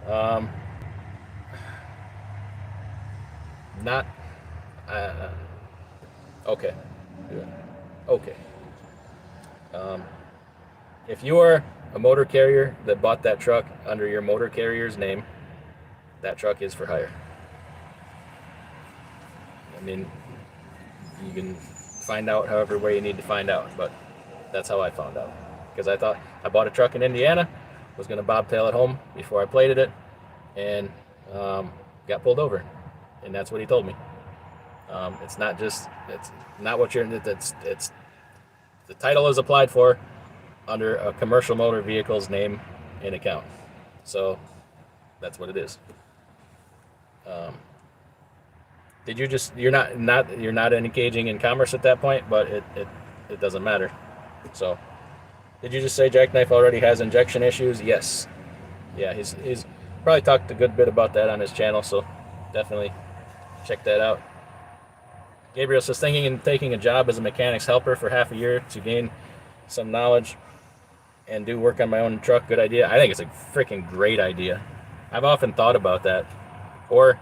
Speaker 1: Um, not. Okay. Okay. Um, if you are a motor carrier that bought that truck under your motor carrier's name, that truck is for hire. I mean, you can find out however way you need to find out, but that's how I found out. Because I thought I bought a truck in Indiana, was going to bobtail it home before I plated it, and got pulled over. And that's what he told me. It's not what you're, it's the title is applied for under a commercial motor vehicle's name and account. So that's what it is. Did you just you're not engaging in commerce at that point, but it doesn't matter. So did you just say Jackknife already has injection issues? Yes. Yeah, he's probably talked a good bit about that on his channel, so definitely check that out. Gabriel says thinking and taking a job as a mechanic's helper for half a year to gain some knowledge and do work on my own truck. Good idea. I think it's a freaking great idea. I've often thought about that. Or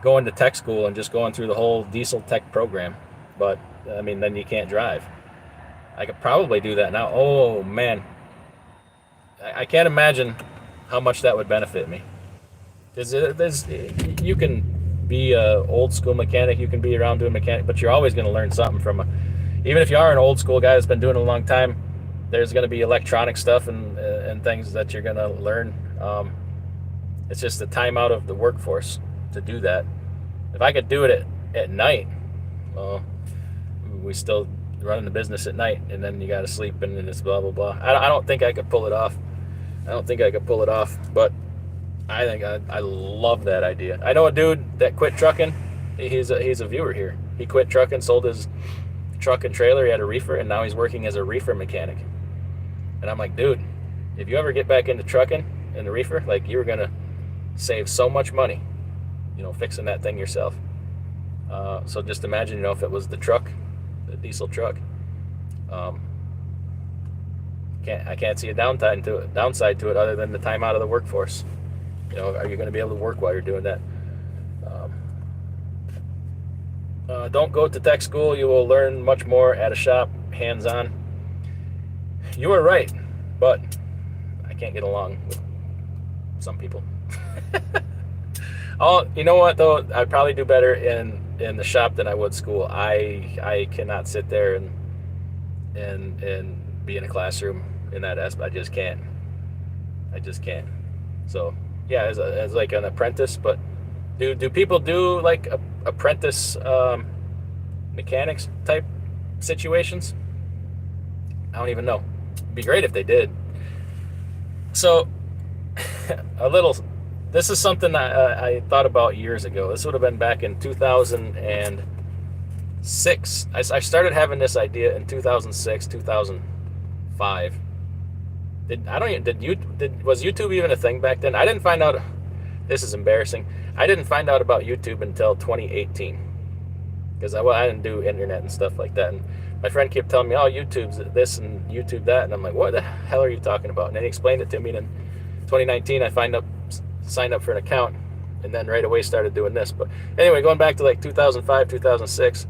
Speaker 1: going to tech school and just going through the whole diesel tech program. But, I mean, then you can't drive. I could probably do that now. Oh, man. I can't imagine how much that would benefit me. You can be a old school mechanic, you can be around doing mechanic, but you're always going to learn something from even if you are an old school guy that's been doing it a long time, there's going to be electronic stuff and things that you're going to learn. It's just the time out of the workforce to do that. If I could do it at night, well, we still running the business at night, and then you got to sleep, and it's blah blah blah. I don't think I could pull it off. But I think I love that idea. I know a dude that quit trucking. He's a viewer here. He quit trucking, sold his truck and trailer. He had a reefer, and now he's working as a reefer mechanic. And I'm like, dude, if you ever get back into trucking and the reefer, like, you're gonna save so much money, fixing that thing yourself. So just imagine, if it was the truck, the diesel truck. I can't see a downside to it other than the time out of the workforce. Are you going to be able to work while you're doing that? Don't go to tech school. You will learn much more at a shop, hands-on. You are right, but I can't get along with some people. Oh, you know what though? I'd probably do better in the shop than I would school. I cannot sit there and be in a classroom in that aspect. I just can't. So yeah, as like an apprentice. But do people do like apprentice mechanics type situations? I don't even know. It'd be great if they did. So this is something I thought about years ago. This would have been back in 2006. I started having this idea in 2006, 2005. Was YouTube even a thing back then? I didn't find out. This is embarrassing. I didn't find out about YouTube until 2018 because I didn't do internet and stuff like that. And my friend kept telling me, "Oh, YouTube's this and YouTube that," and I'm like, "What the hell are you talking about?" And then he explained it to me. And in 2019, I signed up for an account, and then right away started doing this. But anyway, going back to like 2005, 2006,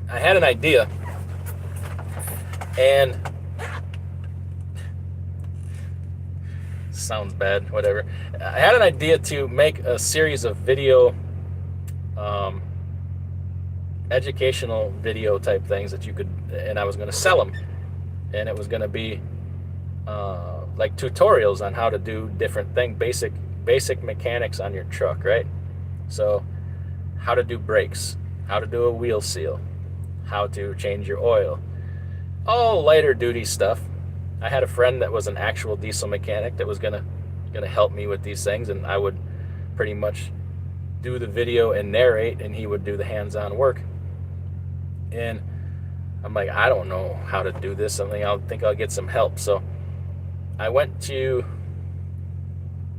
Speaker 1: I had an idea, and sounds bad, whatever. I had an idea to make a series of video, educational video type things that you could, and I was going to sell them, and it was going to be like tutorials on how to do different things, basic mechanics on your truck, right? So how to do brakes, how to do a wheel seal, how to change your oil, all lighter duty stuff. I had a friend that was an actual diesel mechanic that was gonna help me with these things, and I would pretty much do the video and narrate, and he would do the hands-on work. And I'm like, I don't know how to do this. I think I'll get some help. So I went to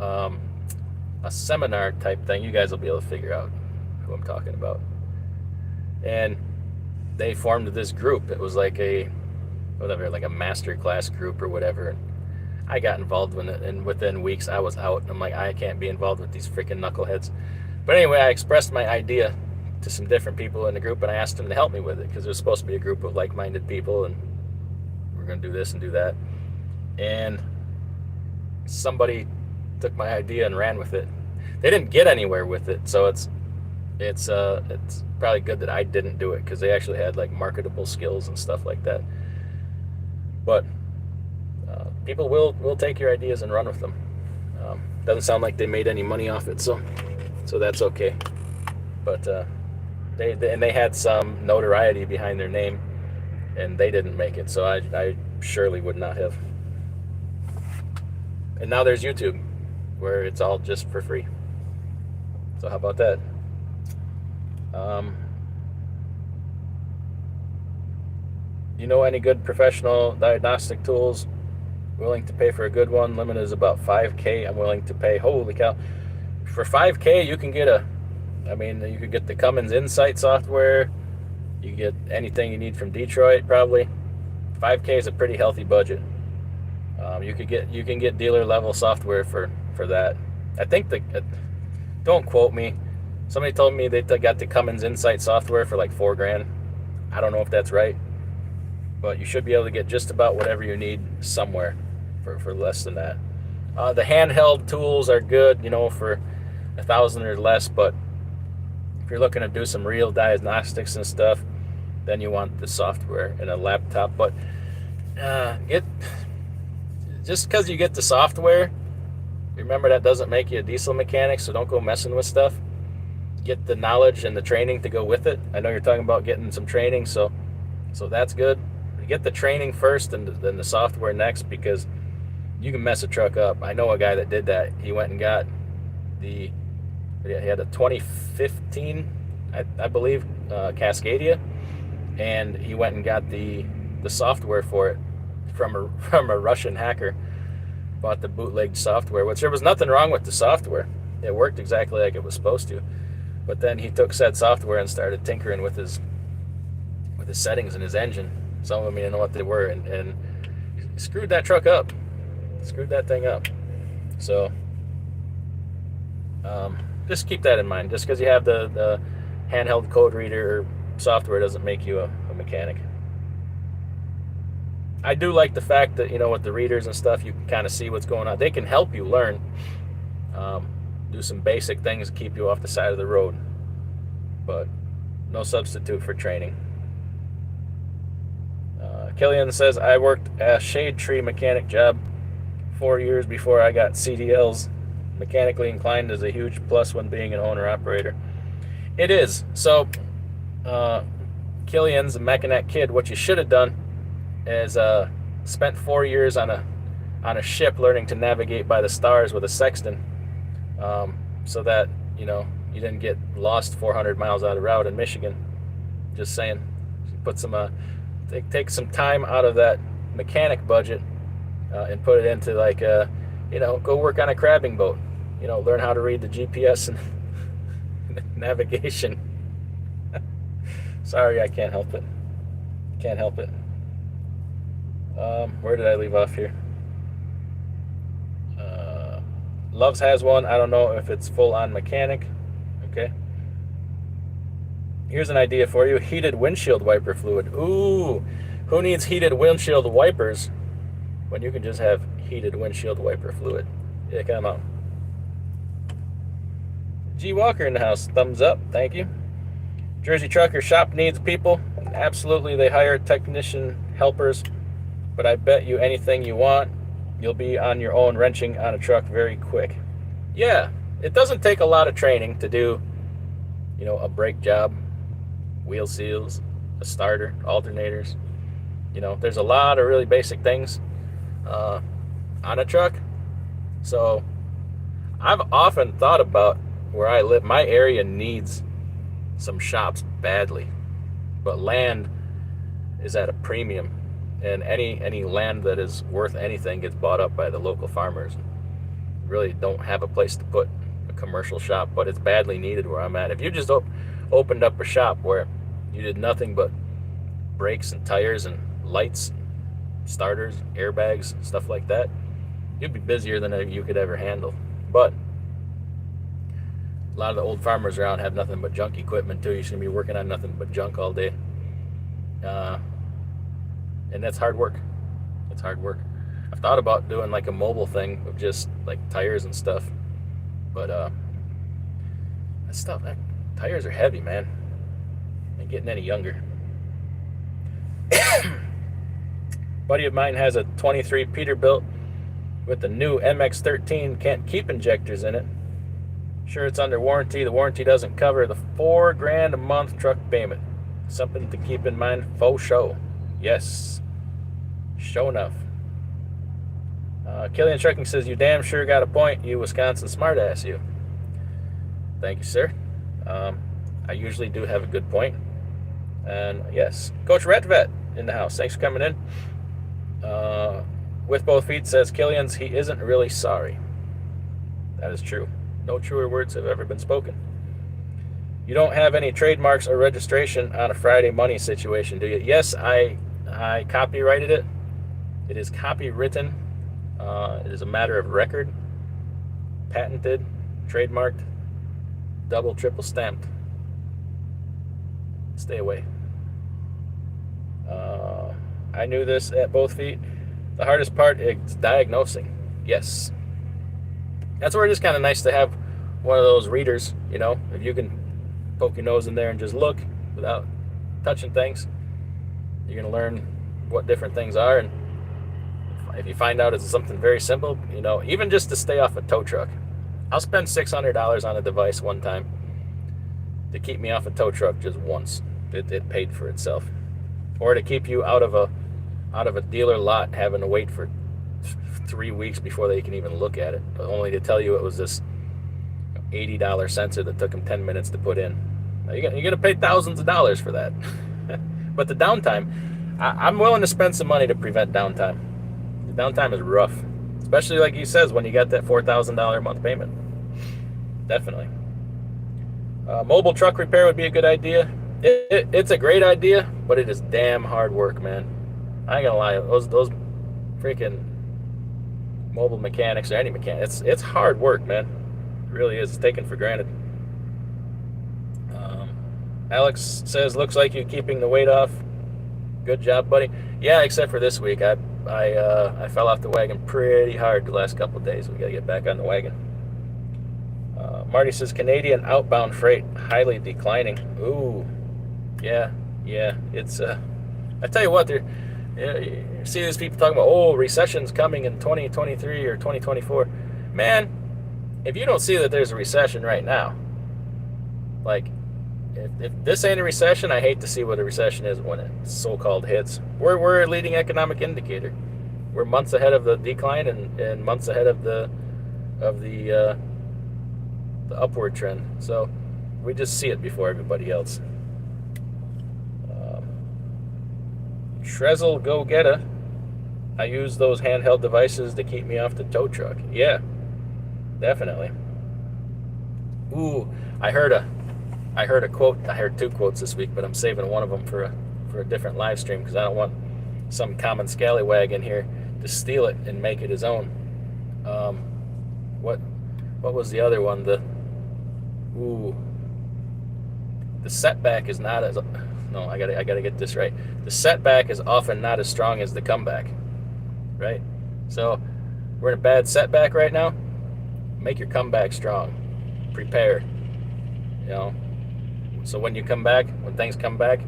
Speaker 1: a seminar type thing. You guys will be able to figure out who I'm talking about. And they formed this group. It was like a master class group or whatever. And I got involved in it, and within weeks I was out. I'm like, I can't be involved with these freaking knuckleheads. But anyway, I expressed my idea to some different people in the group, and I asked them to help me with it because it was supposed to be a group of like-minded people, and we're going to do this and do that. And somebody took my idea and ran with it. They didn't get anywhere with it, so it's probably good that I didn't do it because they actually had like marketable skills and stuff like that. But people will take your ideas and run with them. Doesn't sound like they made any money off it, so that's okay. But they had some notoriety behind their name, and they didn't make it, so I surely would not have. And now there's YouTube, where it's all just for free. So how about that? You know any good professional diagnostic tools? Willing to pay for a good one. Limit is about $5K. I'm willing to pay. Holy cow. For $5K, you can get you could get the Cummins Insight software. You get anything you need from Detroit, probably. $5K is a pretty healthy budget. You can get dealer level software for that. I think don't quote me. Somebody told me they got the Cummins Insight software for like $4,000. I don't know if that's right, but you should be able to get just about whatever you need somewhere for less than that. The handheld tools are good, for $1,000 or less, but if you're looking to do some real diagnostics and stuff, then you want the software and a laptop. But just because you get the software, remember that doesn't make you a diesel mechanic, so don't go messing with stuff. Get the knowledge and the training to go with it. I know you're talking about getting some training, so that's good. Get the training first and then the software next, because you can mess a truck up. I know a guy that did that. He went and got he had a 2015, I believe, Cascadia, and he went and got the software for it from a Russian hacker. Bought the bootleg software, which there was nothing wrong with the software. It worked exactly like it was supposed to. But then he took said software and started tinkering with his settings in his engine. Some of them, he didn't know what they were, and screwed that truck up. Screwed that thing up. So just keep that in mind. Just because you have the handheld code reader or software doesn't make you a mechanic. I do like the fact that, with the readers and stuff, you can kind of see what's going on. They can help you learn. Do some basic things to keep you off the side of the road. But no substitute for training. Killian says, I worked a shade tree mechanic job 4 years before I got CDLs. Mechanically inclined is a huge plus when being an owner-operator. It is. So, Killian's a mechanic kid. What you should have done is spent 4 years on a ship learning to navigate by the stars with a sextant, so that you didn't get lost 400 miles out of route in Michigan. Just saying. Put some take some time out of that mechanic budget and put it into go work on a crabbing boat. Learn how to read the GPS and navigation. Sorry, I can't help it. Can't help it. Where did I leave off here? Loves has one. I don't know if it's full-on mechanic. Okay. Here's an idea for you. Heated windshield wiper fluid. Ooh, who needs heated windshield wipers when you can just have heated windshield wiper fluid? Yeah, come on. G. Walker in the house. Thumbs up. Thank you. Jersey Trucker Shop needs people. Absolutely, they hire technician helpers. But I bet you anything you want, you'll be on your own wrenching on a truck very quick. Yeah, it doesn't take a lot of training to do, a brake job, wheel seals, a starter, alternators. There's a lot of really basic things uh, on a truck. So I've often thought about where I live. My area needs some shops badly, but land is at a premium, and any land that is worth anything gets bought up by the local farmers. Really don't have a place to put a commercial shop, but it's badly needed where I'm at. If you just opened up a shop where you did nothing but brakes and tires and lights, starters, airbags, stuff like that, you'd be busier than you could ever handle. But a lot of the old farmers around have nothing but junk equipment too. You shouldn't be working on nothing but junk all day. And that's hard work. It's hard work. I've thought about doing like a mobile thing of just like tires and stuff. But that stuff, tires are heavy, man. Ain't getting any younger. Buddy of mine has a 23 Peterbilt with the new MX-13. Can't keep injectors in it. Sure, it's under warranty. The warranty doesn't cover the $4,000 a month truck payment. Something to keep in mind. Faux show. Yes. Show enough. Killian Trucking says, you damn sure got a point, you Wisconsin smartass, you. Thank you, sir. I usually do have a good point. And yes, Coach Retvet in the house. Thanks for coming in. With both feet says Killian's, he isn't really sorry. That is true. No truer words have ever been spoken. You don't have any trademarks or registration on a Friday money situation, do you? Yes, I copyrighted it. It is copywritten. It is a matter of record. Patented, trademarked, double, triple stamped. Stay away. I knew this at both feet. The hardest part is diagnosing. Yes. That's where it is kind of nice to have one of those readers, if you can poke your nose in there and just look without touching things, you're going to learn what different things are. And if you find out it's something very simple, even just to stay off a tow truck. I'll spend $600 on a device one time to keep me off a tow truck just once. It paid for itself. Or to keep you out of a dealer lot having to wait for 3 weeks before they can even look at it, only to tell you it was this $80 sensor that took them 10 minutes to put in. Now you're going to pay thousands of dollars for that. But the downtime, I'm willing to spend some money to prevent downtime. The downtime is rough, especially like he says when you got that $4,000 a month payment. Definitely. Mobile truck repair would be a good idea. It's a great idea, but it is damn hard work, man. I ain't gonna lie, those freaking mobile mechanics or any mechanic, it's hard work, man. It really is. It's taken for granted. Alex says, looks like you're keeping the weight off. Good job, buddy. Yeah, except for this week. I fell off the wagon pretty hard the last couple of days. We got to get back on the wagon. Marty says, Canadian outbound freight highly declining. Ooh, yeah. It's I tell you what, you see these people talking about, recession's coming in 2023 or 2024. Man, if you don't see that there's a recession right now, like, if this ain't a recession, I hate to see what a recession is when it so-called hits. We're a leading economic indicator. We're months ahead of the decline and months ahead of the upward trend. So we just see it before everybody else. Shrezel Go Getta. I use those handheld devices to keep me off the tow truck. Yeah, definitely. Ooh, I heard a quote. I heard two quotes this week, but I'm saving one of them for a different live stream because I don't want some common scallywag in here to steal it and make it his own. What was the other one? The setback is not as... No, I gotta get this right. The setback is often not as strong as the comeback, right? So we're in a bad setback right now. Make your comeback strong. Prepare. So when you come back, when things come back,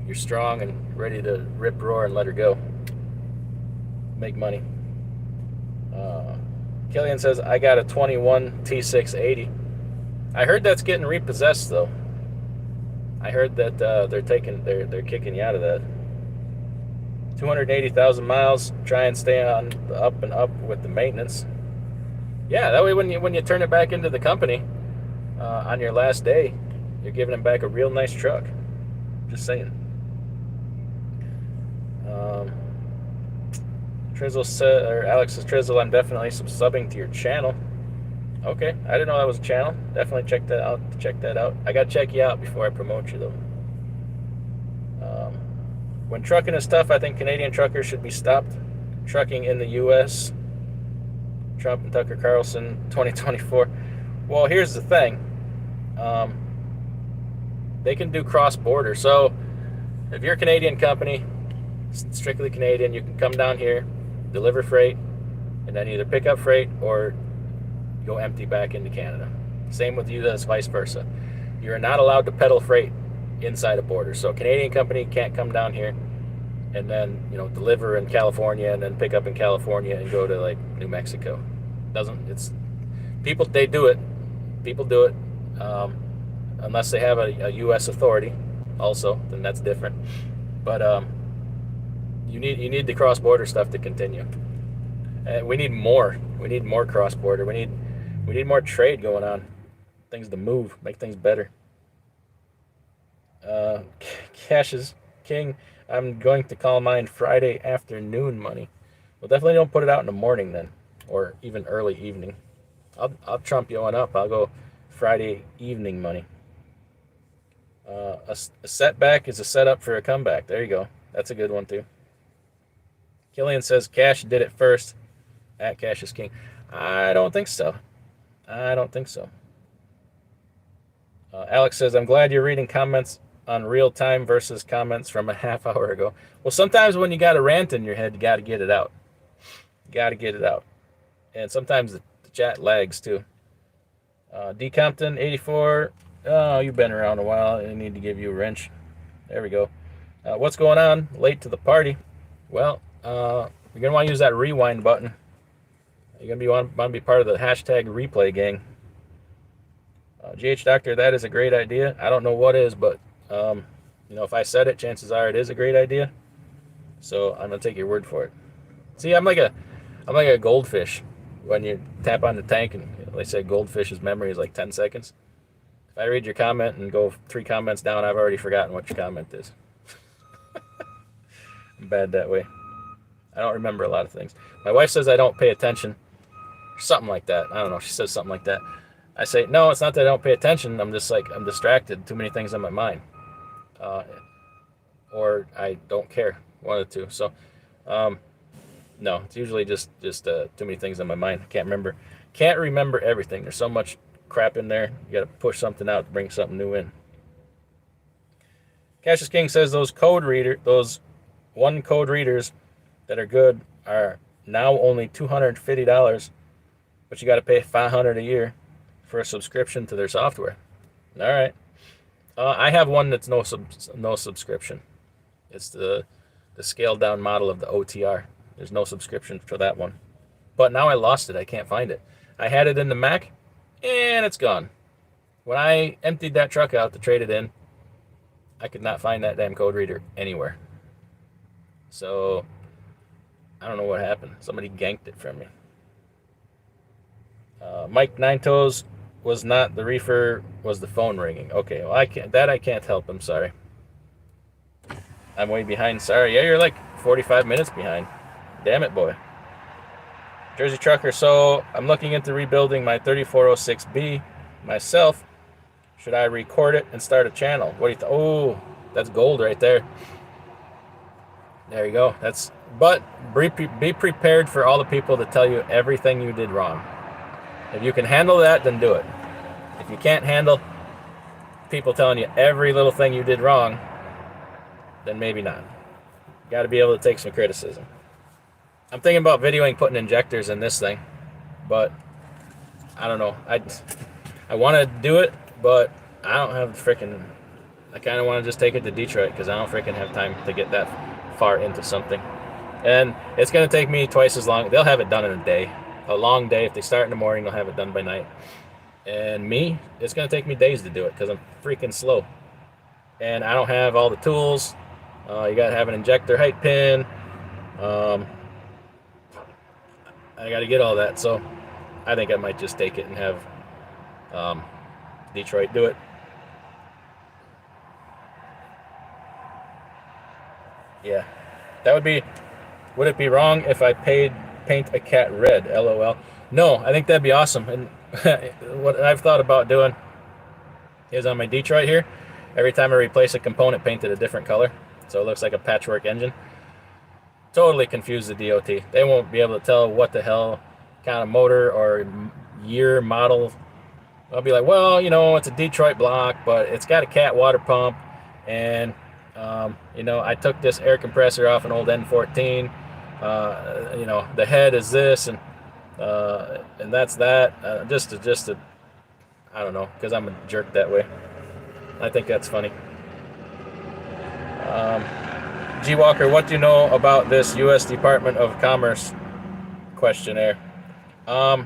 Speaker 1: you're strong and ready to rip, roar, and let her go. Make money. Killian says, I got a 21 T680. I heard that's getting repossessed, though. I heard that they're kicking you out of that. 280,000 miles. Try and stay on the up and up with the maintenance. Yeah, that way when you turn it back into the company on your last day, you're giving them back a real nice truck. Just saying. Trizzle said, or Alex says, Trizzle, I'm definitely subbing to your channel. Okay, I didn't know that was a channel. Definitely check that out. I gotta check you out before I promote you, though. When trucking is tough, I think Canadian truckers should be stopped trucking in the U.S. Trump and Tucker Carlson 2024. Well, here's the thing. They can do cross-border. So if you're a Canadian company, strictly Canadian, you can come down here, deliver freight, and then either pick up freight or go empty back into Canada. Same with you, that's vice versa. You're not allowed to peddle freight inside a border. So a Canadian company can't come down here and then, deliver in California and then pick up in California and go to like New Mexico. They do it. People do it. Unless they have a U.S. authority also, then that's different. But you need the cross-border stuff to continue. And we need more. We need more cross-border. We need more trade going on. Things to move, make things better. Cash is king. I'm going to call mine Friday afternoon money. Well, definitely don't put it out in the morning then, or even early evening. I'll trump you on up. I'll go Friday evening money. A setback is a setup for a comeback. There you go. That's a good one too. Killian says Cash did it first. At Cash is king. I don't think so. Alex says, I'm glad you're reading comments on real time versus comments from a half hour ago. Well, sometimes when you got a rant in your head, you got to get it out. And sometimes the chat lags too. D Compton 84. Oh, you've been around a while. I need to give you a wrench. There we go. What's going on? Late to the party. Well, you're gonna want to use that rewind button. You're gonna want to be part of the hashtag replay gang. GH Doctor, that is a great idea. I don't know what is, but if I said it, chances are it is a great idea. So I'm gonna take your word for it. See, I'm like a goldfish. When you tap on the tank and they say goldfish's memory is like 10 seconds. If I read your comment and go 3 comments down, I've already forgotten what your comment is. I'm bad that way. I don't remember a lot of things. My wife says I don't pay attention. Something like that. I don't know. She says something like that. I say, no, it's not that I don't pay attention. I'm just I'm distracted. Too many things on my mind. Or I don't care. One of the two. So, no, it's usually just too many things on my mind. Can't remember everything. There's so much crap in there. You got to push something out to bring something new in. Cassius King says those one code readers that are good are now only $250, but you got to pay $500 a year for a subscription to their software. All right. I have one that's no subscription. It's the scaled down model of the OTR. There's no subscription for that one. But now I lost it. I can't find it. I had it in the Mac, and it's gone. When I emptied that truck out to trade it in, I could not find that damn code reader anywhere. So, I don't know what happened. Somebody ganked it from me. Mike Nine Toes was not the reefer, was the phone ringing. Okay, well I can't help. I'm sorry. I'm way behind. Sorry. Yeah, you're like 45 minutes behind. Damn it, boy. Jersey Trucker. So I'm looking into rebuilding my 3406B myself. Should I record it and start a channel? What do you think? Oh, that's gold right there. There you go. But be prepared for all the people to tell you everything you did wrong. If you can handle that, then do it. If you can't handle people telling you every little thing you did wrong, then maybe not. You got to be able to take some criticism. I'm thinking about videoing putting injectors in this thing, but I don't know. I want to do it, but I don't have freaking. I kind of want to just take it to Detroit because I don't freaking have time to get that far into something. And it's going to take me twice as long. They'll have it done in a day. A long day. If they start in the morning, they'll have it done by night. And me, it's going to take me days to do it because I'm freaking slow. And I don't have all the tools. You got to have an injector height pin. Um, I got to get all that. So I think I might just take it and have Detroit do it. Yeah. That would be. Would it be wrong if I paid paint a cat red? LOL. No, I think that'd be awesome. And what I've thought about doing is on my Detroit here, every time I replace a component, paint it a different color, so it looks like a patchwork engine. Totally confuse the DOT. They won't be able to tell what the hell kind of motor or year model. I'll be like, well, it's a Detroit block, but it's got a cat water pump, and I took this air compressor off an old N14. The head is this, and that's that. I don't know, because I'm a jerk that way. I think that's funny. G Walker, what do you know about this U.S. Department of Commerce questionnaire? I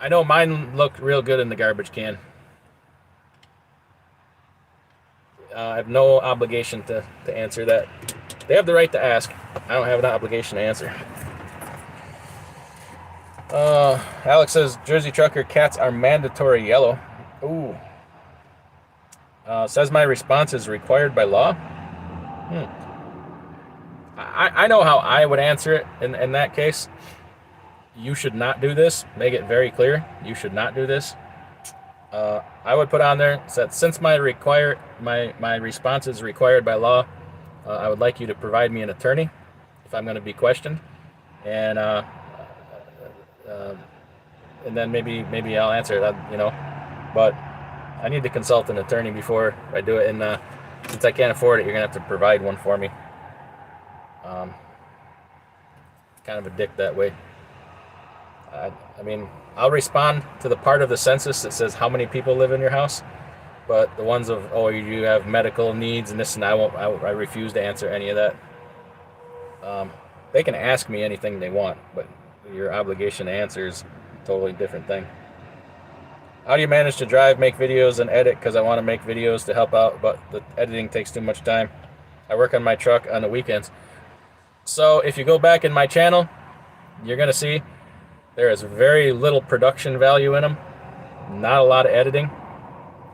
Speaker 1: know mine looked real good in the garbage can. I have no obligation to answer that. They have the right to ask. I don't have an obligation to answer. Alex says, Jersey Trucker cats are mandatory yellow. Ooh. Says my response is required by law. I know how I would answer it in that case. You should not do this. Make it very clear. You should not do this. I would put on there that since my response is required by law, I would like you to provide me an attorney if I'm going to be questioned, and then maybe I'll answer it. But I need to consult an attorney before I do it. And since I can't afford it, you're going to have to provide one for me. Kind of a dick that way. I'll respond to the part of the census that says how many people live in your house, but the ones of, oh, you have medical needs and this and I refuse to answer any of that. They can ask me anything they want, but your obligation to answer is a totally different thing. How do you manage to drive, make videos, and edit? Because I want to make videos to help out, but the editing takes too much time. I work on my truck on the weekends. So if you go back in my channel, you're going to see there is very little production value in them. Not a lot of editing.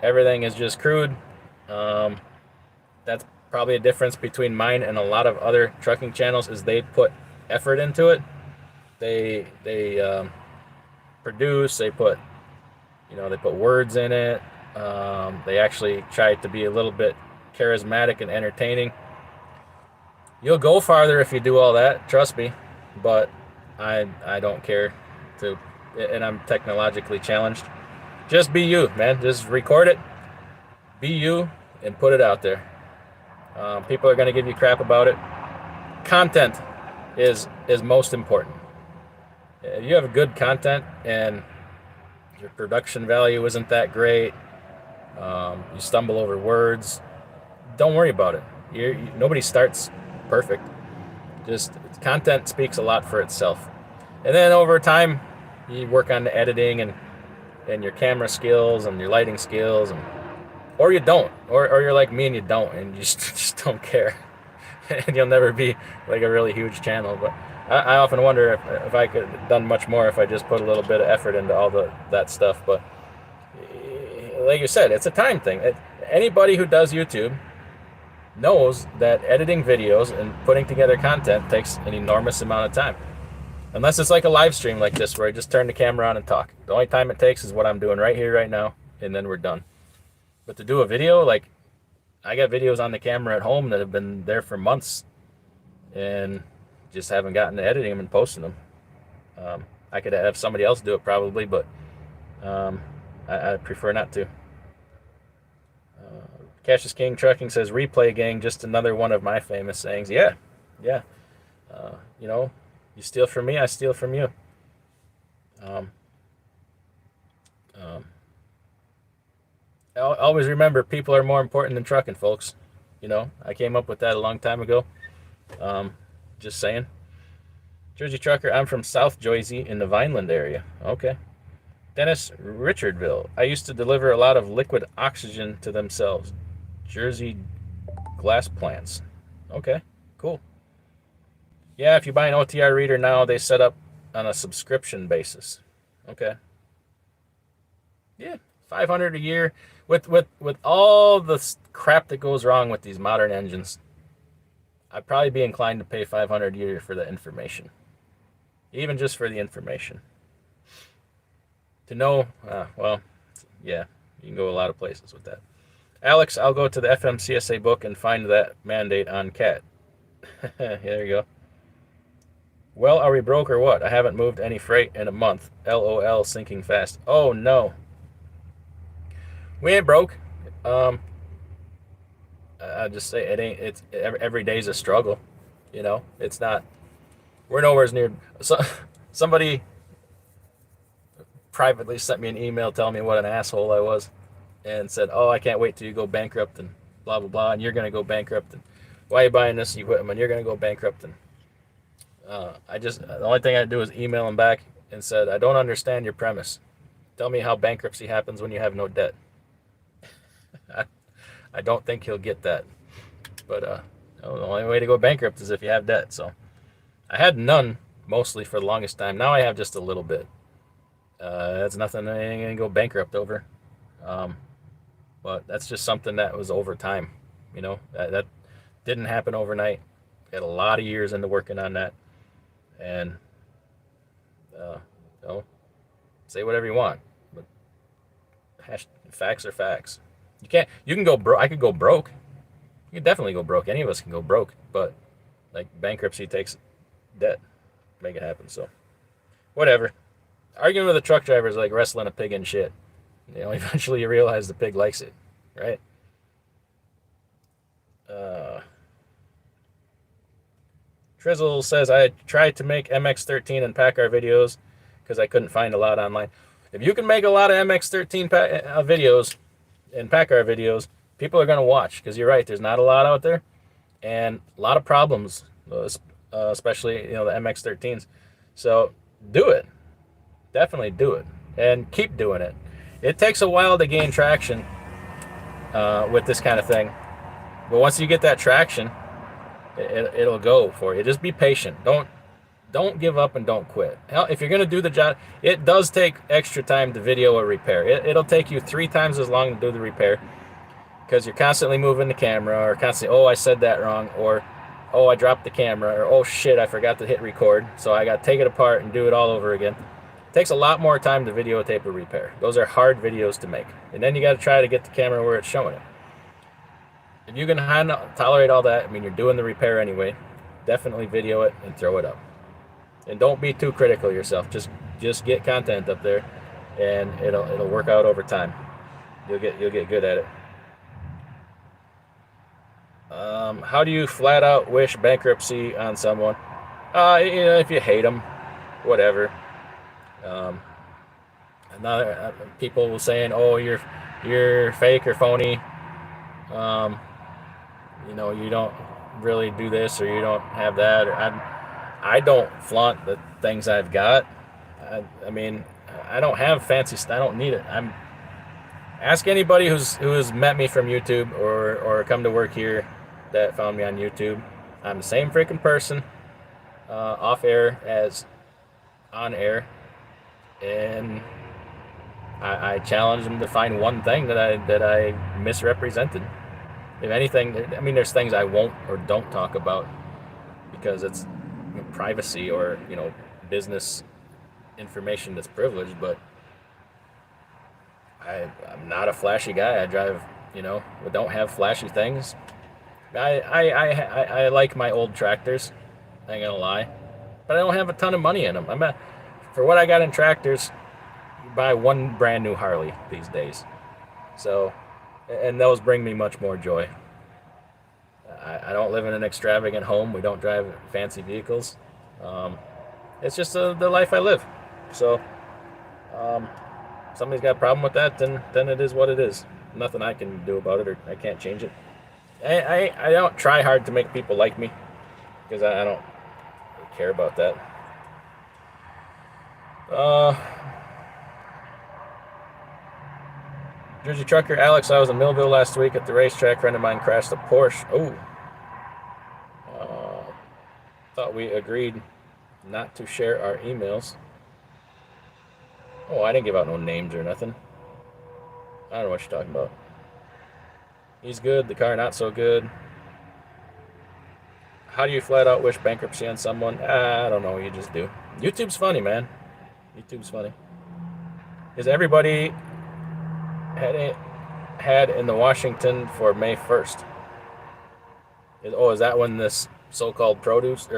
Speaker 1: Everything is just crude. That's probably a difference between mine and a lot of other trucking channels is they put effort into it. They produce. They put words in it. They actually try to be a little bit charismatic and entertaining. You'll go farther if you do all that, trust me. But I don't care to, and I'm technologically challenged. Just be you, man. Just record it. Be you and put it out there. People are going to give you crap about it. Content is most important. If you have good content and your production value isn't that great, you stumble over words, don't worry about it. Nobody starts perfect. Just content speaks a lot for itself. And then over time, you work on the editing and your camera skills and your lighting skills, or you don't, or you're like me and you don't, and you just don't care, and you'll never be like a really huge channel. But I often wonder if I could have done much more if I just put a little bit of effort into all that stuff. But like you said, it's a time thing. Anybody who does YouTube knows that editing videos and putting together content takes an enormous amount of time. Unless it's like a live stream like this where I just turn the camera on and talk. The only time it takes is what I'm doing right here, right now, and then we're done. But to do a video, like, I got videos on the camera at home that have been there for months and just haven't gotten to editing them and posting them. I could have somebody else do it probably, but I prefer not to. Cassius King Trucking says, replay gang, just another one of my famous sayings. Yeah. You steal from me, I steal from you. Always remember, people are more important than trucking, folks. I came up with that a long time ago. Just saying. Jersey Trucker, I'm from South Jersey in the Vineland area. Okay. Dennis Richardville, I used to deliver a lot of liquid oxygen to themselves. Jersey glass plants. Okay, cool. Yeah, if you buy an OTR reader now, they set up on a subscription basis. Okay. Yeah, 500 a year with all the crap that goes wrong with these modern engines. I'd probably be inclined to pay 500 a year for the information. Even just for the information. To know, well, yeah, you can go a lot of places with that. Alex, I'll go to the FMCSA book and find that mandate on CAT. There you go. Well, are we broke or what? I haven't moved any freight in a month. LOL, sinking fast. Oh no, we ain't broke. Um, I just say it ain't. It's every day's a struggle. You know, it's not. We're nowhere near. So, somebody privately sent me an email telling me what an asshole I was, and said, "Oh, I can't wait till you go bankrupt and blah blah blah, and you're gonna go bankrupt and why are you buying this equipment? You're gonna go bankrupt." And the only thing I do is email him back and said, "I don't understand your premise. Tell me how bankruptcy happens when you have no debt." I don't think he'll get that, but the only way to go bankrupt is if you have debt. So I had none mostly for the longest time. Now I have just a little bit. That's nothing I ain't gonna go bankrupt over. Um, but that's just something that was over time. You know, that didn't happen overnight. Got a lot of years into working on that, and you know, say whatever you want, but facts are facts. You can't. You can go broke. I could go broke. You can definitely go broke. Any of us can go broke, but like bankruptcy takes debt to make it happen. So whatever. Arguing with a truck driver is like wrestling a pig in shit. You know, eventually you realize the pig likes it, right? Uh, Trizzle says, I tried to make MX-13 and PACCAR videos because I couldn't find a lot online. If you can make a lot of MX-13 videos and PACCAR videos, people are going to watch because you're right, there's not a lot out there and a lot of problems, especially, you know, the MX-13s. So do it. Definitely do it and keep doing it. It takes a while to gain traction with this kind of thing. But once you get that traction, it'll go for you. Just be patient. Don't give up and don't quit. Hell, if you're going to do the job, it does take extra time to video a repair. It'll take you 3 times as long to do the repair because you're constantly moving the camera or constantly, oh, I said that wrong, or oh, I dropped the camera, or oh shit, I forgot to hit record, so I got to take it apart and do it all over again. It takes a lot more time to videotape a repair. Those are hard videos to make. And then you got to try to get the camera where it's showing it. If you can tolerate all that, I mean, you're doing the repair anyway, definitely video it and throw it up. And don't be too critical of yourself. Just get content up there, and it'll work out over time. You'll get good at it. How do you flat out wish bankruptcy on someone? You know, if you hate them, whatever. Another people will saying, "Oh, you're fake or phony." You know, you don't really do this or you don't have that, or I don't flaunt the things I've got. I mean, I don't have fancy stuff. I don't need it. Ask anybody who's met me from YouTube or come to work here that found me on YouTube. I'm the same freaking person off air as on air, and I challenge them to find one thing that I misrepresented. If anything, I mean, there's things I won't or don't talk about because it's privacy or, you know, business information that's privileged. But I'm not a flashy guy. I drive, you know, don't have flashy things. I like my old tractors. I ain't gonna lie, but I don't have a ton of money in them. For what I got in tractors, you buy one brand new Harley these days. So, and those bring me much more joy. I don't live in an extravagant home. We don't drive fancy vehicles. It's just the life I live. So, somebody's got a problem with that, then it is what it is. Nothing I can do about it, or I can't change it. I don't try hard to make people like me because I don't care about that. Uh, Jersey trucker Alex, I was in Millville last week at the racetrack. Friend of mine crashed a Porsche. Oh, uh, thought we agreed not to share our emails. Oh, I didn't give out no names or nothing. I don't know what you're talking about. He's good, the car not so good. How do you flat out wish bankruptcy on someone? I don't know, you just do. YouTube's funny, man. YouTube's funny. Is everybody had in the Washington for May 1st? Is that when this so-called protest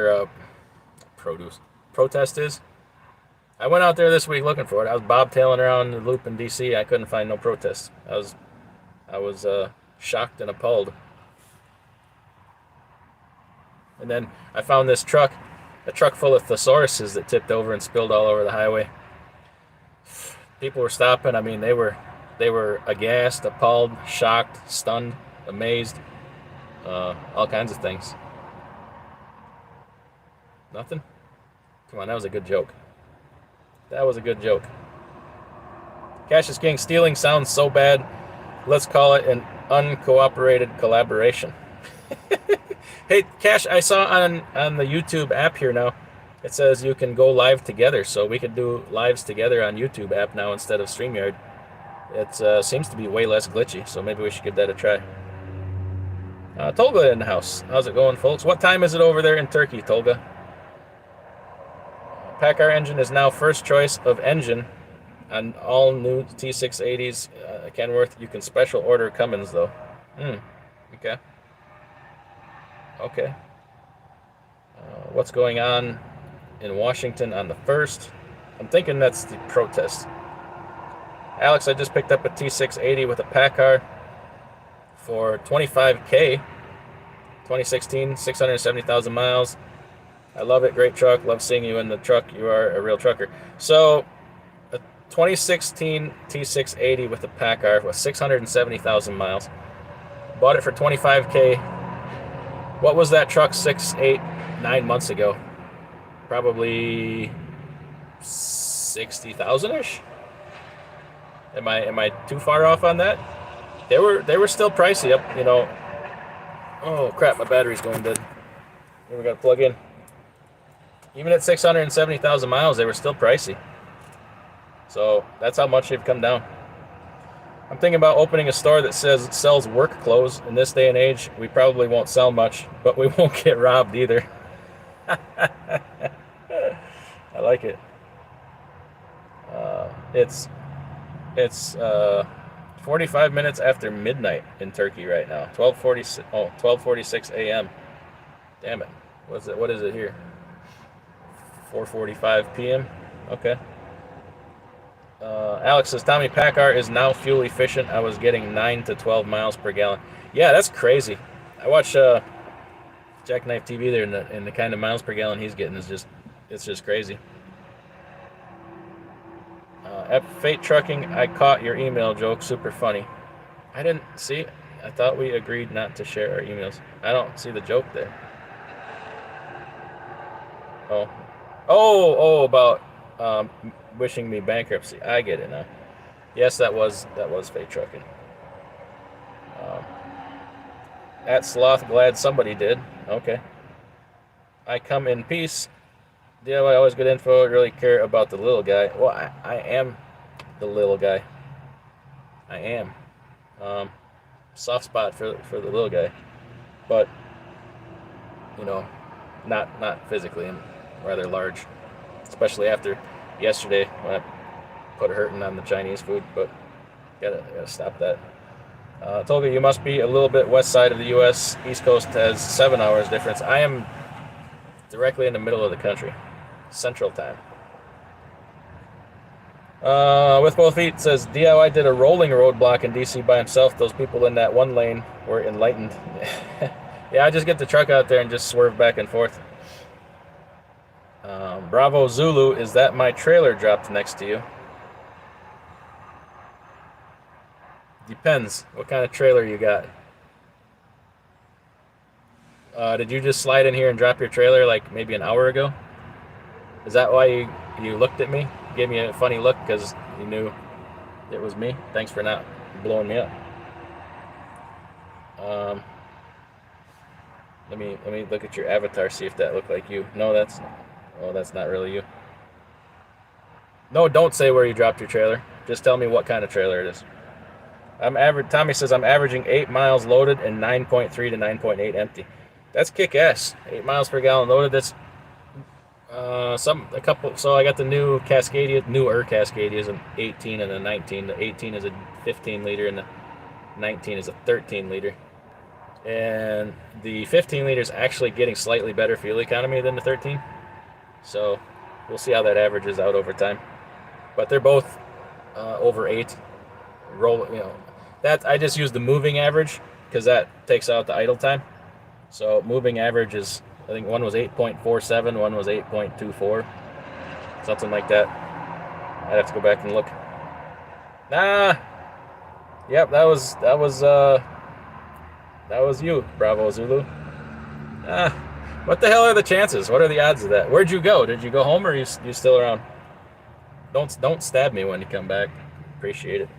Speaker 1: is? I went out there this week looking for it. I was bobtailing around the loop in D.C. I couldn't find no protests. I was shocked and appalled. And then I found this truck, a truck full of thesauruses that tipped over and spilled all over the highway. People were stopping. I mean, they were aghast, appalled, shocked, stunned, amazed, all kinds of things. Nothing? Come on, that was a good joke. That was a good joke. Cash is King. Stealing sounds so bad. Let's call it an uncooperated collaboration. Hey, Cash, I saw on the YouTube app here now, it says you can go live together, so we could do lives together on YouTube app now instead of StreamYard. It seems to be way less glitchy, so maybe we should give that a try. Tolga in the house. How's it going, folks? What time is it over there in Turkey, Tolga? Packard engine is now first choice of engine on all new T680s. Kenworth, you can special order Cummins, though. Okay. Okay. What's going on in Washington on the 1st? I'm thinking that's the protest. Alex, I just picked up a T680 with a Packard for $25K. 2016, 670,000 miles. I love it. Great truck. Love seeing you in the truck. You are a real trucker. So, a 2016 T680 with a Packard with 670,000 miles. Bought it for $25K. What was that truck 6, 8, 9 months ago? Probably 60,000-ish. Am I too far off on that? They were still pricey up, you know. Oh crap, my battery's going dead. We got to plug in. Even at 670,000 miles, they were still pricey. So that's how much they've come down. I'm thinking about opening a store that sells work clothes. In this day and age, we probably won't sell much, but we won't get robbed either. I like it. It's 45 minutes after midnight in Turkey right now. 12:46 a.m. Damn it. What is it here? 4:45 p.m. Okay. Alex says Tommy Packard is now fuel efficient. I was getting 9 to 12 miles per gallon. Yeah, that's crazy. I watch Jackknife TV there, and the kind of miles per gallon he's getting is just crazy. At Fate Trucking, I caught your email joke. Super funny. I didn't see. I thought we agreed not to share our emails. I don't see the joke there. Oh, about wishing me bankruptcy. I get it now. Yes, that was Fate Trucking. At Sloth, glad somebody did. Okay. I come in peace. DIY, always good info. Really care about the little guy. Well, I am the little guy. I am. Soft spot for the little guy, but you know, not physically. I'm rather large, especially after yesterday when I put a hurting on the Chinese food. But gotta stop that. Tolga, you must be a little bit west side of the U.S. East Coast has 7 hours difference. I am directly in the middle of the country, Central Time. With both feet says DIY did a rolling roadblock in DC by himself. Those people in that one lane were enlightened. Yeah, I just get the truck out there and just swerve back and forth. Bravo Zulu, is that my trailer dropped next to you? Depends what kind of trailer you got. Did you just slide in here and drop your trailer like maybe an hour ago? Is that why you looked at me? gave me a funny look because he knew it was me. Thanks for not blowing me up. Let me look at your avatar, see if that looked like you. No, that's not really you. No, don't say where you dropped your trailer. Just tell me what kind of trailer it is. Tommy says I'm averaging 8 miles loaded and 9.3 to 9.8 empty. That's kick ass. 8 miles per gallon loaded. That's a couple. So I got the newer Cascadia is an 18 and a 19. The 18 is a 15 liter and the 19 is a 13 liter. And the 15 liter is actually getting slightly better fuel economy than the 13. So we'll see how that averages out over time. But they're both over 8. That I just use the moving average because that takes out the idle time. So moving average is, I think one was 8.47, one was 8.24, something like that. I'd have to go back and look. Yep, that was you, Bravo Zulu. What the hell are the chances? What are the odds of that? Where'd you go? Did you go home or are you still around? Don't stab me when you come back. Appreciate it.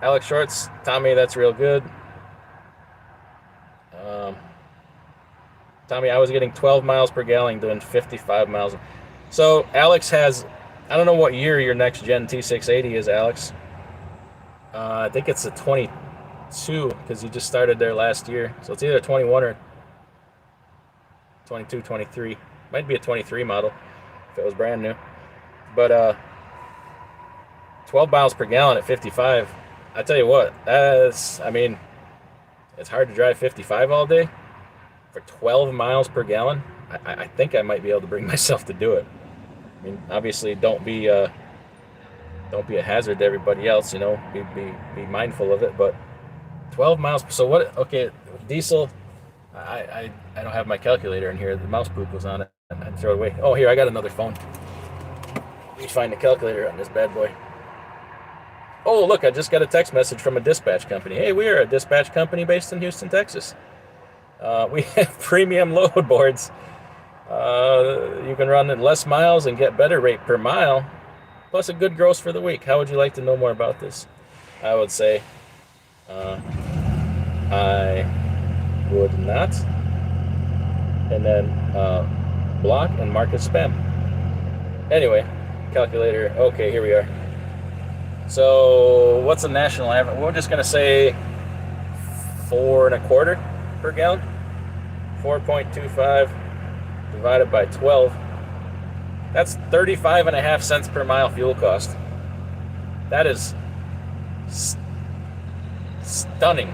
Speaker 1: Alex Shorts, Tommy, that's real good. Tommy, I was getting 12 miles per gallon doing 55 miles. So Alex has, I don't know what year your next gen T680 is, Alex. I think it's a 22 because you just started there last year. So it's either 21 or 22, 23. Might be a 23 model if it was brand new. But 12 miles per gallon at 55. I tell you what, it's hard to drive 55 all day. For 12 miles per gallon, I think I might be able to bring myself to do it. I mean, obviously, don't be a hazard to everybody else. Be mindful of it. But 12 miles. So what? Okay, diesel. I don't have my calculator in here. The mouse poop was on it. I throw it away. Oh, here, I got another phone. Let me find the calculator on this bad boy. Oh, look, I just got a text message from a dispatch company. Hey, we are a dispatch company based in Houston, Texas. We have premium load boards. You can run less miles and get better rate per mile, plus a good gross for the week. How would you like to know more about this? I would say I would not. And then block and mark as spam. Anyway, calculator. Okay, here we are. So what's the national average? We're just going to say 4.25 per gallon. 4.25 divided by 12. That's 35.5 cents per mile fuel cost. That is stunning.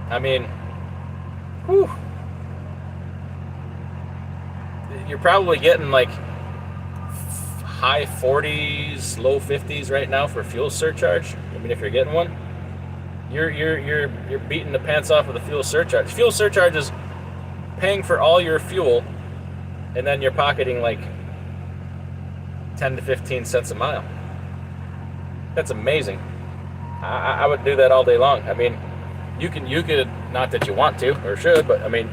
Speaker 1: I mean, whew. You're probably getting like high 40s, low 50s right now for fuel surcharge. I mean, if you're getting one, you're beating the pants off of the fuel surcharge. Fuel surcharge is paying for all your fuel, and then you're pocketing like 10 to 15 cents a mile. That's amazing. I would do that all day long. I mean, you could, not that you want to or should, but I mean,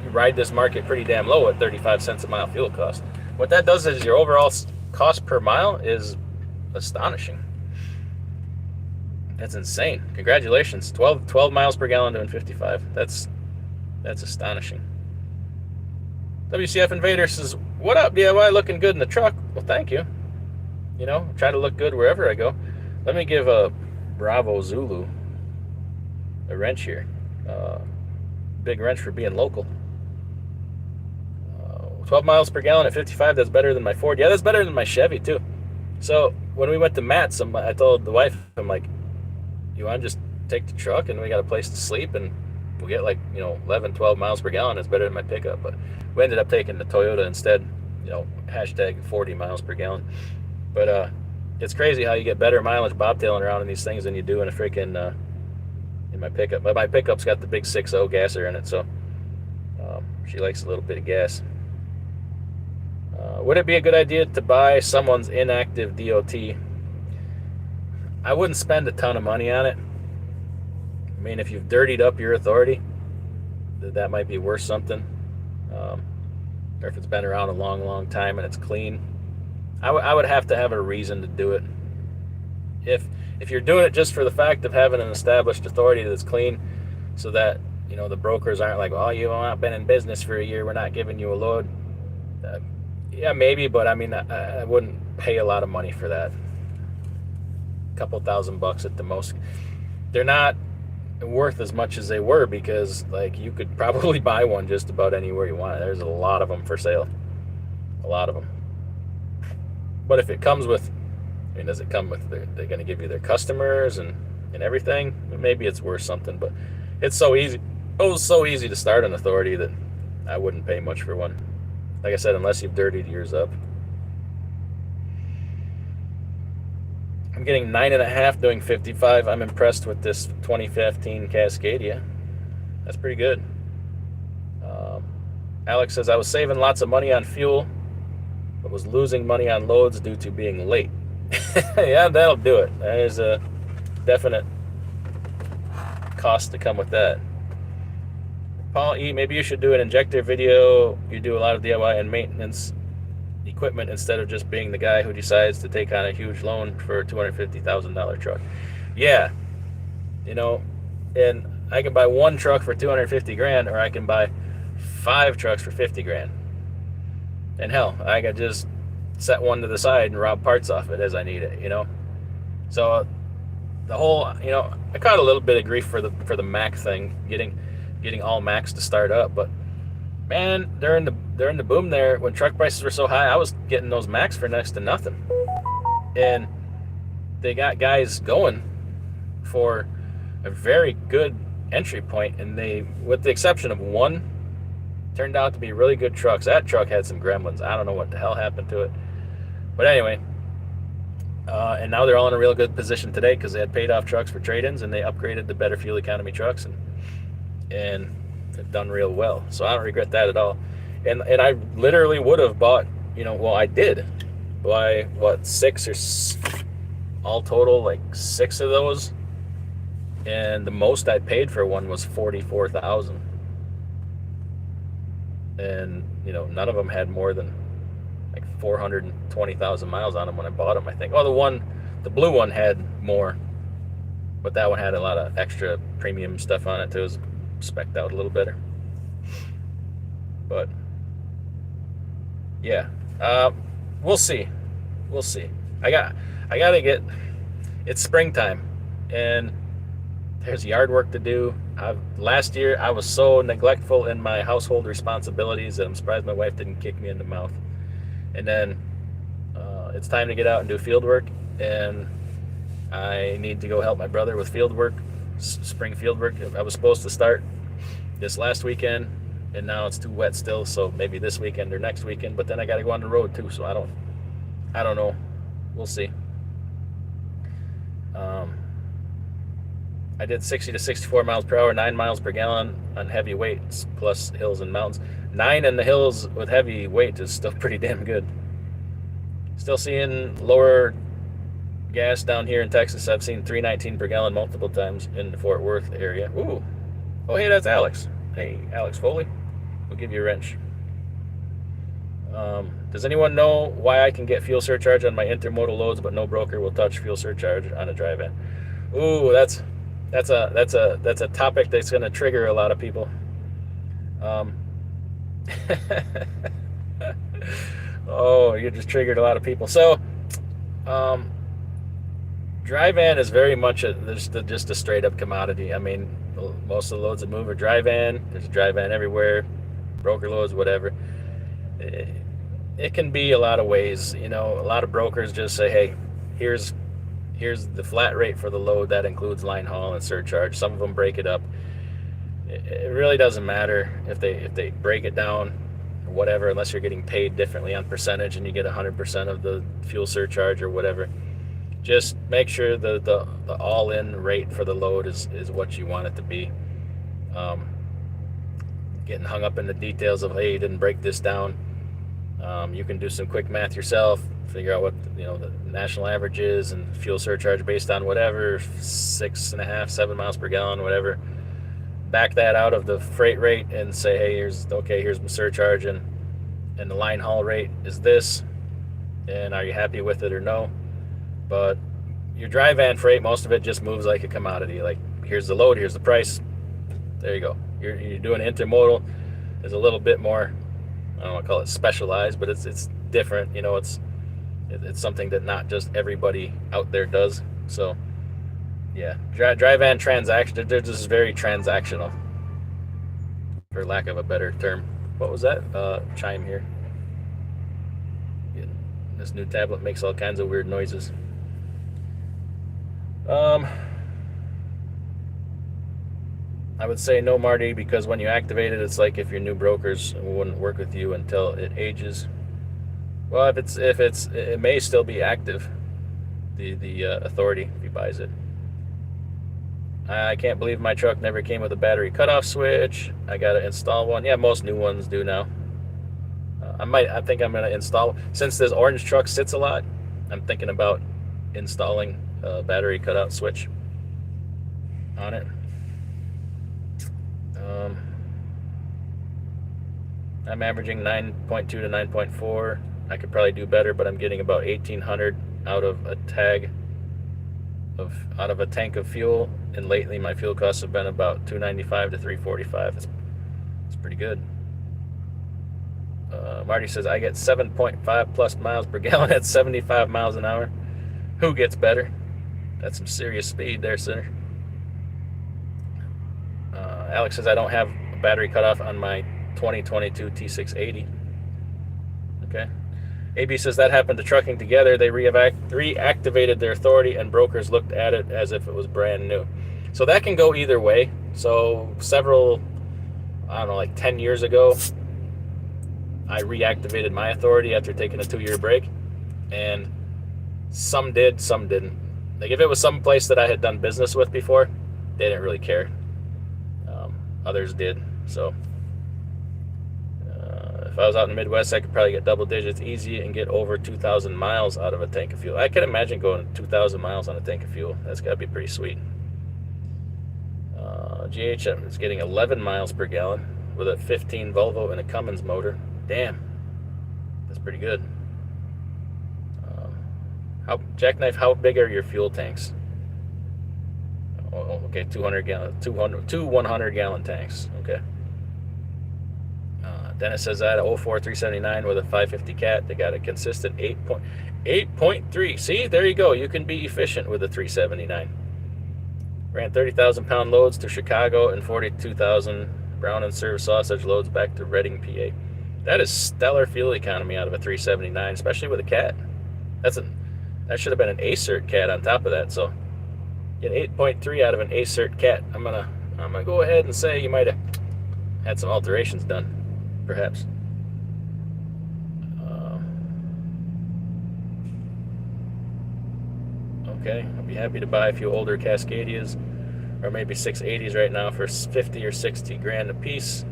Speaker 1: you ride this market pretty damn low at 35 cents a mile fuel cost. What that does is your overall cost per mile is astonishing. That's insane. Congratulations. 12 miles per gallon doing 55. That's astonishing. WCF Invader says, what up, DIY? Looking good in the truck. Well, thank you. Try to look good wherever I go. Let me give a Bravo Zulu a wrench here. Big wrench for being local. 12 miles per gallon at 55, that's better than my Ford. Yeah, that's better than my Chevy, too. So when we went to Matt's, I told the wife, I'm like, you want to just take the truck and we got a place to sleep and we'll get like, 11, 12 miles per gallon. It's better than my pickup. But we ended up taking the Toyota instead, hashtag 40 miles per gallon. But it's crazy how you get better mileage bobtailing around in these things than you do in a freaking, in my pickup. But my pickup's got the big 6.0 gasser in it, so she likes a little bit of gas. Would it be a good idea to buy someone's inactive DOT? I wouldn't spend a ton of money on it. I mean, if you've dirtied up your authority, that might be worth something. or if it's been around a long time and it's clean. I would have to have a reason to do it. If you're doing it just for the fact of having an established authority that's clean, so that the brokers aren't like, oh, you've not been in business for a year, we're not giving you a load. Yeah, maybe, but I mean, I wouldn't pay a lot of money for that. A couple $1,000 at the most. They're not worth as much as they were, because like you could probably buy one just about anywhere you want. There's a lot of them for sale, a lot of them. But if it comes with, does it come with, they're going to give you their customers and everything? Maybe it's worth something, but it's so easy. Oh, so easy to start an authority that I wouldn't pay much for one. Like I said, unless you've dirtied yours up. I'm getting 9.5 doing 55. I'm impressed with this 2015 Cascadia. That's pretty good. Alex says, I was saving lots of money on fuel, but was losing money on loads due to being late. Yeah, that'll do it. There's a definite cost to come with that. Paul E., maybe you should do an injector video. You do a lot of DIY and maintenance equipment instead of just being the guy who decides to take on a huge loan for a $250,000 truck. Yeah, and I can buy one truck for 250 grand, or I can buy 5 trucks for 50 grand. And hell, I could just set one to the side and rob parts off it as I need it, So the whole, I caught a little bit of grief for the Mac thing, getting all Macs to start up, but man, during the boom there, when truck prices were so high, I was getting those Macs for next to nothing. And they got guys going for a very good entry point, and they, with the exception of one, turned out to be really good trucks. That truck had some gremlins. I don't know what the hell happened to it. But anyway, and now they're all in a real good position today because they had paid off trucks for trade-ins, and they upgraded to better fuel economy trucks, and have done real well. So I don't regret that at all. And I literally would have bought, I did buy, 6 or all total, like 6 of those. And the most I paid for one was $44,000. And, none of them had more than like 420,000 miles on them when I bought them, I think. Oh, the blue one had more, but that one had a lot of extra premium stuff on it too. It was spec'd out a little better. But yeah, we'll see. I gotta get, it's springtime and there's yard work to do. Last year I was so neglectful in my household responsibilities that I'm surprised my wife didn't kick me in the mouth. And then it's time to get out and do field work, and I need to go help my brother with field work, spring field work. I was supposed to start this last weekend, and now it's too wet still, so maybe this weekend or next weekend, but then I got to go on the road too, so I don't know. We'll see. I did 60 to 64 miles per hour, 9 miles per gallon on heavy weights plus hills and mountains. 9 in the hills with heavy weight is still pretty damn good. Still seeing lower gas down here in Texas. I've seen $3.19 per gallon multiple times in the Fort Worth area. Ooh. Oh, hey, that's Alex. Hey, Alex Foley. We'll give you a wrench. Does anyone know why I can get fuel surcharge on my intermodal loads, but no broker will touch fuel surcharge on a drive-in? Ooh, that's a topic that's going to trigger a lot of people. Oh, you just triggered a lot of people. So, drive-in is very much just a straight-up commodity. I mean, most of the loads that move are drive-in. There's a drive-in everywhere, broker loads, whatever. It can be a lot of ways. A lot of brokers just say, hey, here's the flat rate for the load. That includes line haul and surcharge. Some of them break it up. It really doesn't matter if they break it down or whatever, unless you're getting paid differently on percentage and you get 100% of the fuel surcharge or whatever. Just make sure the all-in rate for the load is what you want it to be. Getting hung up in the details of, hey, you didn't break this down. You can do some quick math yourself, figure out what the national average is and fuel surcharge based on whatever, 6.5, 7 miles per gallon, whatever. Back that out of the freight rate and say, hey, here's my surcharge, and and the line haul rate is this, and are you happy with it or no? But your dry van freight, most of it just moves like a commodity. Like, here's the load, here's the price, there you go. You're doing intermodal, is a little bit more, I don't want to call it specialized, but it's different. You know, it's something that not just everybody out there does. So yeah, dry van transaction, they're just very transactional, for lack of a better term. What was that chime here? Yeah, this new tablet makes all kinds of weird noises. I would say no, Marty, because when you activate it, it's like if your new brokers wouldn't work with you until it ages. Well, it may still be active, the authority, if he buys it. I can't believe my truck never came with a battery cutoff switch. I gotta install one. Yeah, most new ones do now. I think I'm gonna install, since this orange truck sits a lot, I'm thinking about installing a battery cutout switch on it. I'm averaging 9.2 to 9.4. I could probably do better, but I'm getting about 1,800 out of a tank of fuel, and lately my fuel costs have been about $2.95 to $3.45. It's pretty good. Marty says I get 7.5 plus miles per gallon at 75 miles an hour. Who gets better? That's some serious speed there, sir. Alex says I don't have a battery cutoff on my 2022 T680. Okay. AB says that happened to Trucking Together. They reactivated their authority, and brokers looked at it as if it was brand new. So that can go either way. So several, I don't know, like 10 years ago, I reactivated my authority after taking a 2-year break, and some did, some didn't. Like, if it was some place that I had done business with before, they didn't really care. Others did. So if I was out in the Midwest, I could probably get double digits easy and get over 2,000 miles out of a tank of fuel. I can imagine going 2,000 miles on a tank of fuel. That's got to be pretty sweet. GH is getting 11 miles per gallon with a 15 Volvo and a Cummins motor. Damn, that's pretty good. Jackknife, how big are your fuel tanks? Oh, okay, 2 100-gallon tanks. Okay. Dennis says I had a 04 379 with a 550 cat. They got a consistent 8.3. See, there you go. You can be efficient with a 379. Ran 30,000 pound loads to Chicago and 42,000 brown and served sausage loads back to Reading, PA. That is stellar fuel economy out of a 379, especially with a cat. That should have been an A-cert cat on top of that. So get 8.3 out of an A-cert cat. I'm gonna go ahead and say you might have had some alterations done, perhaps. Okay, I'll be happy to buy a few older Cascadias, or maybe 680s right now for 50 or 60 grand a piece,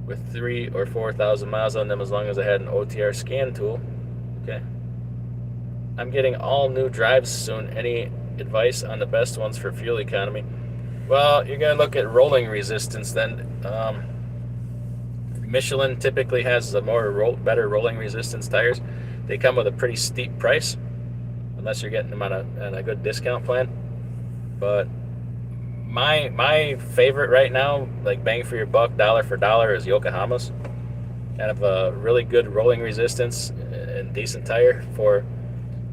Speaker 1: with 3,000 or 4,000 miles on them, as long as I had an OTR scan tool. Okay. I'm getting all new drives soon. Any advice on the best ones for fuel economy? Well, you're gonna look at rolling resistance then. Michelin typically has the better rolling resistance tires. They come with a pretty steep price, unless you're getting them on a good discount plan. But my favorite right now, like bang for your buck, dollar for dollar, is Yokohama's. Kind of a really good rolling resistance and decent tire for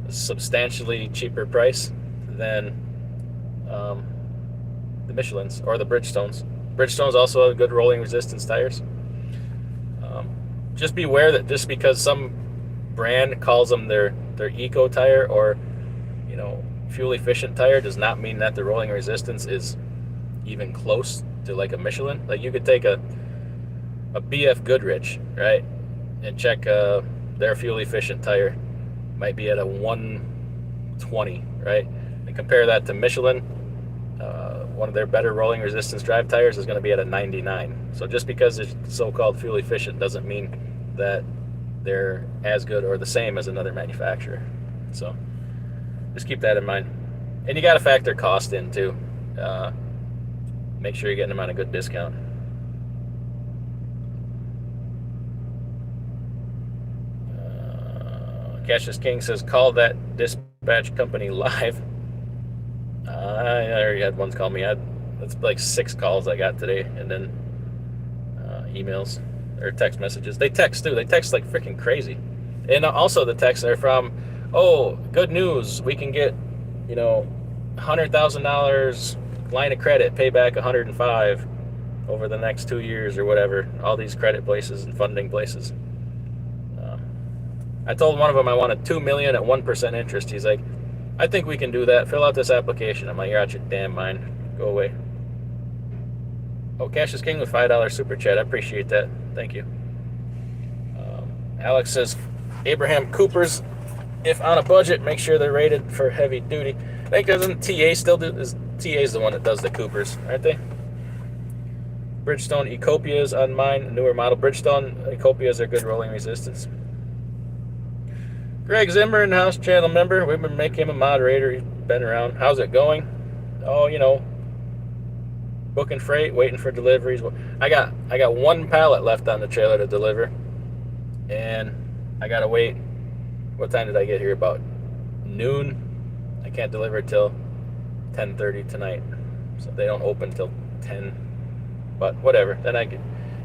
Speaker 1: a substantially cheaper price than the Michelins or the Bridgestones. Bridgestones also have good rolling resistance tires. Just beware that just because some brand calls them their eco tire or fuel efficient tire does not mean that the rolling resistance is even close to like a Michelin. Like, you could take a BF Goodrich, right, and check their fuel efficient tire might be at a 120, right, and compare that to Michelin. One of their better rolling resistance drive tires is going to be at a 99. So just because it's so-called fuel efficient doesn't mean that they're as good or the same as another manufacturer. So just keep that in mind. And you got to factor cost in too. Make sure you're getting them on a good discount. Cassius King says, call that dispatch company live. I already had ones call me. That's like 6 calls I got today, and then emails or text messages. They text too. They text like freaking crazy. And also the texts are from, oh, good news. We can get, $100,000 line of credit, pay back 105 over the next 2 years or whatever. All these credit places and funding places. I told one of them I wanted $2 million at 1% interest. He's like, I think we can do that. Fill out this application. I'm like, you're out your damn mind. Go away. Oh, Cassius King with $5 super chat. I appreciate that. Thank you. Alex says, Abraham Coopers, if on a budget, make sure they're rated for heavy duty. I think doesn't TA still do this? TA's the one that does the Coopers, aren't they? Bridgestone Ecopias on mine, newer model. Bridgestone Ecopias are good rolling resistance. Greg Zimmer, in-house channel member. We've been making him a moderator. He's been around. How's it going? Oh, booking freight, waiting for deliveries. I got 1 pallet left on the trailer to deliver, and I gotta wait. What time did I get here? About noon. I can't deliver till 10:30 tonight, so they don't open till 10. But whatever. Then I can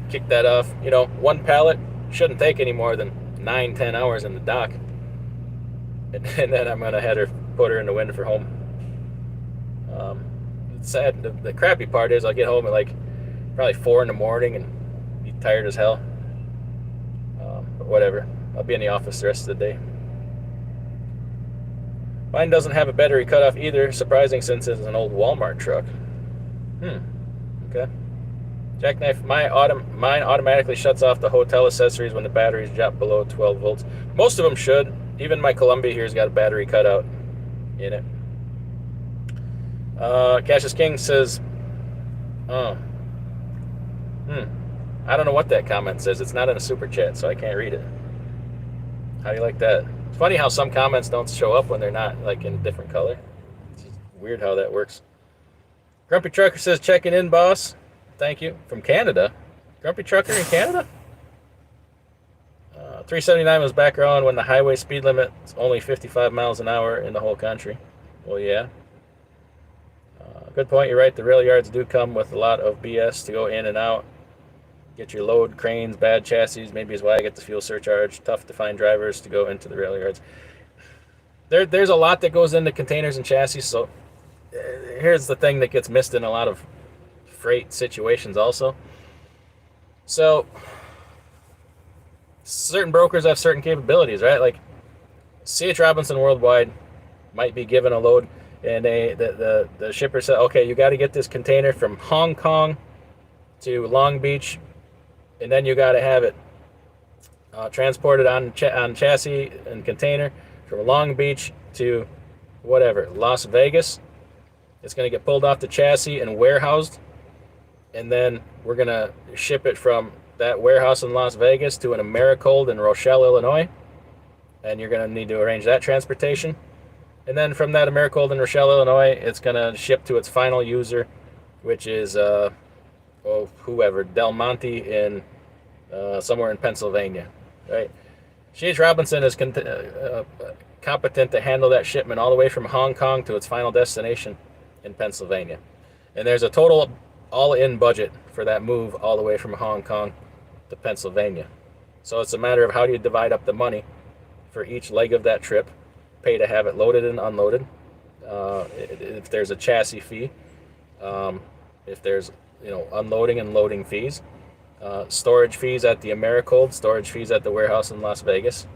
Speaker 1: kick that off. 1 pallet shouldn't take any more than 9-10 hours in the dock, and then I'm gonna put her in the wind for home. It's sad. The crappy part is I'll get home at like probably 4 in the morning and be tired as hell. But whatever. I'll be in the office the rest of the day. Mine doesn't have a battery cutoff either. Surprising since it's an old Walmart truck. Okay. Jackknife. Mine automatically shuts off the hotel accessories when the batteries drop below 12 volts. Most of them should. Even my Columbia here's got a battery cutout in it. Cassius King says, I don't know what that comment says. It's not in a super chat, so I can't read it. How do you like that? It's funny how some comments don't show up when they're not like in a different color. It's weird how that works. Grumpy Trucker says, checking in, boss. Thank you. From Canada. Grumpy Trucker in Canada? 379 was back on when the highway speed limit is only 55 miles an hour in the whole country. Well, yeah. Good point. You're right. The rail yards do come with a lot of BS to go in and out. Get your load, cranes, bad chassis. Maybe is why I get the fuel surcharge. Tough to find drivers to go into the rail yards. There's a lot that goes into containers and chassis. So here's the thing that gets missed in a lot of freight situations also. So certain brokers have certain capabilities, right? Like C.H. Robinson Worldwide might be given a load, and the shipper said, okay, you got to get this container from Hong Kong to Long Beach, and then you got to have it transported on chassis and container from Long Beach to whatever, Las Vegas. It's going to get pulled off the chassis and warehoused, and then we're going to ship it from that warehouse in Las Vegas to an Americold in Rochelle, Illinois, and you're going to need to arrange that transportation. And then from that Americold in Rochelle, Illinois, it's going to ship to its final user, which is whoever, Del Monte in somewhere in Pennsylvania, right? C.H. Robinson is competent to handle that shipment all the way from Hong Kong to its final destination in Pennsylvania. And there's a total all-in budget for that move all the way from Hong Kong to Pennsylvania. So it's a matter of how do you divide up the money for each leg of that trip, pay to have it loaded and unloaded, if there's a chassis fee, if there's unloading and loading fees, storage fees at the Americold, storage fees at the warehouse in Las Vegas,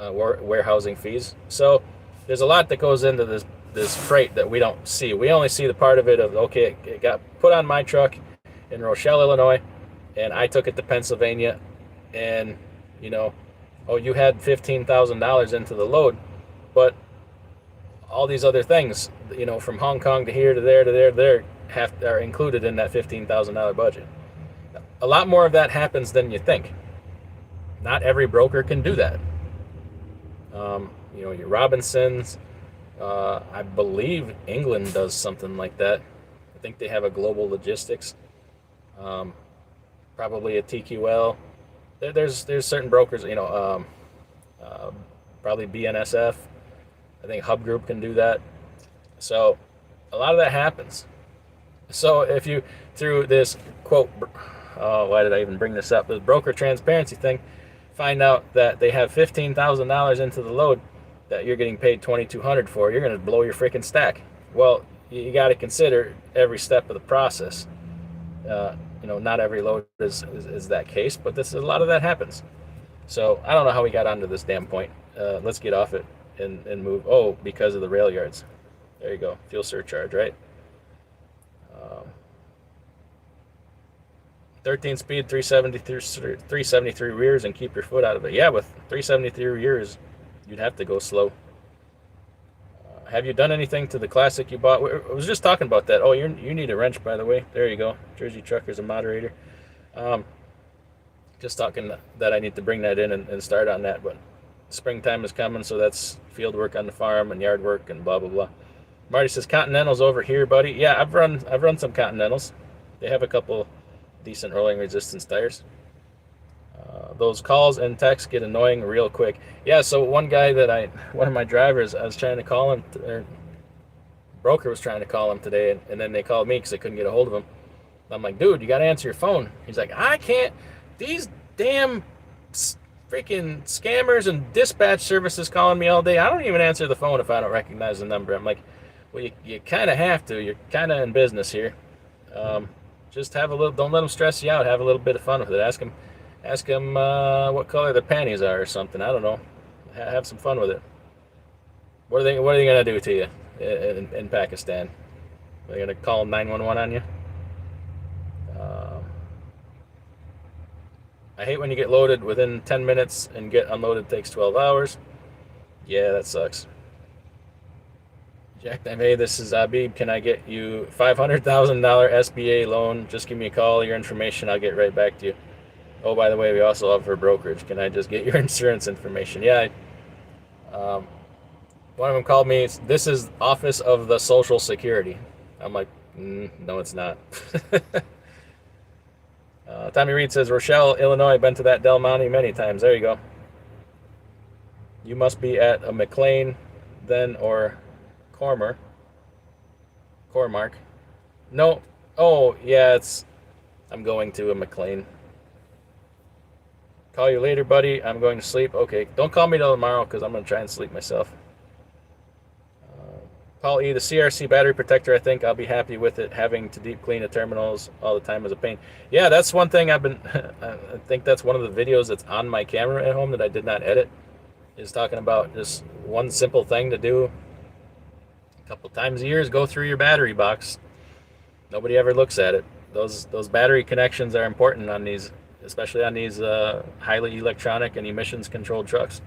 Speaker 1: warehousing fees. So there's a lot that goes into this freight that we don't see. We only see the part of it of, okay, it got put on my truck in Rochelle, Illinois, and I took it to Pennsylvania, and you had $15,000 into the load, but all these other things, from Hong Kong to here to there to there to there, are included in that $15,000 budget. A lot more of that happens than you think. Not every broker can do that. Your Robinsons, I believe England does something like that. I think they have a global logistics. Probably a TQL. There's certain brokers, probably BNSF. I think Hub Group can do that. So a lot of that happens. So if you, through this quote, why did I even bring this up? This broker transparency thing, find out that they have $15,000 into the load that you're getting paid $2,200 for, you're going to blow your freaking stack. Well, you got to consider every step of the process. Not every load is that case, but this a lot of that happens. So I don't know how we got onto this damn point. Let's get off it and move. Oh, because of the rail yards. There you go. Fuel surcharge, right? 13 speed, 373 rears, and keep your foot out of it. Yeah, with 373 rears, you'd have to go slow. Have you done anything to the Classic you bought? I was just talking about that. Oh, you need a wrench, by the way. There you go. Jersey Trucker's a moderator. Just talking that I need to bring that in and start on that. But springtime is coming, so that's field work on the farm and yard work and blah, blah, blah. Marty says, Continentals over here, buddy. Yeah, I've run some Continentals. They have a couple decent rolling resistance tires. Those calls and texts get annoying real quick. Yeah, so one of my drivers, I was trying to call him, or broker was trying to call him today, and then they called me because they couldn't get a hold of him. I'm like, dude, you got to answer your phone. He's like, I can't. These damn freaking scammers and dispatch services calling me all day. I don't even answer the phone if I don't recognize the number. I'm like, well, you kind of have to. You're kind of in business here. Just have a little. Don't let them stress you out. Have a little bit of fun with it. Ask them what color their panties are or something. I don't know. Have some fun with it. What are they gonna do to you in Pakistan? Are they gonna call 911 on you? I hate when you get loaded within 10 minutes and get unloaded takes 12 hours. Yeah, that sucks. Jack, hey, this is Abib. Can I get you $500,000 SBA loan? Just give me a call, your information. I'll get right back to you. Oh, by the way, we also offer brokerage. Can I just get your insurance information? Yeah. One of them called me. This is Office of the Social Security. I'm like, no, it's not. Tommy Reed says, Rochelle, Illinois. Been to that Del Monte many times. There you go. You must be at a McLean then, or Cormark. No. Oh, yeah, I'm going to a McLean. Call you later, buddy. I'm going to sleep. Okay, don't call me till tomorrow because I'm going to try and sleep myself. Paul E., the CRC battery protector, I think I'll be happy with it. Having to deep clean the terminals all the time is a pain. Yeah, that's one thing I think that's one of the videos that's on my camera at home that I did not edit, is talking about just one simple thing to do a couple times a year is go through your battery box. Nobody ever looks at it. Those battery connections are important on these, especially on these highly electronic and emissions controlled trucks.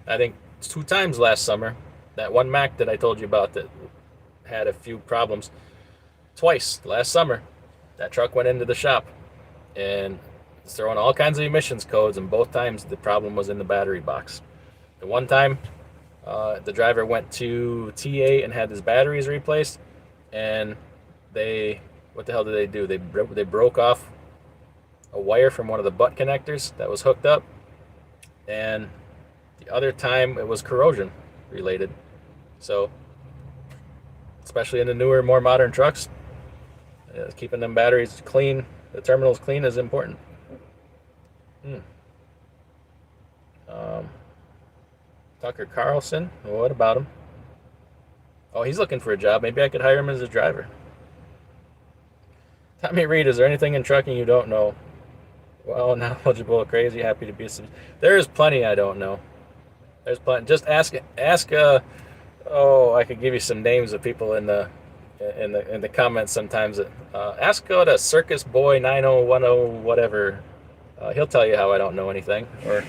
Speaker 1: I think 2 times last summer, that one Mac that I told you about that had a few problems, twice last summer, that truck went into the shop and it's throwing all kinds of emissions codes, and both times the problem was in the battery box. The one time, the driver went to TA and had his batteries replaced, and what the hell did they do? They broke off a wire from one of the butt connectors that was hooked up, and the other time it was corrosion related. So, especially in the newer, more modern trucks, keeping them batteries clean, the terminals clean, is important. Tucker Carlson, what about him? Oh, he's looking for a job. Maybe I could hire him as a driver. Tommy Reed, is there anything in trucking you don't know? Well, knowledgeable, crazy, happy to be. There is plenty I don't know. There's plenty. Just ask. I could give you some names of people in the comments sometimes. Ask go to Circus Boy 9010 whatever. He'll tell you how I don't know anything, or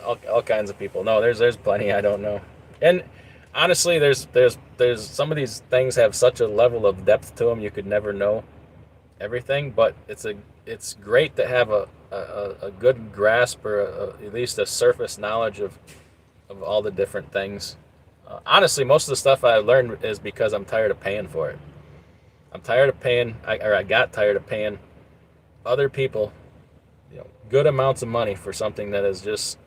Speaker 1: all kinds of people. No, there's plenty I don't know. And honestly, there's some of these things have such a level of depth to them, you could never know everything. But it's great to have a good grasp, or at least a surface knowledge of all the different things. Honestly, most of the stuff I learned is because I'm tired of paying for it. I'm tired of paying, I got tired of paying other people, good amounts of money for something that is just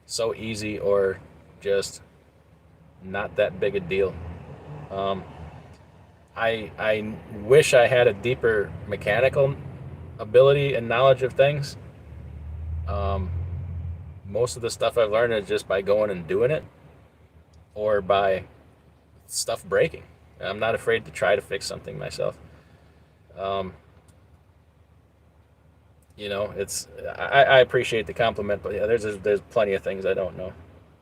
Speaker 1: so easy or just not that big a deal. Um, I wish I had a deeper mechanical ability and knowledge of things. Um, Most of the stuff I've learned is just by going and doing it or by stuff breaking. I'm not afraid to try to fix something myself. Um, it's I appreciate the compliment, but yeah, there's plenty of things I don't know.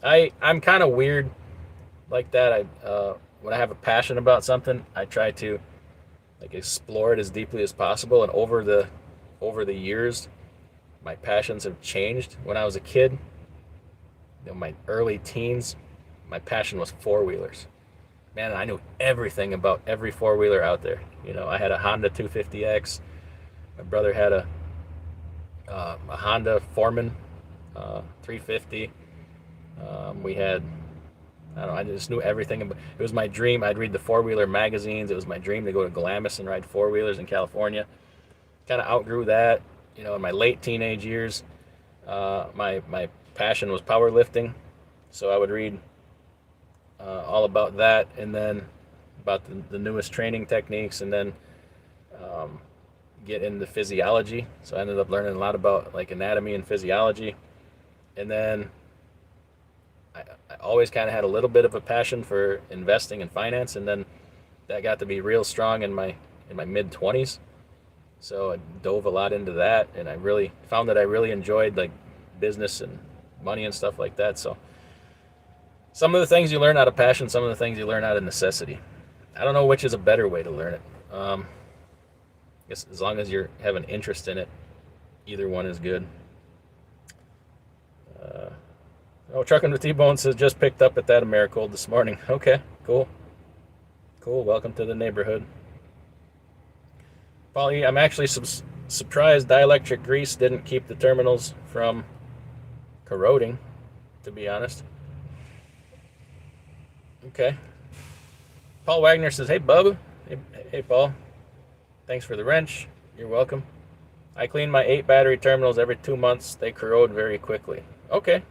Speaker 1: I'm kind of weird like that. When I have a passion about something, I try to like explore it as deeply as possible. And over the years, my passions have changed. When I was a kid, my early teens, my passion was four wheelers. Man, I knew everything about every four wheeler out there. I had a Honda 250X. My brother had a Honda Foreman 350. We had, I don't know, I just knew everything. It was my dream. I'd read the four wheeler magazines. It was my dream to go to Glamis and ride four wheelers in California. Kind of outgrew that. In my late teenage years, my passion was powerlifting. So I would read all about that, and then about the newest training techniques, and then um, get into physiology. So I ended up learning a lot about like anatomy and physiology. And then I always kind of had a little bit of a passion for investing and finance, and then that got to be real strong in my mid 20s. So I dove a lot into that, and I really found that I really enjoyed like business and money and stuff like that. So some of the things you learn out of passion, some of the things you learn out of necessity. I don't know which is a better way to learn it. I guess as long as you have an interest in it, either one is good. Uh, Trucking with T-Bone says just picked up at that Americold this morning. Okay, cool. Cool, welcome to the neighborhood. Paulie, I'm actually surprised dielectric grease didn't keep the terminals from corroding, to be honest. Okay. Paul Wagner says, hey, Bubba. Hey, Paul. Thanks for the wrench. You're welcome. I clean my 8 battery terminals every 2 months. They corrode very quickly. Okay.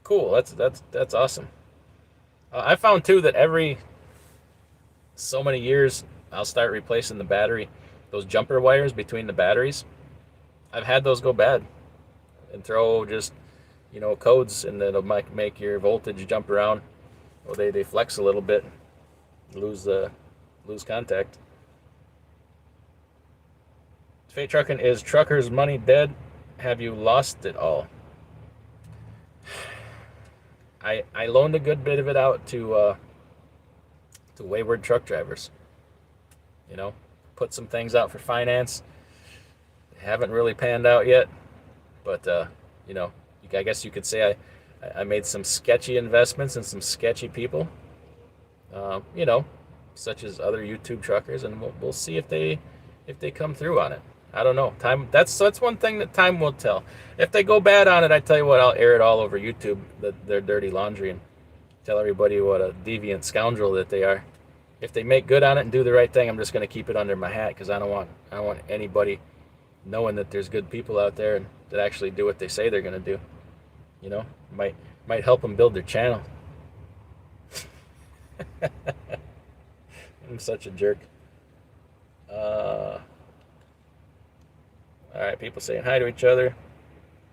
Speaker 1: Cool. That's awesome. I found, too, that every so many years, I'll start replacing the battery, those jumper wires between the batteries. I've had those go bad and throw just, codes, and that'll make your voltage jump around. Well, they flex a little bit, lose contact. Fate Trucking, is truckers' money dead? Have you lost it all? I loaned a good bit of it out to wayward truck drivers. Put some things out for finance. They haven't really panned out yet, but I guess you could say I made some sketchy investments in some sketchy people. Such as other YouTube truckers, and we'll see if they come through on it. I don't know. Time. That's one thing that time will tell. If they go bad on it, I tell you what, I'll air it all over YouTube, their dirty laundry, and tell everybody what a deviant scoundrel that they are. If they make good on it and do the right thing, I'm just going to keep it under my hat, because I don't want anybody knowing that there's good people out there and that actually do what they say they're going to do. Might help them build their channel. I'm such a jerk. All right, people saying hi to each other.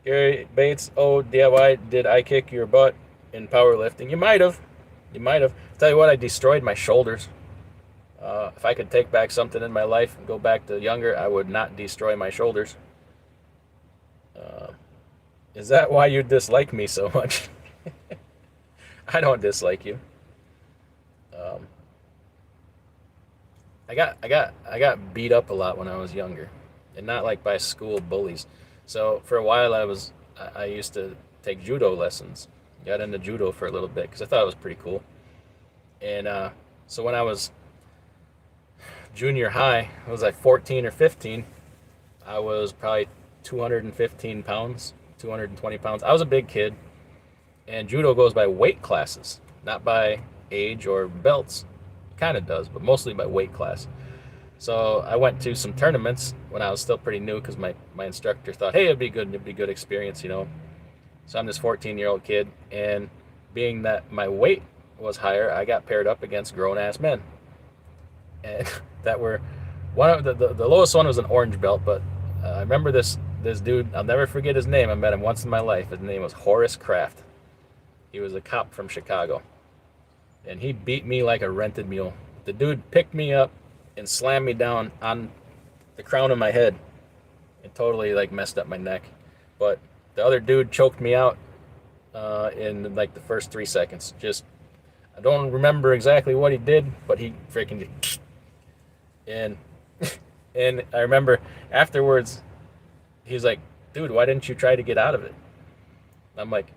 Speaker 1: Gary Bates, oh, DIY, did I kick your butt in powerlifting? You might have. Tell you what, I destroyed my shoulders. If I could take back something in my life and go back to younger, I would not destroy my shoulders. Is that why you dislike me so much? I don't dislike you. I got beat up a lot when I was younger, and not like by school bullies. So for a while I used to take judo lessons. Got into judo for a little bit because I thought it was pretty cool. And so when I was junior high, I was like 14 or 15. I was probably 215 pounds, 220 pounds. I was a big kid. And judo goes by weight classes, not by age or belts. It kind of does, but mostly by weight class. So I went to some tournaments when I was still pretty new, because my instructor thought, hey, it'd be good experience, So I'm this 14-year-old kid, and being that my weight was higher, I got paired up against grown-ass men. And that were one of the lowest one was an orange belt, but I remember this dude. I'll never forget his name. I met him once in my life. His name was Horace Kraft. He was a cop from Chicago, and he beat me like a rented mule. The dude picked me up and slammed me down on the crown of my head and totally like messed up my neck. But the other dude choked me out in like the first 3 seconds. Just I don't remember exactly what he did, but he freaking did. And and I remember afterwards, he's like, "Dude, why didn't you try to get out of it?" I'm like,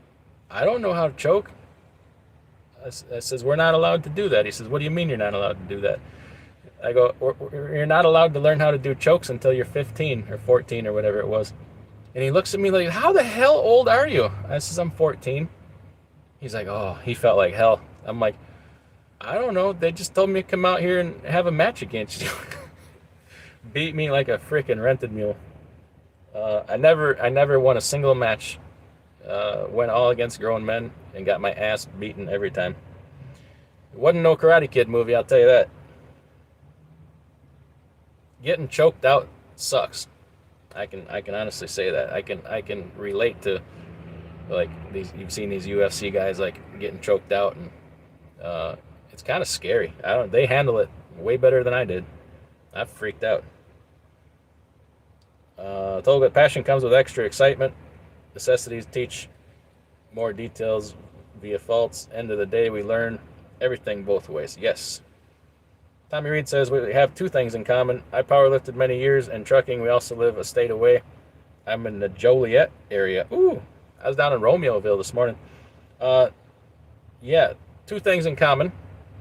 Speaker 1: "I don't know how to choke." I says, "We're not allowed to do that." He says, "What do you mean you're not allowed to do that?" I go, "You're not allowed to learn how to do chokes until you're 15 or 14 or whatever it was." And he looks at me like, "How the hell old are you?" I says, "I'm 14. He's like, "Oh," he felt like hell. I'm like, "I don't know. They just told me to come out here and have a match against you." Beat me like a freaking rented mule. I never won a single match. Went all against grown men and got my ass beaten every time. It wasn't no Karate Kid movie, I'll tell you that. Getting choked out sucks. I can honestly say that. I can relate to like these. You've seen these UFC guys like getting choked out, and it's kind of scary. I don't. They handle it way better than I did. I freaked out. Told that passion comes with extra excitement. Necessities teach more details via faults. End of the day, we learn everything both ways. Yes. Tommy Reed says we have two things in common. I powerlifted many years, and trucking. We also live a state away. I'm in the Joliet area. Ooh, I was down in Romeoville this morning. Uh, yeah, two things in common.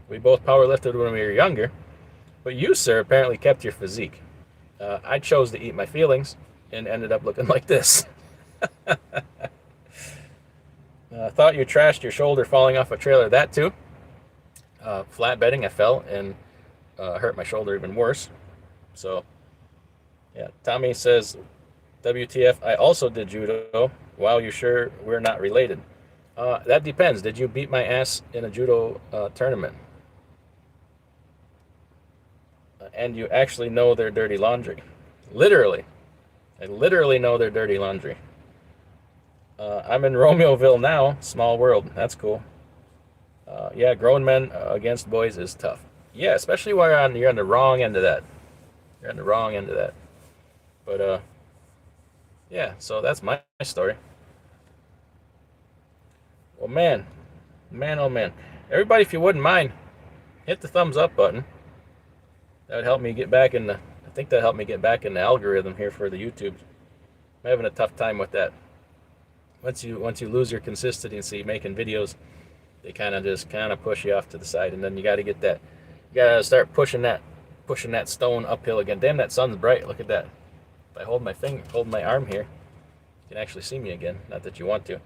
Speaker 1: We both powerlifted when we were younger, but you, sir, apparently kept your physique. I chose to eat my feelings and ended up looking like this. Thought you trashed your shoulder falling off a trailer. That too. Flatbedding, I fell and hurt my shoulder even worse. So, yeah. Tommy says, WTF, I also did judo. Wow, you sure we're not related? That depends. Did you beat my ass in a judo tournament? And you actually know their dirty laundry. Literally. I literally know their dirty laundry. I'm in Romeoville now. Small world. That's cool. Yeah, grown men against boys is tough. Yeah, especially when you're on the wrong end of that. You're on the wrong end of that. But yeah. So that's my story. Well, man, oh man, everybody, if you wouldn't mind, hit the thumbs up button. That would help me get back in the. I think that helped me get back in the algorithm here for the YouTube. I'm having a tough time with that. Once you lose your consistency making videos, they kind of push you off to the side, and then you got to get that. You got to start pushing that stone uphill again. Damn, that sun's bright. Look at that. If I hold my arm here, you can actually see me again. Not that you want to,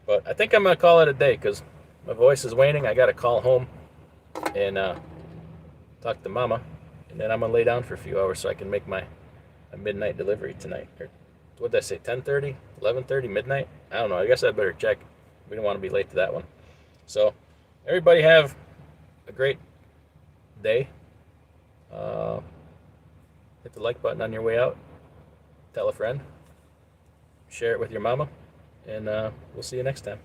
Speaker 1: but I think I'm gonna call it a day because my voice is waning. I got to call home and talk to Mama, and then I'm gonna lay down for a few hours so I can make my midnight delivery tonight. Or what did I say? 10:30, 11:30, midnight? I don't know. I guess I better check. We don't want to be late to that one. So, everybody have a great day. Hit the like button on your way out. Tell a friend. Share it with your mama. And we'll see you next time.